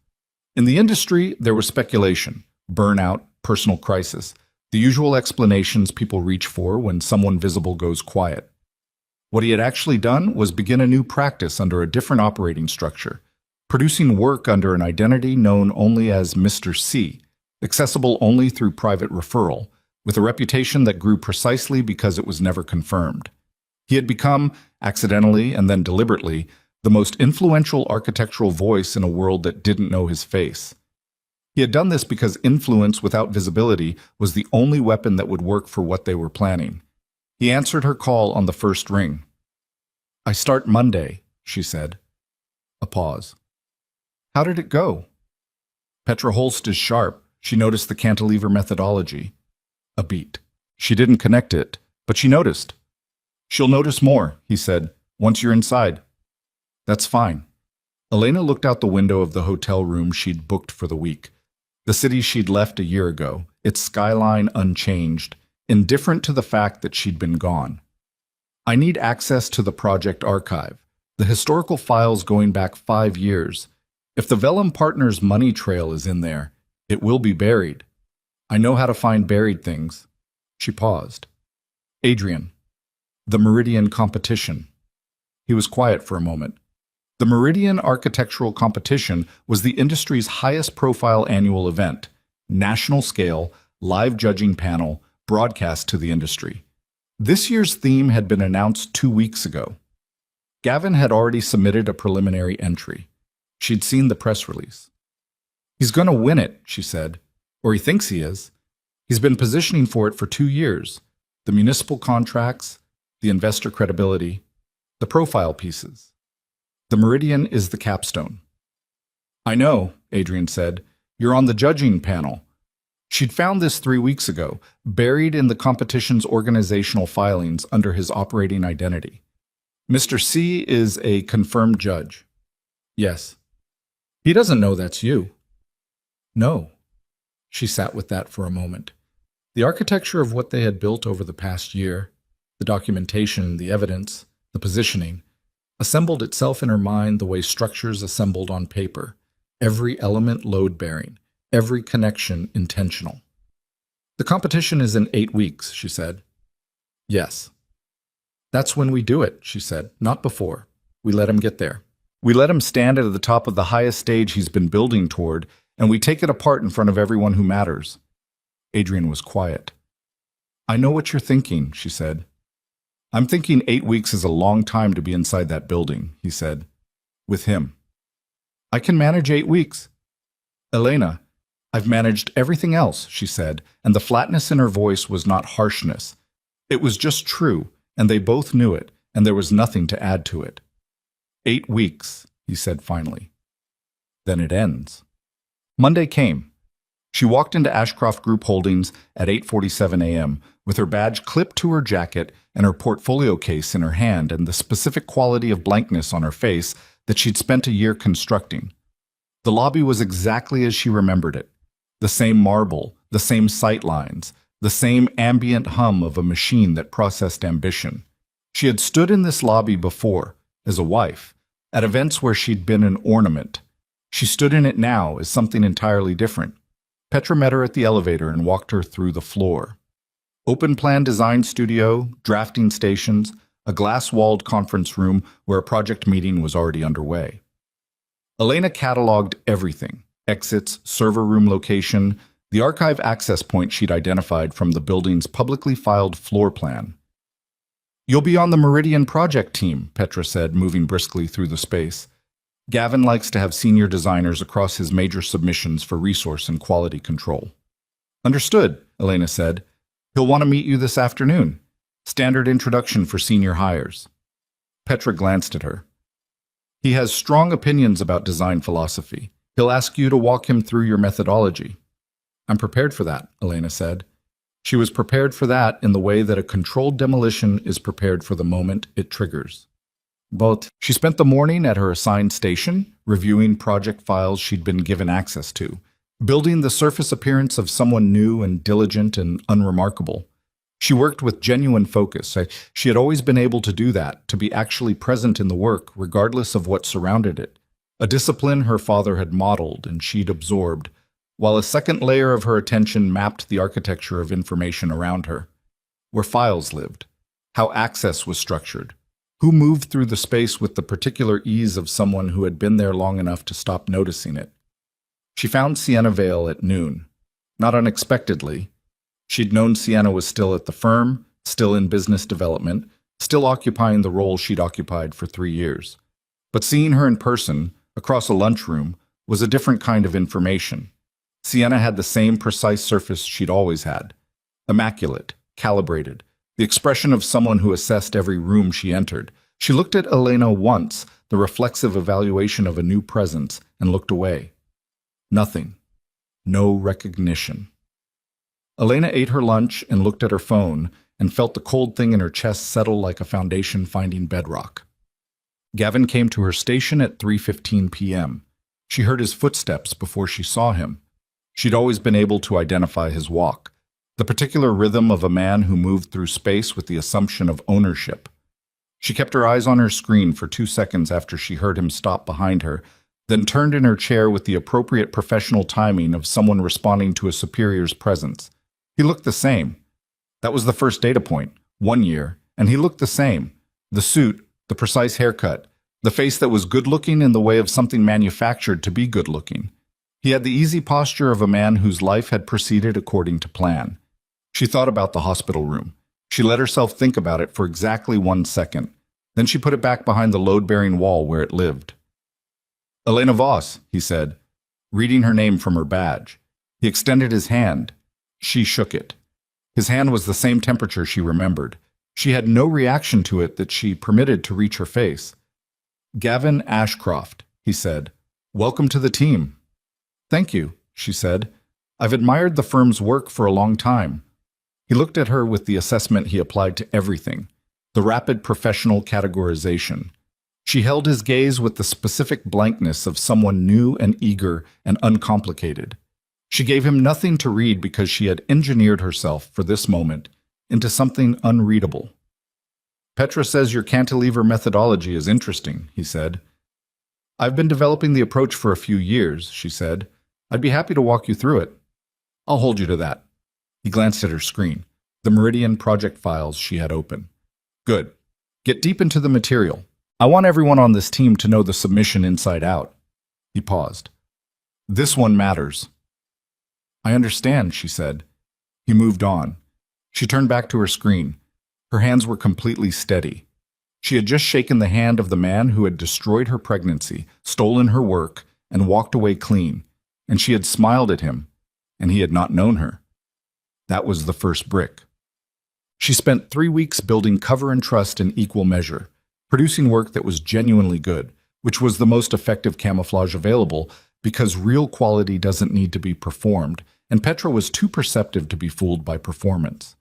In the industry, there was speculation, burnout, personal crisis, the usual explanations people reach for when someone visible goes quiet. What he had actually done was begin a new practice under a different operating structure, producing work under an identity known only as Mr. C, accessible only through private referral, with a reputation that grew precisely because it was never confirmed. He had become, accidentally and then deliberately, the most influential architectural voice in a world that didn't know his face. He had done this because influence without visibility was the only weapon that would work for what they were planning. He answered her call on the first ring. "I start Monday," she said. A pause. "How did it go?" Petra Holst is sharp. She noticed the cantilever methodology. A beat. She didn't connect it, but she noticed. "She'll notice more," he said, "once you're inside." "That's fine." Elena looked out the window of the hotel room she'd booked for the week. The city she'd left a year ago, its skyline unchanged, indifferent to the fact that she'd been gone. "I need access to the project archive, the historical files going back 5 years. If the Vellum Partners money trail is in there, it will be buried. I know how to find buried things." She paused. "Adrian, the Meridian competition." He was quiet for a moment. The Meridian Architectural Competition was the industry's highest-profile annual event, national scale, live judging panel, broadcast to the industry. This year's theme had been announced 2 weeks ago. Gavin had already submitted a preliminary entry. She'd seen the press release. "He's going to win it," she said, "or he thinks he is. He's been positioning for it for 2 years. The municipal contracts, the investor credibility, the profile pieces. The Meridian is the capstone." "I know," Adrian said. "You're on the judging panel." She'd found this 3 weeks ago, buried in the competition's organizational filings under his operating identity. "Mr. C is a confirmed judge." "Yes." "He doesn't know that's you." "No." She sat with that for a moment. The architecture of what they had built over the past year, the documentation, the evidence, the positioning, assembled itself in her mind the way structures assembled on paper, every element load-bearing, every connection intentional. The competition is in 8 weeks, she said. Yes. That's when we do it, she said, not before. We let him get there. We let him stand at the top of the highest stage he's been building toward, and we take it apart in front of everyone who matters. Adrian was quiet. I know what you're thinking, she said. I'm thinking 8 weeks is a long time to be inside that building, he said. With him. I can manage 8 weeks. Elena, I've managed everything else, she said, and the flatness in her voice was not harshness. It was just true, and they both knew it, and there was nothing to add to it. 8 weeks, he said finally. Then it ends. Monday came. She walked into Ashcroft Group Holdings at 8:47 a.m. with her badge clipped to her jacket and her portfolio case in her hand and the specific quality of blankness on her face that she'd spent a year constructing. The lobby was exactly as she remembered it. The same marble, the same sight lines, the same ambient hum of a machine that processed ambition. She had stood in this lobby before, as a wife, at events where she'd been an ornament. She stood in it now as something entirely different. Petra met her at the elevator and walked her through the floor. Open-plan design studio, drafting stations, a glass-walled conference room where a project meeting was already underway. Elena cataloged everything: exits, server room location, the archive access point she'd identified from the building's publicly filed floor plan. You'll be on the Meridian project team, Petra said, moving briskly through the space. Gavin likes to have senior designers across his major submissions for resource and quality control. Understood, Elena said. He'll want to meet you this afternoon. Standard introduction for senior hires. Petra glanced at her. He has strong opinions about design philosophy. He'll ask you to walk him through your methodology. I'm prepared for that, Elena said. She was prepared for that in the way that a controlled demolition is prepared for the moment it triggers. But she spent the morning at her assigned station, reviewing project files she'd been given access to, building the surface appearance of someone new and diligent and unremarkable. She worked with genuine focus. She had always been able to do that, to be actually present in the work, regardless of what surrounded it. A discipline her father had modeled and she'd absorbed, while a second layer of her attention mapped the architecture of information around her. Where files lived, how access was structured, who moved through the space with the particular ease of someone who had been there long enough to stop noticing it. She found Sienna Vale at noon. Not unexpectedly. She'd known Sienna was still at the firm, still in business development, still occupying the role she'd occupied for 3 years. But seeing her in person, across a lunchroom, was a different kind of information. Sienna had the same precise surface she'd always had. Immaculate, calibrated, the expression of someone who assessed every room she entered. She looked at Elena once, the reflexive evaluation of a new presence, and looked away. Nothing. No recognition. Elena ate her lunch and looked at her phone and felt the cold thing in her chest settle like a foundation finding bedrock. Gavin came to her station at 3:15 p.m. She heard his footsteps before she saw him. She'd always been able to identify his walk, the particular rhythm of a man who moved through space with the assumption of ownership. She kept her eyes on her screen for 2 seconds after she heard him stop behind her, then turned in her chair with the appropriate professional timing of someone responding to a superior's presence. He looked the same. That was the first data point, 1 year, and he looked the same. The suit, the precise haircut, the face that was good-looking in the way of something manufactured to be good-looking. He had the easy posture of a man whose life had proceeded according to plan. She thought about the hospital room. She let herself think about it for exactly 1 second. Then she put it back behind the load-bearing wall where it lived. Elena Voss, he said, reading her name from her badge. He extended his hand. She shook it. His hand was the same temperature she remembered. She had no reaction to it that she permitted to reach her face. Gavin Ashcroft, he said. Welcome to the team. Thank you, she said. I've admired the firm's work for a long time. He looked at her with the assessment he applied to everything, the rapid professional categorization. She held his gaze with the specific blankness of someone new and eager and uncomplicated. She gave him nothing to read because she had engineered herself for this moment into something unreadable. Petra says your cantilever methodology is interesting, he said. I've been developing the approach for a few years, she said. I'd be happy to walk you through it. I'll hold you to that. He glanced at her screen, the Meridian project files she had open. Good. Get deep into the material. I want everyone on this team to know the submission inside out. He paused. This one matters. I understand, she said. He moved on. She turned back to her screen. Her hands were completely steady. She had just shaken the hand of the man who had destroyed her pregnancy, stolen her work, and walked away clean, and she had smiled at him, and he had not known her. That was the first brick. She spent 3 weeks building cover and trust in equal measure, producing work that was genuinely good, which was the most effective camouflage available because real quality doesn't need to be performed, and Petra was too perceptive to be fooled by performance.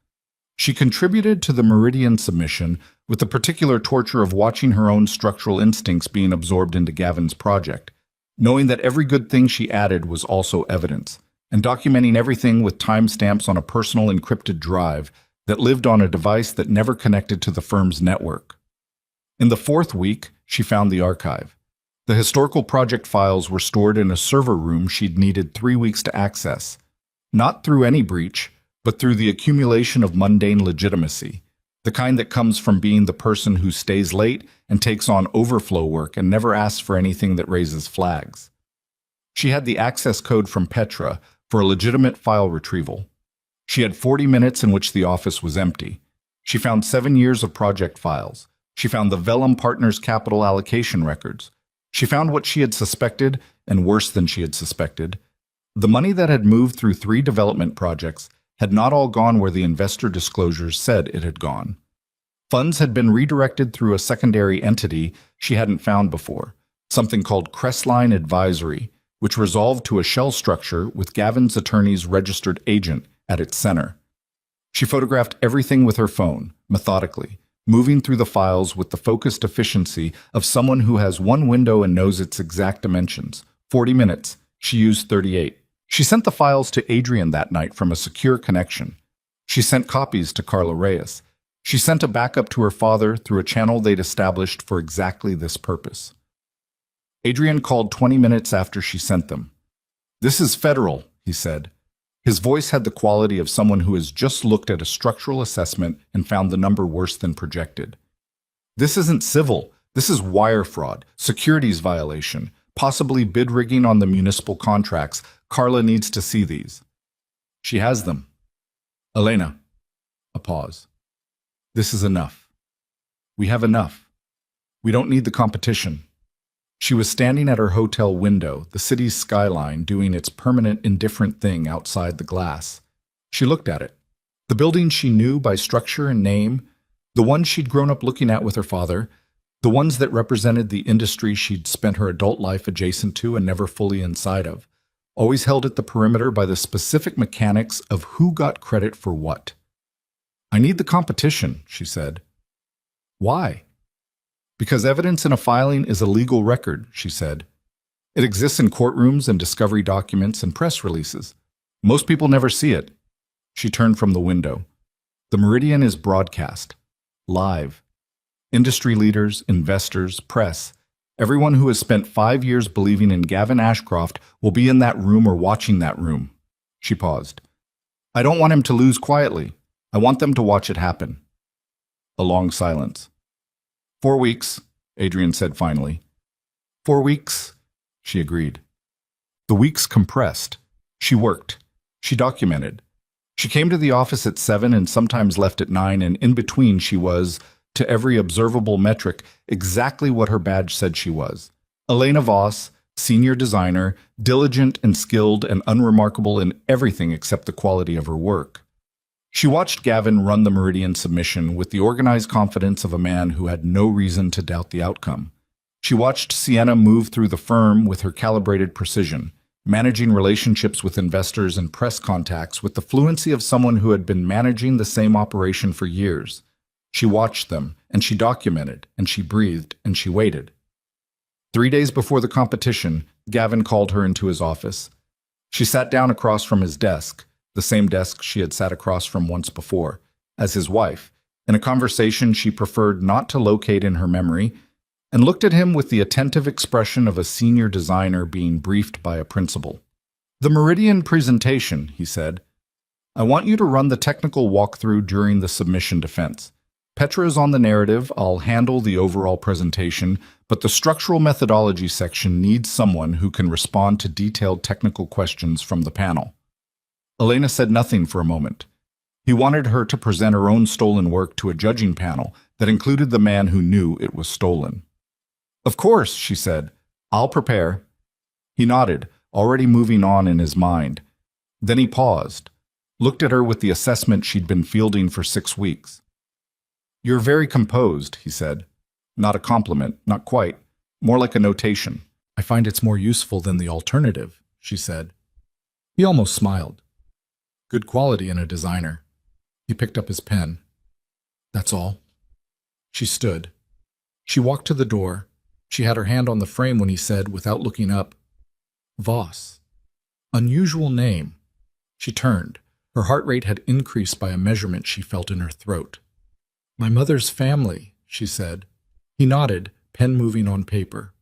She contributed to the Meridian submission with the particular torture of watching her own structural instincts being absorbed into Gavin's project, knowing that every good thing she added was also evidence, and documenting everything with timestamps on a personal encrypted drive that lived on a device that never connected to the firm's network. In the 4th week, she found the archive. The historical project files were stored in a server room she'd needed 3 weeks to access, not through any breach, but through the accumulation of mundane legitimacy, the kind that comes from being the person who stays late and takes on overflow work and never asks for anything that raises flags. She had the access code from Petra for a legitimate file retrieval. She had 40 minutes in which the office was empty. She found 7 years of project files. She found the Vellum Partners capital allocation records. She found what she had suspected, and worse than she had suspected. The money that had moved through 3 development projects had not all gone where the investor disclosures said it had gone. Funds had been redirected through a secondary entity she hadn't found before, something called Crestline Advisory, which resolved to a shell structure with Gavin's attorney's registered agent at its center. She photographed everything with her phone, methodically, moving through the files with the focused efficiency of someone who has one window and knows its exact dimensions. 40 minutes. She used 38. She sent the files to Adrian that night from a secure connection. She sent copies to Carla Reyes. She sent a backup to her father through a channel they'd established for exactly this purpose. Adrian called 20 minutes after she sent them. "This is federal," he said. His voice had the quality of someone who has just looked at a structural assessment and found the number worse than projected. "This isn't civil. This is wire fraud, securities violation, possibly bid rigging on the municipal contracts. Carla needs to see these." "She has them." "Elena." A pause. "This is enough. We have enough. We don't need the competition." She was standing at her hotel window, the city's skyline doing its permanent indifferent thing outside the glass. She looked at it. The buildings she knew by structure and name, the ones she'd grown up looking at with her father, the ones that represented the industry she'd spent her adult life adjacent to and never fully inside of, always held at the perimeter by the specific mechanics of who got credit for what. "I need the competition," she said. "Why?" "Because evidence in a filing is a legal record," she said. "It exists in courtrooms and discovery documents and press releases. Most people never see it." She turned from the window. The Meridian is broadcast. Live. Industry leaders, investors, press, everyone who has spent 5 years believing in Gavin Ashcroft will be in that room or watching that room. She paused. "I don't want him to lose quietly. I want them to watch it happen." A long silence. 4 weeks, Adrian said finally. 4 weeks, she agreed. The weeks compressed. She worked. She documented. She came to the office at 7 and sometimes left at 9, and in between she was, to every observable metric, exactly what her badge said she was. Elena Voss, senior designer, diligent and skilled and unremarkable in everything except the quality of her work. She watched Gavin run the Meridian submission with the organized confidence of a man who had no reason to doubt the outcome. She watched Sienna move through the firm with her calibrated precision, managing relationships with investors and press contacts with the fluency of someone who had been managing the same operation for years. She watched them, and she documented, and she breathed, and she waited. 3 days before the competition, Gavin called her into his office. She sat down across from his desk, the same desk she had sat across from once before, as his wife, in a conversation she preferred not to locate in her memory, and looked at him with the attentive expression of a senior designer being briefed by a principal. "The Meridian presentation," he said. "I want you to run the technical walkthrough during the submission defense. Petra is on the narrative, I'll handle the overall presentation, but the structural methodology section needs someone who can respond to detailed technical questions from the panel." Elena said nothing for a moment. He wanted her to present her own stolen work to a judging panel that included the man who knew it was stolen. "Of course," she said. "I'll prepare." He nodded, already moving on in his mind. Then he paused, looked at her with the assessment she'd been fielding for 6 weeks. "You're very composed," he said. Not a compliment, not quite. More like a notation. "I find it's more useful than the alternative," she said. He almost smiled. Good quality in a designer. He picked up his pen. "That's all." She stood. She walked to the door. She had her hand on the frame when he said, without looking up, "Voss. Unusual name." She turned. Her heart rate had increased by a measurement she felt in her throat. "My mother's family," she said. He nodded, pen moving on paper.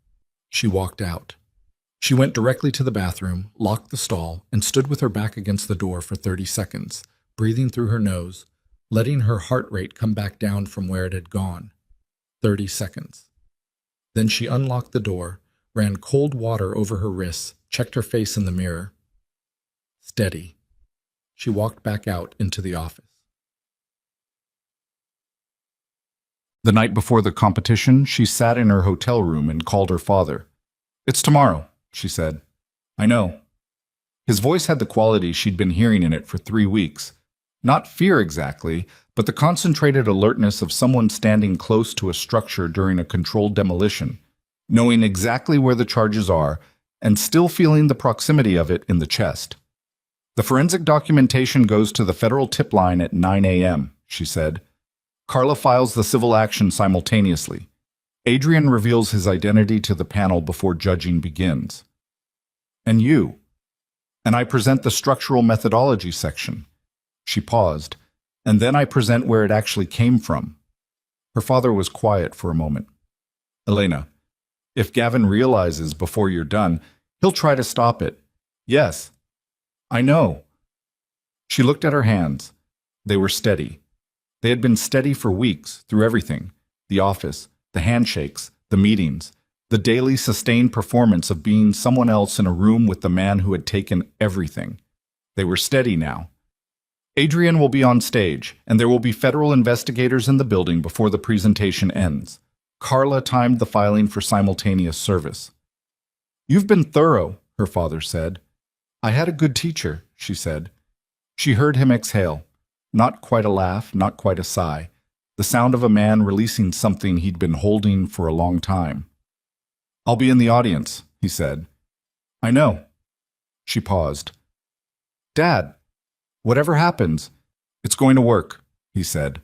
She walked out. She went directly to the bathroom, locked the stall, and stood with her back against the door for 30 seconds, breathing through her nose, letting her heart rate come back down from where it had gone. 30 seconds. Then she unlocked the door, ran cold water over her wrists, checked her face in the mirror. Steady. She walked back out into the office. The night before the competition, she sat in her hotel room and called her father. "It's tomorrow," she said. "I know." His voice had the quality she'd been hearing in it for 3 weeks. Not fear exactly, but the concentrated alertness of someone standing close to a structure during a controlled demolition, knowing exactly where the charges are and still feeling the proximity of it in the chest. "The forensic documentation goes to the federal tip line at 9 a.m., she said. Carla files the civil action simultaneously. Adrian reveals his identity to the panel before judging begins. And you. And I present the structural methodology section." She paused. "And then I present where it actually came from." Her father was quiet for a moment. "Elena, if Gavin realizes before you're done, he'll try to stop it." "Yes, I know." She looked at her hands. They were steady. They had been steady for weeks, through everything. The office, the handshakes, the meetings, the daily sustained performance of being someone else in a room with the man who had taken everything. They were steady now. Adrian will be on stage, and there will be federal investigators in the building before the presentation ends. Carla timed the filing for simultaneous service. "You've been thorough," her father said. "I had a good teacher," she said. She heard him exhale. Not quite a laugh, not quite a sigh. The sound of a man releasing something he'd been holding for a long time. "I'll be in the audience," he said. "I know." She paused. "Dad, whatever happens, it's going to work," he said.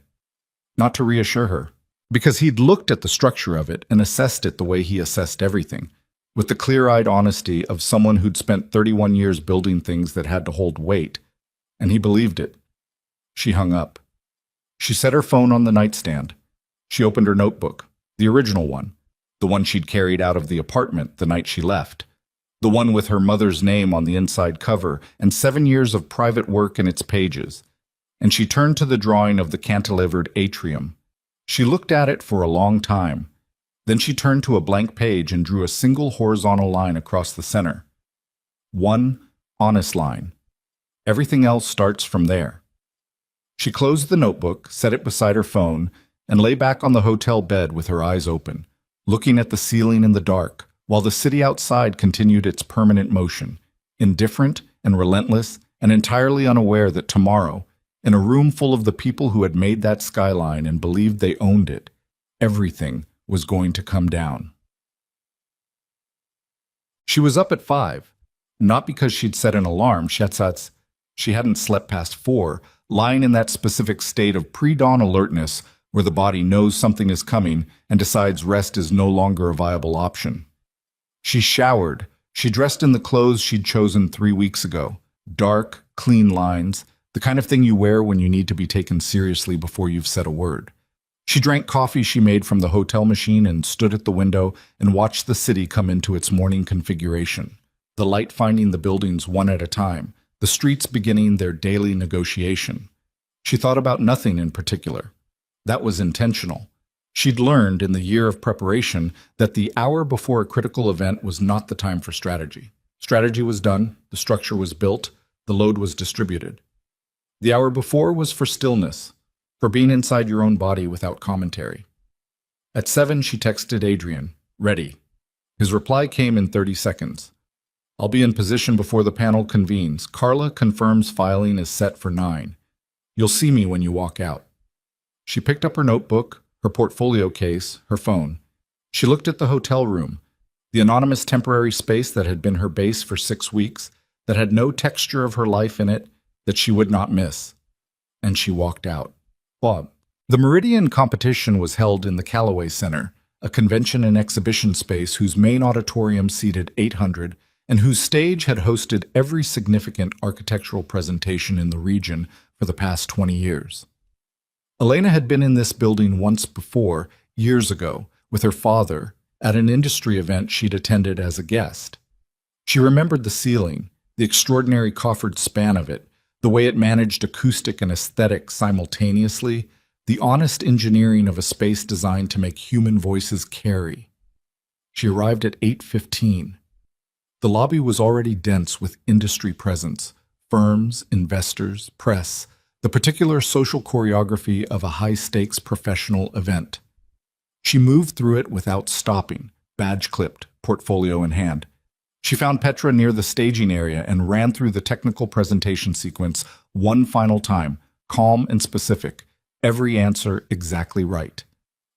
Not to reassure her, because he'd looked at the structure of it and assessed it the way he assessed everything, with the clear-eyed honesty of someone who'd spent 31 years building things that had to hold weight, and he believed it. She hung up. She set her phone on the nightstand. She opened her notebook, the original one, the one she'd carried out of the apartment the night she left, the one with her mother's name on the inside cover and 7 years of private work in its pages, and she turned to the drawing of the cantilevered atrium. She looked at it for a long time. Then she turned to a blank page and drew a single horizontal line across the center. One honest line. Everything else starts from there. She closed the notebook, set it beside her phone, and lay back on the hotel bed with her eyes open, looking at the ceiling in the dark, while the city outside continued its permanent motion, indifferent and relentless and entirely unaware that tomorrow, in a room full of the people who had made that skyline and believed they owned it, everything was going to come down. She was up at 5, not because she'd set an alarm, she hadn't slept past 4, lying in that specific state of pre-dawn alertness where the body knows something is coming and decides rest is no longer a viable option. She showered. She dressed in the clothes she'd chosen 3 weeks ago. Dark, clean lines, the kind of thing you wear when you need to be taken seriously before you've said a word. She drank coffee she made from the hotel machine and stood at the window and watched the city come into its morning configuration, the light finding the buildings one at a time, the streets beginning their daily negotiation. She thought about nothing in particular. That was intentional. She'd learned in the year of preparation that the hour before a critical event was not the time for strategy. Strategy was done, the structure was built, the load was distributed. The hour before was for stillness, for being inside your own body without commentary. At 7, she texted Adrian, "Ready." His reply came in 30 seconds. "I'll be in position before the panel convenes. Carla confirms filing is set for 9. You'll see me when you walk out." She picked up her notebook, her portfolio case, her phone. She looked at the hotel room, the anonymous temporary space that had been her base for 6 weeks, that had no texture of her life in it, that she would not miss. And she walked out. Bob. The Meridian competition was held in the Callaway Center, a convention and exhibition space whose main auditorium seated 800 and whose stage had hosted every significant architectural presentation in the region for the past 20 years. Elena had been in this building once before, years ago, with her father, at an industry event she'd attended as a guest. She remembered the ceiling, the extraordinary coffered span of it, the way it managed acoustic and aesthetic simultaneously, the honest engineering of a space designed to make human voices carry. She arrived at 8:15. The lobby was already dense with industry presence, firms, investors, press, the particular social choreography of a high-stakes professional event. She moved through it without stopping, badge clipped, portfolio in hand. She found Petra near the staging area and ran through the technical presentation sequence one final time, calm and specific, every answer exactly right.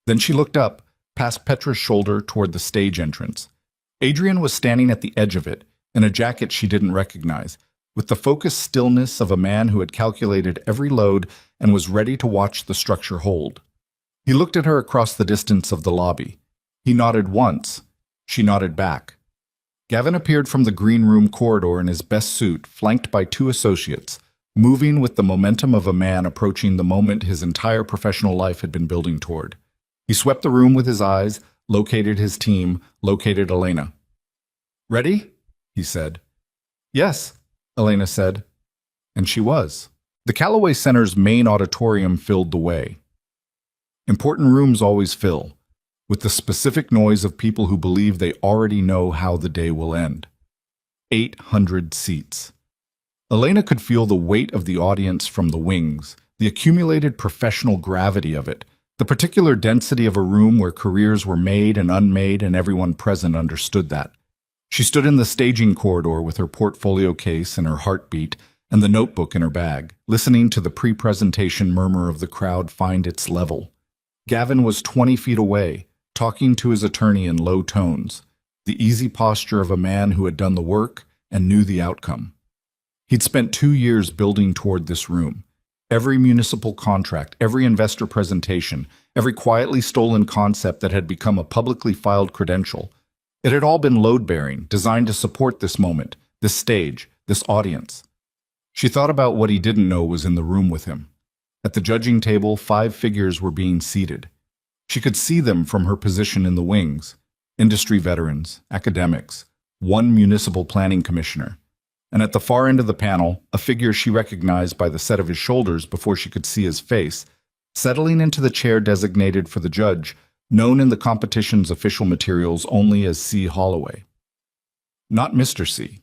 Then she looked up, past Petra's shoulder toward the stage entrance. Adrian was standing at the edge of it, in a jacket she didn't recognize, with the focused stillness of a man who had calculated every load and was ready to watch the structure hold. He looked at her across the distance of the lobby. He nodded once. She nodded back. Gavin appeared from the green room corridor in his best suit, flanked by 2 associates, moving with the momentum of a man approaching the moment his entire professional life had been building toward. He swept the room with his eyes, located his team, located Elena. "Ready?" he said. "Yes," Elena said. And she was. The Callaway Center's main auditorium filled the way. Important rooms always fill, with the specific noise of people who believe they already know how the day will end. 800 seats. Elena could feel the weight of the audience from the wings, the accumulated professional gravity of it, the particular density of a room where careers were made and unmade and everyone present understood that. She stood in the staging corridor with her portfolio case and her heartbeat and the notebook in her bag, listening to the pre-presentation murmur of the crowd find its level. Gavin was 20 feet away, talking to his attorney in low tones, the easy posture of a man who had done the work and knew the outcome. He'd spent 2 years building toward this room. Every municipal contract, every investor presentation, every quietly stolen concept that had become a publicly filed credential. It had all been load-bearing, designed to support this moment, this stage, this audience. She thought about what he didn't know was in the room with him. At the judging table, 5 figures were being seated. She could see them from her position in the wings. Industry veterans, academics, 1 municipal planning commissioner. And at the far end of the panel, a figure she recognized by the set of his shoulders before she could see his face, settling into the chair designated for the judge, known in the competition's official materials only as C. Holloway. Not Mr. C.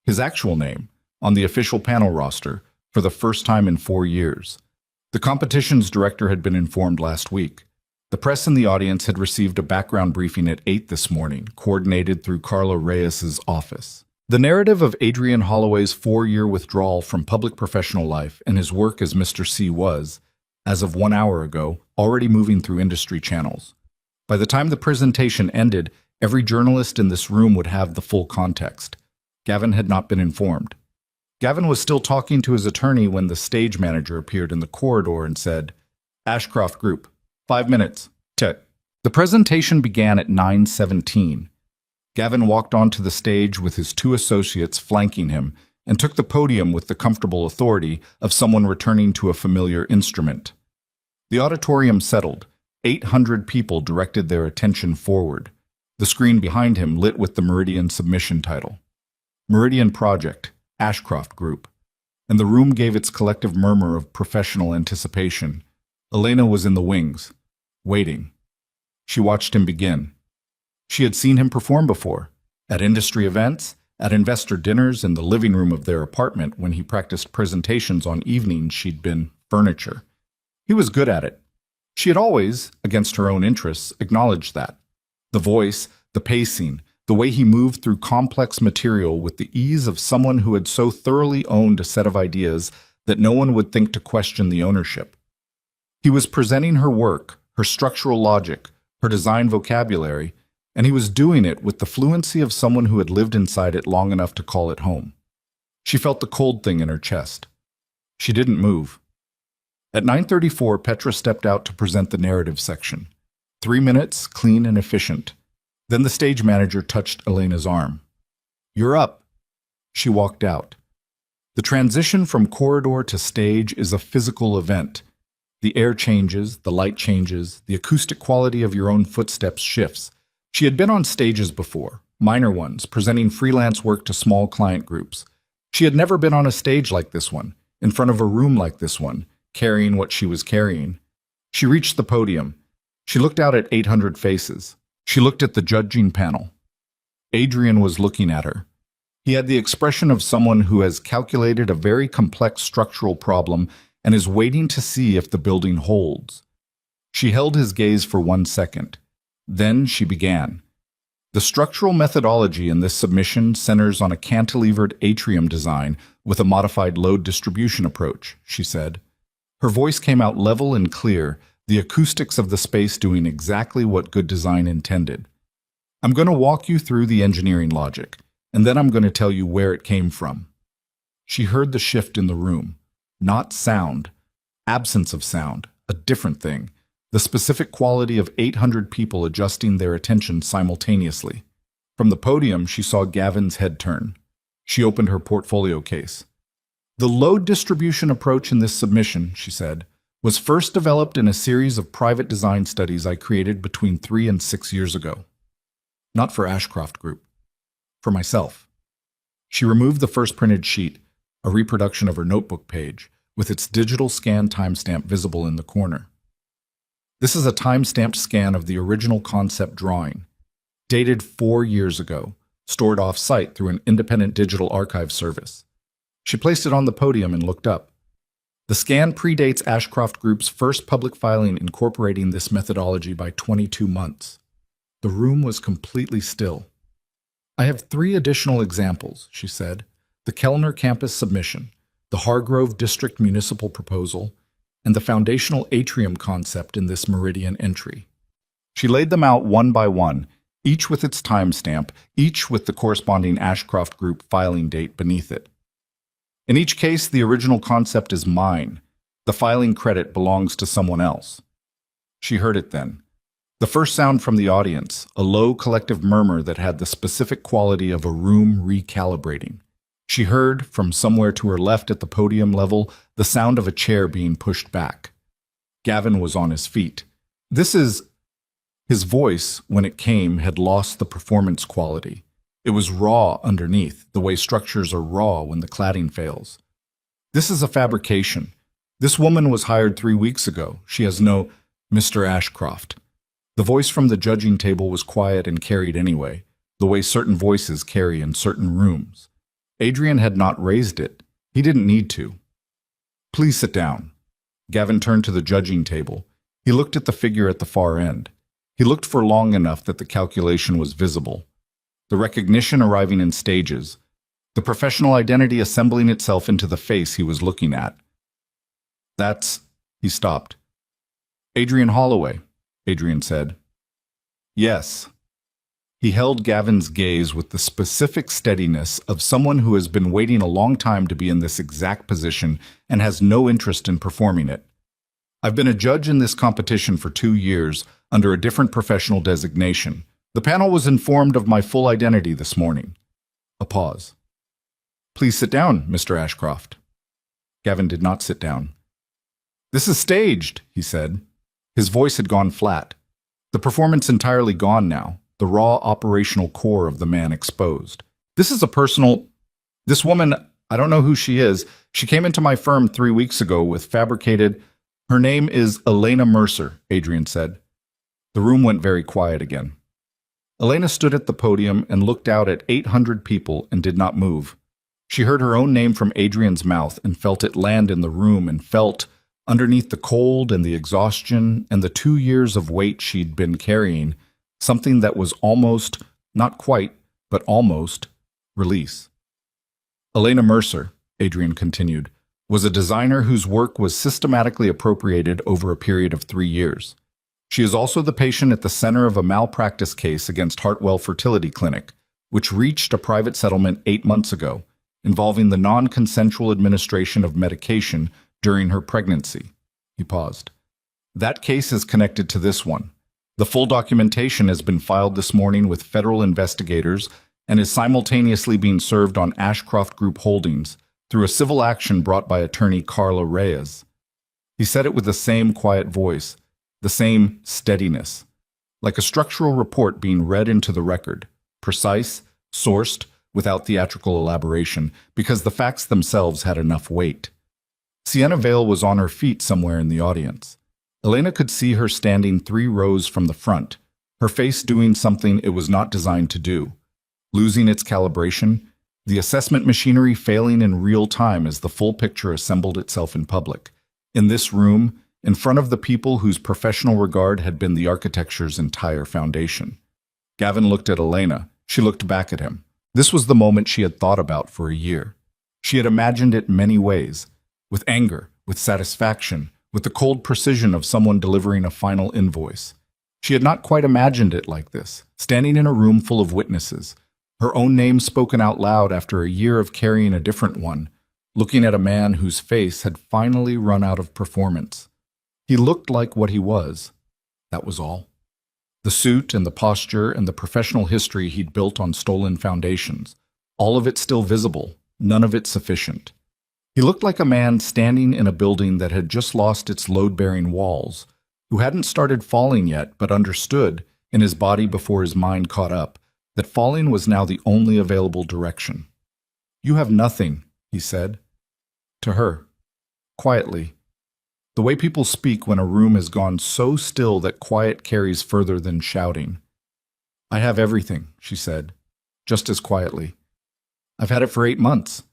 His actual name, on the official panel roster, for the first time in 4 years. The competition's director had been informed last week. The press in the audience had received a background briefing at 8 this morning, coordinated through Carla Reyes's office. The narrative of Adrian Holloway's 4-year withdrawal from public professional life and his work as Mr. C was, as of 1 hour ago, already moving through industry channels. By the time the presentation ended, every journalist in this room would have the full context. Gavin had not been informed. Gavin was still talking to his attorney when the stage manager appeared in the corridor and said, "Ashcroft Group, 5 minutes. Tet." The presentation began at 9:17. Gavin walked onto the stage with his 2 associates flanking him, and took the podium with the comfortable authority of someone returning to a familiar instrument. The auditorium settled. 800 people directed their attention forward. The screen behind him lit with the Meridian submission title. Meridian Project, Ashcroft Group. And the room gave its collective murmur of professional anticipation. Elena was in the wings, waiting. She watched him begin. She had seen him perform before, at industry events, at investor dinners in the living room of their apartment when he practiced presentations on evenings she'd been furniture. He was good at it. She had always, against her own interests, acknowledged that. The voice, the pacing, the way he moved through complex material with the ease of someone who had so thoroughly owned a set of ideas that no one would think to question the ownership. He was presenting her work, her structural logic, her design vocabulary, and he was doing it with the fluency of someone who had lived inside it long enough to call it home. She felt the cold thing in her chest. She didn't move. At 9:34, Petra stepped out to present the narrative section. 3 minutes, clean and efficient. Then the stage manager touched Elena's arm. "You're up." She walked out. The transition from corridor to stage is a physical event. The air changes, the light changes, the acoustic quality of your own footsteps shifts. She had been on stages before, minor ones, presenting freelance work to small client groups. She had never been on a stage like this one, in front of a room like this one, carrying what she was carrying. She reached the podium. She looked out at 800 faces. She looked at the judging panel. Adrian was looking at her. He had the expression of someone who has calculated a very complex structural problem and is waiting to see if the building holds. She held his gaze for 1 second. Then she began. The structural methodology in this submission centers on a cantilevered atrium design with a modified load distribution approach, she said. Her voice came out level and clear, the acoustics of the space doing exactly what good design intended. I'm going to walk you through the engineering logic, and then I'm going to tell you where it came from. She heard the shift in the room. Not sound. Absence of sound. A different thing. The specific quality of 800 people adjusting their attention simultaneously. From the podium, she saw Gavin's head turn. She opened her portfolio case. The load distribution approach in this submission, she said, was first developed in a series of private design studies I created between 3 and 6 years ago. Not for Ashcroft Group. For myself. She removed the first printed sheet, a reproduction of her notebook page, with its digital scan timestamp visible in the corner. This is a time-stamped scan of the original concept drawing, dated 4 years ago, stored off-site through an independent digital archive service. She placed it on the podium and looked up. The scan predates Ashcroft Group's first public filing incorporating this methodology by 22 months. The room was completely still. I have 3 additional examples, she said. The Kellner campus submission, the Hargrove District municipal proposal, and the foundational atrium concept in this Meridian entry. She laid them out one by one, each with its timestamp, each with the corresponding Ashcroft Group filing date beneath it. In each case, the original concept is mine. The filing credit belongs to someone else. She heard it then. The first sound from the audience, a low collective murmur that had the specific quality of a room recalibrating. She heard, from somewhere to her left at the podium level, the sound of a chair being pushed back. Gavin was on his feet. His voice, when it came, had lost the performance quality. It was raw underneath, the way structures are raw when the cladding fails. This is a fabrication. This woman was hired 3 weeks ago. She has no Mr. Ashcroft. The voice from the judging table was quiet and carried anyway, the way certain voices carry in certain rooms. Adrian had not raised it. He didn't need to. Please sit down. Gavin turned to the judging table. He looked at the figure at the far end. He looked for long enough that the calculation was visible. The recognition arriving in stages. The professional identity assembling itself into the face he was looking at. He stopped. Adrian Holloway, Adrian said. Yes. He held Gavin's gaze with the specific steadiness of someone who has been waiting a long time to be in this exact position and has no interest in performing it. I've been a judge in this competition for 2 years under a different professional designation. The panel was informed of my full identity this morning. A pause. Please sit down, Mr. Ashcroft. Gavin did not sit down. This is staged, he said. His voice had gone flat. The performance entirely gone now, the raw operational core of the man exposed. This is a personal... This woman, I don't know who she is. She came into my firm 3 weeks ago with fabricated... Her name is Elena Mercer, Adrian said. The room went very quiet again. Elena stood at the podium and looked out at 800 people and did not move. She heard her own name from Adrian's mouth and felt it land in the room and felt, underneath the cold and the exhaustion and the 2 years of weight she'd been carrying, something that was almost, not quite, but almost, release. Elena Mercer, Adrian continued, was a designer whose work was systematically appropriated over a period of 3 years. She is also the patient at the center of a malpractice case against Hartwell Fertility Clinic, which reached a private settlement 8 months ago, involving the non-consensual administration of medication during her pregnancy. He paused. That case is connected to this one. The full documentation has been filed this morning with federal investigators and is simultaneously being served on Ashcroft Group Holdings through a civil action brought by attorney Carla Reyes. He said it with the same quiet voice, the same steadiness, like a structural report being read into the record, precise, sourced, without theatrical elaboration, because the facts themselves had enough weight. Sienna Vale was on her feet somewhere in the audience. Elena could see her standing 3 rows from the front, her face doing something it was not designed to do, losing its calibration, the assessment machinery failing in real time as the full picture assembled itself in public. In this room, in front of the people whose professional regard had been the architecture's entire foundation. Gavin looked at Elena. She looked back at him. This was the moment she had thought about for a year. She had imagined it many ways, with anger, with satisfaction, with the cold precision of someone delivering a final invoice. She had not quite imagined it like this, standing in a room full of witnesses, her own name spoken out loud after a year of carrying a different one, looking at a man whose face had finally run out of performance. He looked like what he was. That was all. The suit and the posture and the professional history he'd built on stolen foundations, all of it still visible, none of it sufficient. He looked like a man standing in a building that had just lost its load-bearing walls, who hadn't started falling yet but understood, in his body before his mind caught up, that falling was now the only available direction. "You have nothing," he said. To her, quietly, the way people speak when a room has gone so still that quiet carries further than shouting. "I have everything," she said, just as quietly. "I've had it for 8 months.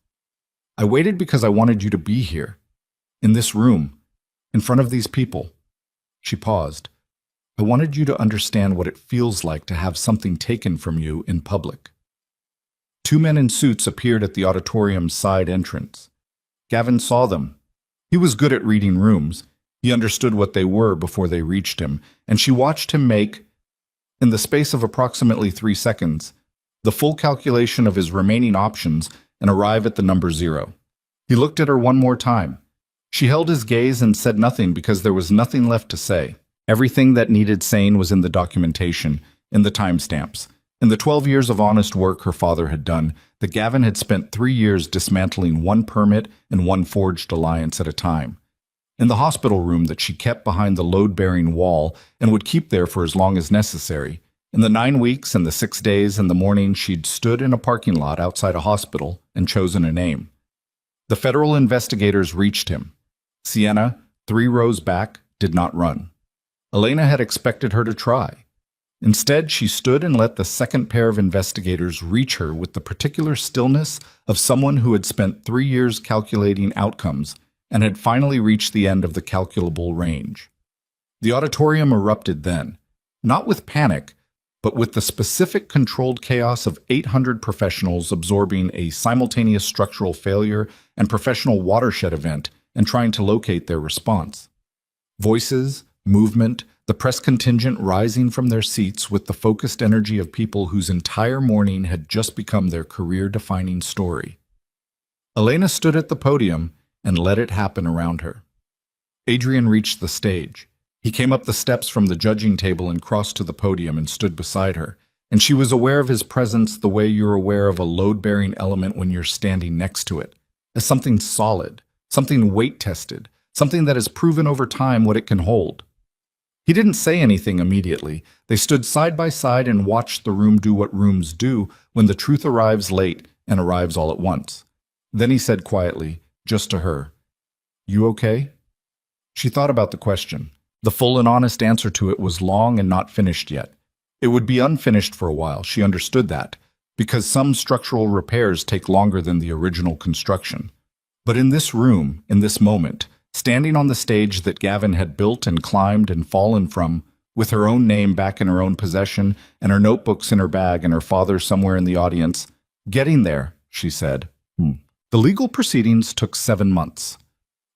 I waited because I wanted you to be here, in this room, in front of these people." She paused. "I wanted you to understand what it feels like to have something taken from you in public." 2 men in suits appeared at the auditorium's side entrance. Gavin saw them. He was good at reading rooms. He understood what they were before they reached him, and she watched him make, in the space of approximately 3 seconds, the full calculation of his remaining options and arrive at the number 0. He looked at her one more time. She held his gaze and said nothing because there was nothing left to say. Everything that needed saying was in the documentation, in the timestamps, in the 12 years of honest work her father had done, that Gavin had spent 3 years dismantling one permit and one forged alliance at a time. In the hospital room that she kept behind the load-bearing wall and would keep there for as long as necessary. In the 9 weeks and the 6 days and the morning she'd stood in a parking lot outside a hospital and chosen a name. The federal investigators reached him. Sienna, 3 rows back, did not run. Elena had expected her to try. Instead, she stood and let the second pair of investigators reach her with the particular stillness of someone who had spent 3 years calculating outcomes and had finally reached the end of the calculable range. The auditorium erupted then, not with panic, but with the specific controlled chaos of 800 professionals absorbing a simultaneous structural failure and professional watershed event and trying to locate their response. Voices, movement, the press contingent rising from their seats with the focused energy of people whose entire morning had just become their career-defining story. Elena stood at the podium and let it happen around her. Adrian reached the stage. He came up the steps from the judging table and crossed to the podium and stood beside her, and she was aware of his presence the way you're aware of a load-bearing element when you're standing next to it, as something solid, something weight-tested, something that has proven over time what it can hold. He didn't say anything immediately. They stood side by side and watched the room do what rooms do when the truth arrives late and arrives all at once. Then he said quietly, just to her, "You okay?" She thought about the question. The full and honest answer to it was long and not finished yet. It would be unfinished for a while, she understood that, because some structural repairs take longer than the original construction. But in this room, in this moment, standing on the stage that Gavin had built and climbed and fallen from, with her own name back in her own possession and her notebooks in her bag and her father somewhere in the audience, "Getting there," she said. The legal proceedings took 7 months.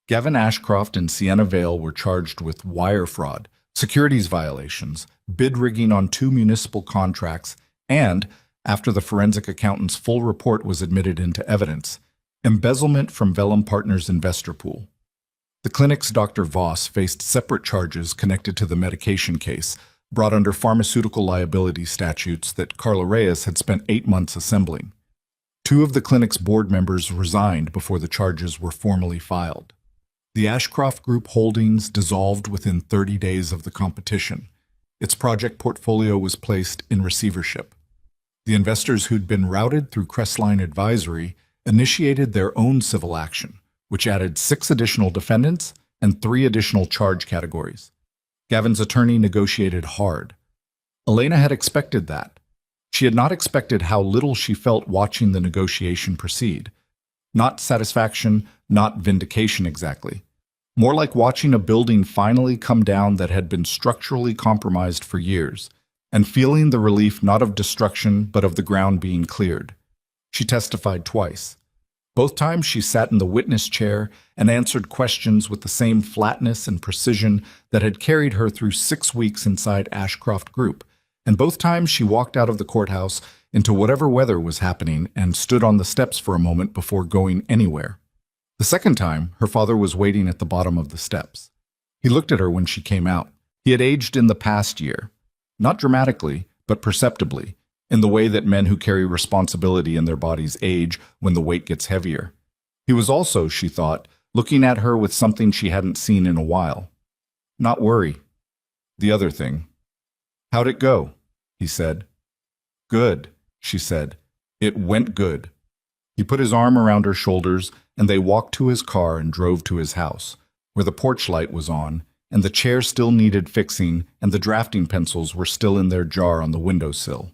Gavin Ashcroft and Sienna Vale were charged with wire fraud, securities violations, bid rigging on 2 municipal contracts, and, after the forensic accountant's full report was admitted into evidence, embezzlement from Vellum Partners' investor pool. The clinic's Dr. Voss faced separate charges connected to the medication case, brought under pharmaceutical liability statutes that Carla Reyes had spent 8 months assembling. 2 of the clinic's board members resigned before the charges were formally filed. The Ashcroft Group holdings dissolved within 30 days of the competition. Its project portfolio was placed in receivership. The investors who'd been routed through Crestline Advisory initiated their own civil action, which added 6 additional defendants and 3 additional charge categories. Gavin's attorney negotiated hard. Elena had expected that. She had not expected how little she felt watching the negotiation proceed. Not satisfaction, not vindication exactly. More like watching a building finally come down that had been structurally compromised for years, and feeling the relief not of destruction but of the ground being cleared. She testified twice. Both times she sat in the witness chair and answered questions with the same flatness and precision that had carried her through 6 weeks inside Ashcroft Group, and both times she walked out of the courthouse into whatever weather was happening and stood on the steps for a moment before going anywhere. The second time, her father was waiting at the bottom of the steps. He looked at her when she came out. He had aged in the past year, not dramatically, but perceptibly, in the way that men who carry responsibility in their bodies age when the weight gets heavier. He was also, she thought, looking at her with something she hadn't seen in a while. Not worry. The other thing. "How'd it go?" he said. "Good," she said. "It went good." He put his arm around her shoulders, and they walked to his car and drove to his house, where the porch light was on, and the chair still needed fixing, and the drafting pencils were still in their jar on the windowsill.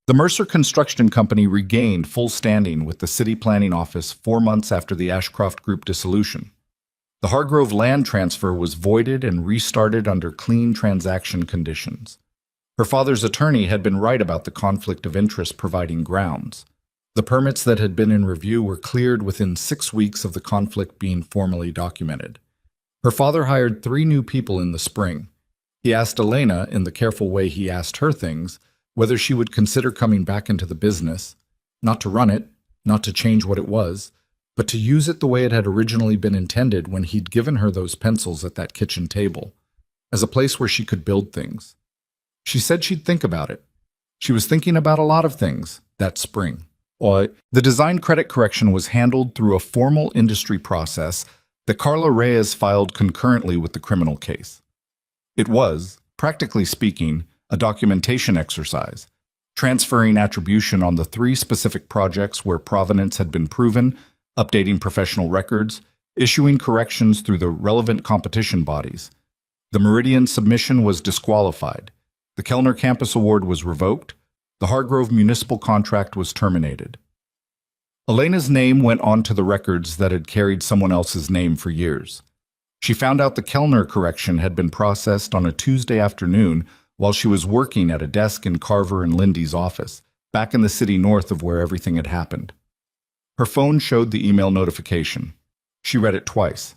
The Mercer Construction Company regained full standing with the City Planning Office 4 months after the Ashcroft Group dissolution. The Hargrove land transfer was voided and restarted under clean transaction conditions. Her father's attorney had been right about the conflict of interest providing grounds. The permits that had been in review were cleared within 6 weeks of the conflict being formally documented. Her father hired 3 new people in the spring. He asked Elena, in the careful way he asked her things, whether she would consider coming back into the business, not to run it, not to change what it was, but to use it the way it had originally been intended when he'd given her those pencils at that kitchen table, as a place where she could build things. She said she'd think about it. She was thinking about a lot of things that spring. The design credit correction was handled through a formal industry process that Carla Reyes filed concurrently with the criminal case. It was, practically speaking, a documentation exercise, transferring attribution on the 3 specific projects where provenance had been proven, updating professional records, issuing corrections through the relevant competition bodies. The Meridian submission was disqualified. The Kellner Campus Award was revoked. The Hargrove municipal contract was terminated. Elena's name went onto the records that had carried someone else's name for years. She found out the Kellner correction had been processed on a Tuesday afternoon while she was working at a desk in Carver and Lindy's office, back in the city north of where everything had happened. Her phone showed the email notification. She read it twice.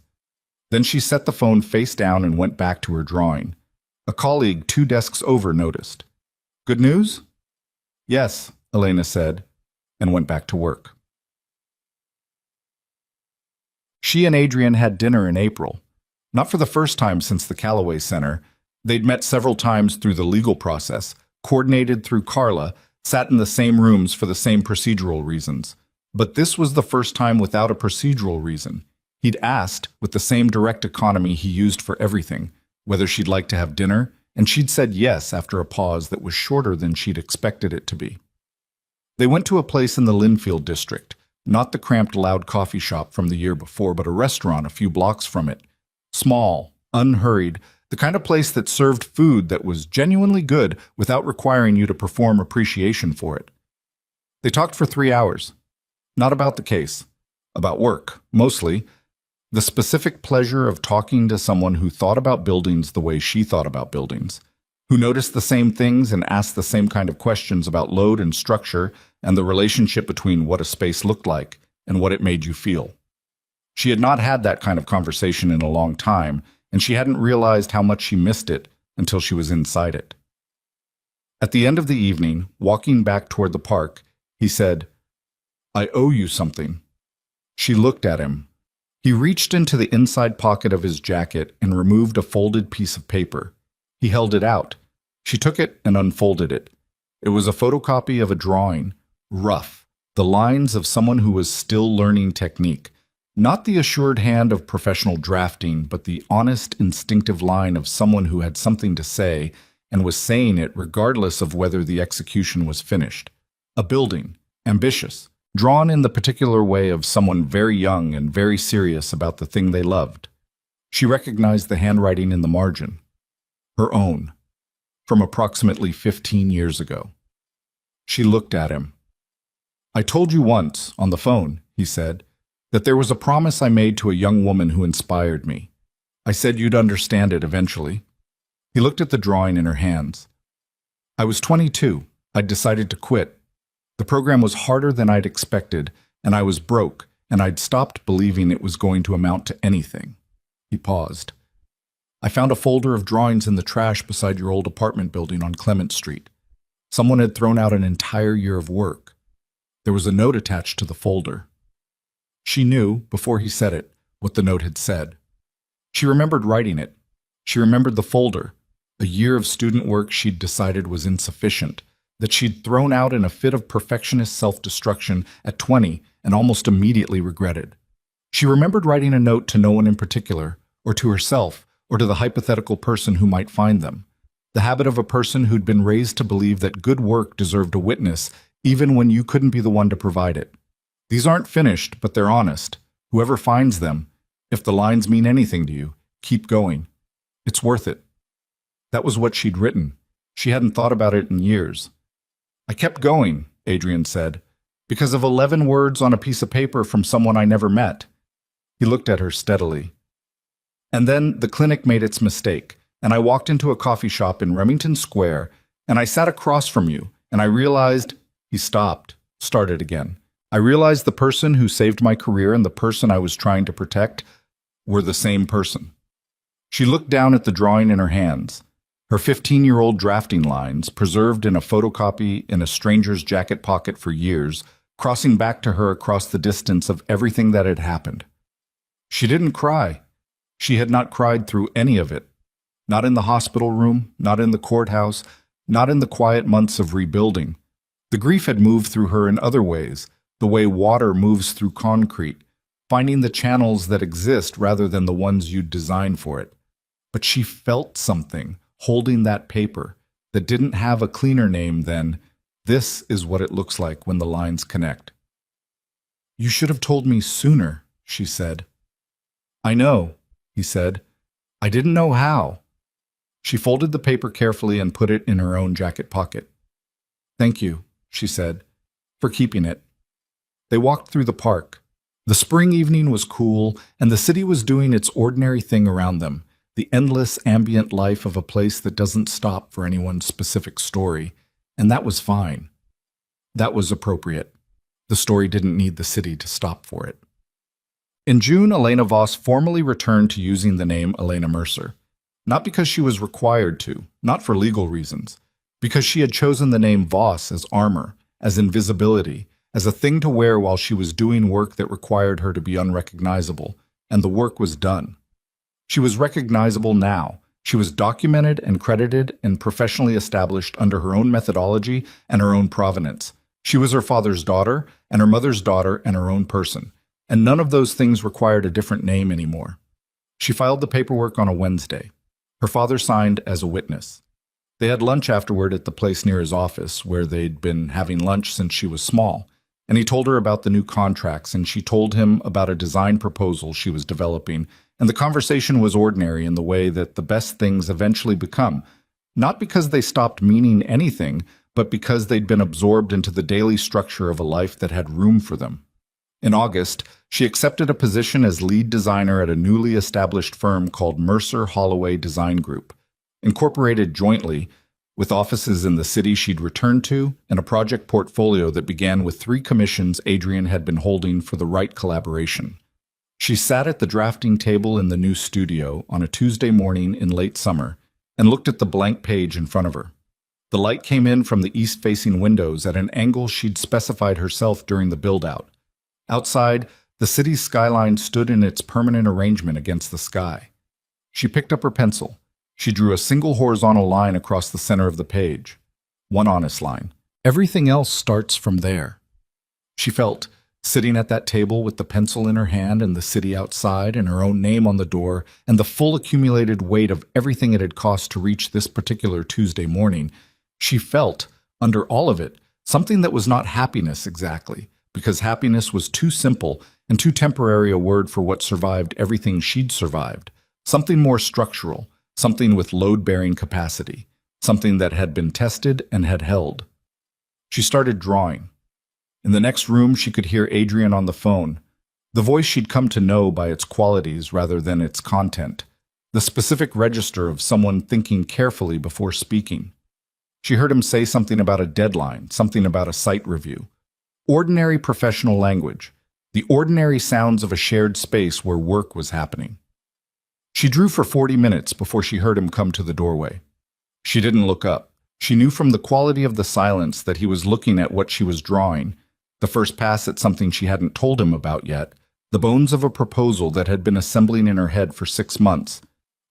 Then she set the phone face down and went back to her drawing. A colleague 2 desks over noticed. "Good news?" "Yes," Elena said, and went back to work. She and Adrian had dinner in April. Not for the first time since the Callaway Center. They'd met several times through the legal process, coordinated through Carla, sat in the same rooms for the same procedural reasons. But this was the first time without a procedural reason. He'd asked, with the same direct economy he used for everything, whether she'd like to have dinner, and she'd said yes after a pause that was shorter than she'd expected it to be. They went to a place in the Linfield district, not the cramped loud coffee shop from the year before, but a restaurant a few blocks from it. Small, unhurried, the kind of place that served food that was genuinely good without requiring you to perform appreciation for it. They talked for 3 hours. Not about the case. About work, mostly. The specific pleasure of talking to someone who thought about buildings the way she thought about buildings, who noticed the same things and asked the same kind of questions about load and structure and the relationship between what a space looked like and what it made you feel. She had not had that kind of conversation in a long time, and she hadn't realized how much she missed it until she was inside it. At the end of the evening, walking back toward the park, he said, "I owe you something." She looked at him. He reached into the inside pocket of his jacket and removed a folded piece of paper. He held it out. She took it and unfolded it. It was a photocopy of a drawing, rough, the lines of someone who was still learning technique. Not the assured hand of professional drafting, but the honest, instinctive line of someone who had something to say and was saying it regardless of whether the execution was finished. A building, ambitious, drawn in the particular way of someone very young and very serious about the thing they loved. She recognized the handwriting in the margin. Her own, from approximately 15 years ago. She looked at him. "I told you once, on the phone," he said, "that there was a promise I made to a young woman who inspired me. I said you'd understand it eventually." He looked at the drawing in her hands. "I was 22. I'd decided to quit. The program was harder than I'd expected, and I was broke, and I'd stopped believing it was going to amount to anything." He paused. "I found a folder of drawings in the trash beside your old apartment building on Clement Street. Someone had thrown out an entire year of work. There was a note attached to the folder." She knew, before he said it, what the note had said. She remembered writing it. She remembered the folder, a year of student work she'd decided was insufficient, that she'd thrown out in a fit of perfectionist self-destruction at 20 and almost immediately regretted. She remembered writing a note to no one in particular, or to herself, or to the hypothetical person who might find them. The habit of a person who'd been raised to believe that good work deserved a witness, even when you couldn't be the one to provide it. These aren't finished, but they're honest. Whoever finds them, if the lines mean anything to you, keep going. It's worth it. That was what she'd written. She hadn't thought about it in years. "I kept going," Adrian said, "because of 11 words on a piece of paper from someone I never met." He looked at her steadily. "And then the clinic made its mistake, and I walked into a coffee shop in Remington Square, and I sat across from you, and I realized—" He stopped, started again. "I realized the person who saved my career and the person I was trying to protect were the same person." She looked down at the drawing in her hands, her 15-year-old drafting lines, preserved in a photocopy in a stranger's jacket pocket for years, crossing back to her across the distance of everything that had happened. She didn't cry. She had not cried through any of it. Not in the hospital room, not in the courthouse, not in the quiet months of rebuilding. The grief had moved through her in other ways, the way water moves through concrete, finding the channels that exist rather than the ones you'd design for it. But she felt something, holding that paper, that didn't have a cleaner name than, "This is what it looks like when the lines connect." "You should have told me sooner," she said. "I know," he said. "I didn't know how." She folded the paper carefully and put it in her own jacket pocket. "Thank you," she said, "for keeping it." They walked through the park. The spring evening was cool, and the city was doing its ordinary thing around them, the endless ambient life of a place that doesn't stop for anyone's specific story, and that was fine. That was appropriate. The story didn't need the city to stop for it. In June, Elena Voss formally returned to using the name Elena Mercer. Not because she was required to, not for legal reasons, because she had chosen the name Voss as armor, as invisibility, as a thing to wear while she was doing work that required her to be unrecognizable, and the work was done. She was recognizable now, She was documented and credited and professionally established under her own methodology and her own provenance. She was her father's daughter and her mother's daughter and her own person, and none of those things required a different name anymore. She filed the paperwork on a Wednesday. Her father signed as a witness. They had lunch afterward at the place near his office, where they'd been having lunch since she was small, and he told her about the new contracts, and she told him about a design proposal she was developing, and the conversation was ordinary in the way that the best things eventually become, not because they stopped meaning anything, but because they'd been absorbed into the daily structure of a life that had room for them. In August, she accepted a position as lead designer at a newly established firm called Mercer Holloway Design Group, incorporated jointly with offices in the city she'd returned to and a project portfolio that began with 3 commissions Adrian had been holding for the right collaboration. She sat at the drafting table in the new studio on a Tuesday morning in late summer and looked at the blank page in front of her. The light came in from the east-facing windows at an angle she'd specified herself during the build-out. Outside, the city's skyline stood in its permanent arrangement against the sky. She picked up her pencil. She drew a single horizontal line across the center of the page. One honest line. Everything else starts from there. She felt, sitting at that table with the pencil in her hand and the city outside and her own name on the door and the full accumulated weight of everything it had cost to reach this particular Tuesday morning, she felt, under all of it, something that was not happiness exactly, because happiness was too simple and too temporary a word for what survived everything she'd survived. Something more structural, something with load-bearing capacity, something that had been tested and had held. She started drawing. In the next room, she could hear Adrian on the phone, the voice she'd come to know by its qualities rather than its content, the specific register of someone thinking carefully before speaking. She heard him say something about a deadline, something about a site review. Ordinary professional language, the ordinary sounds of a shared space where work was happening. She drew for 40 minutes before she heard him come to the doorway. She didn't look up. She knew from the quality of the silence that he was looking at what she was drawing, the first pass at something she hadn't told him about yet, the bones of a proposal that had been assembling in her head for 6 months,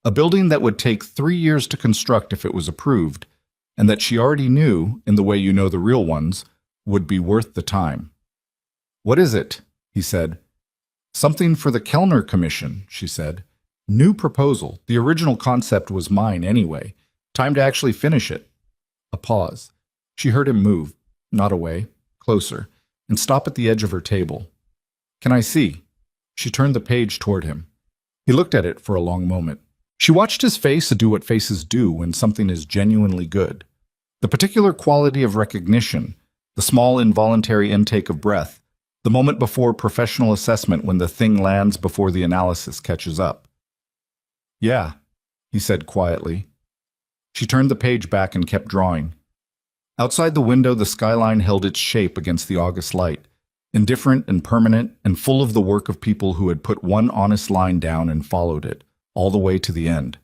a building that would take 3 years to construct if it was approved, and that she already knew, in the way you know the real ones, would be worth the time. "What is it?" he said. "Something for the Kellner Commission," she said. "New proposal. The original concept was mine anyway. Time to actually finish it." A pause. She heard him move, not away, closer, and stop at the edge of her table. "Can I see?" She turned the page toward him. He looked at it for a long moment. She watched his face do what faces do when something is genuinely good. The particular quality of recognition, the small involuntary intake of breath, the moment before professional assessment when the thing lands before the analysis catches up. "Yeah," he said quietly. She turned the page back and kept drawing. Outside the window, the skyline held its shape against the August light, indifferent and permanent and full of the work of people who had put one honest line down and followed it, all the way to the end.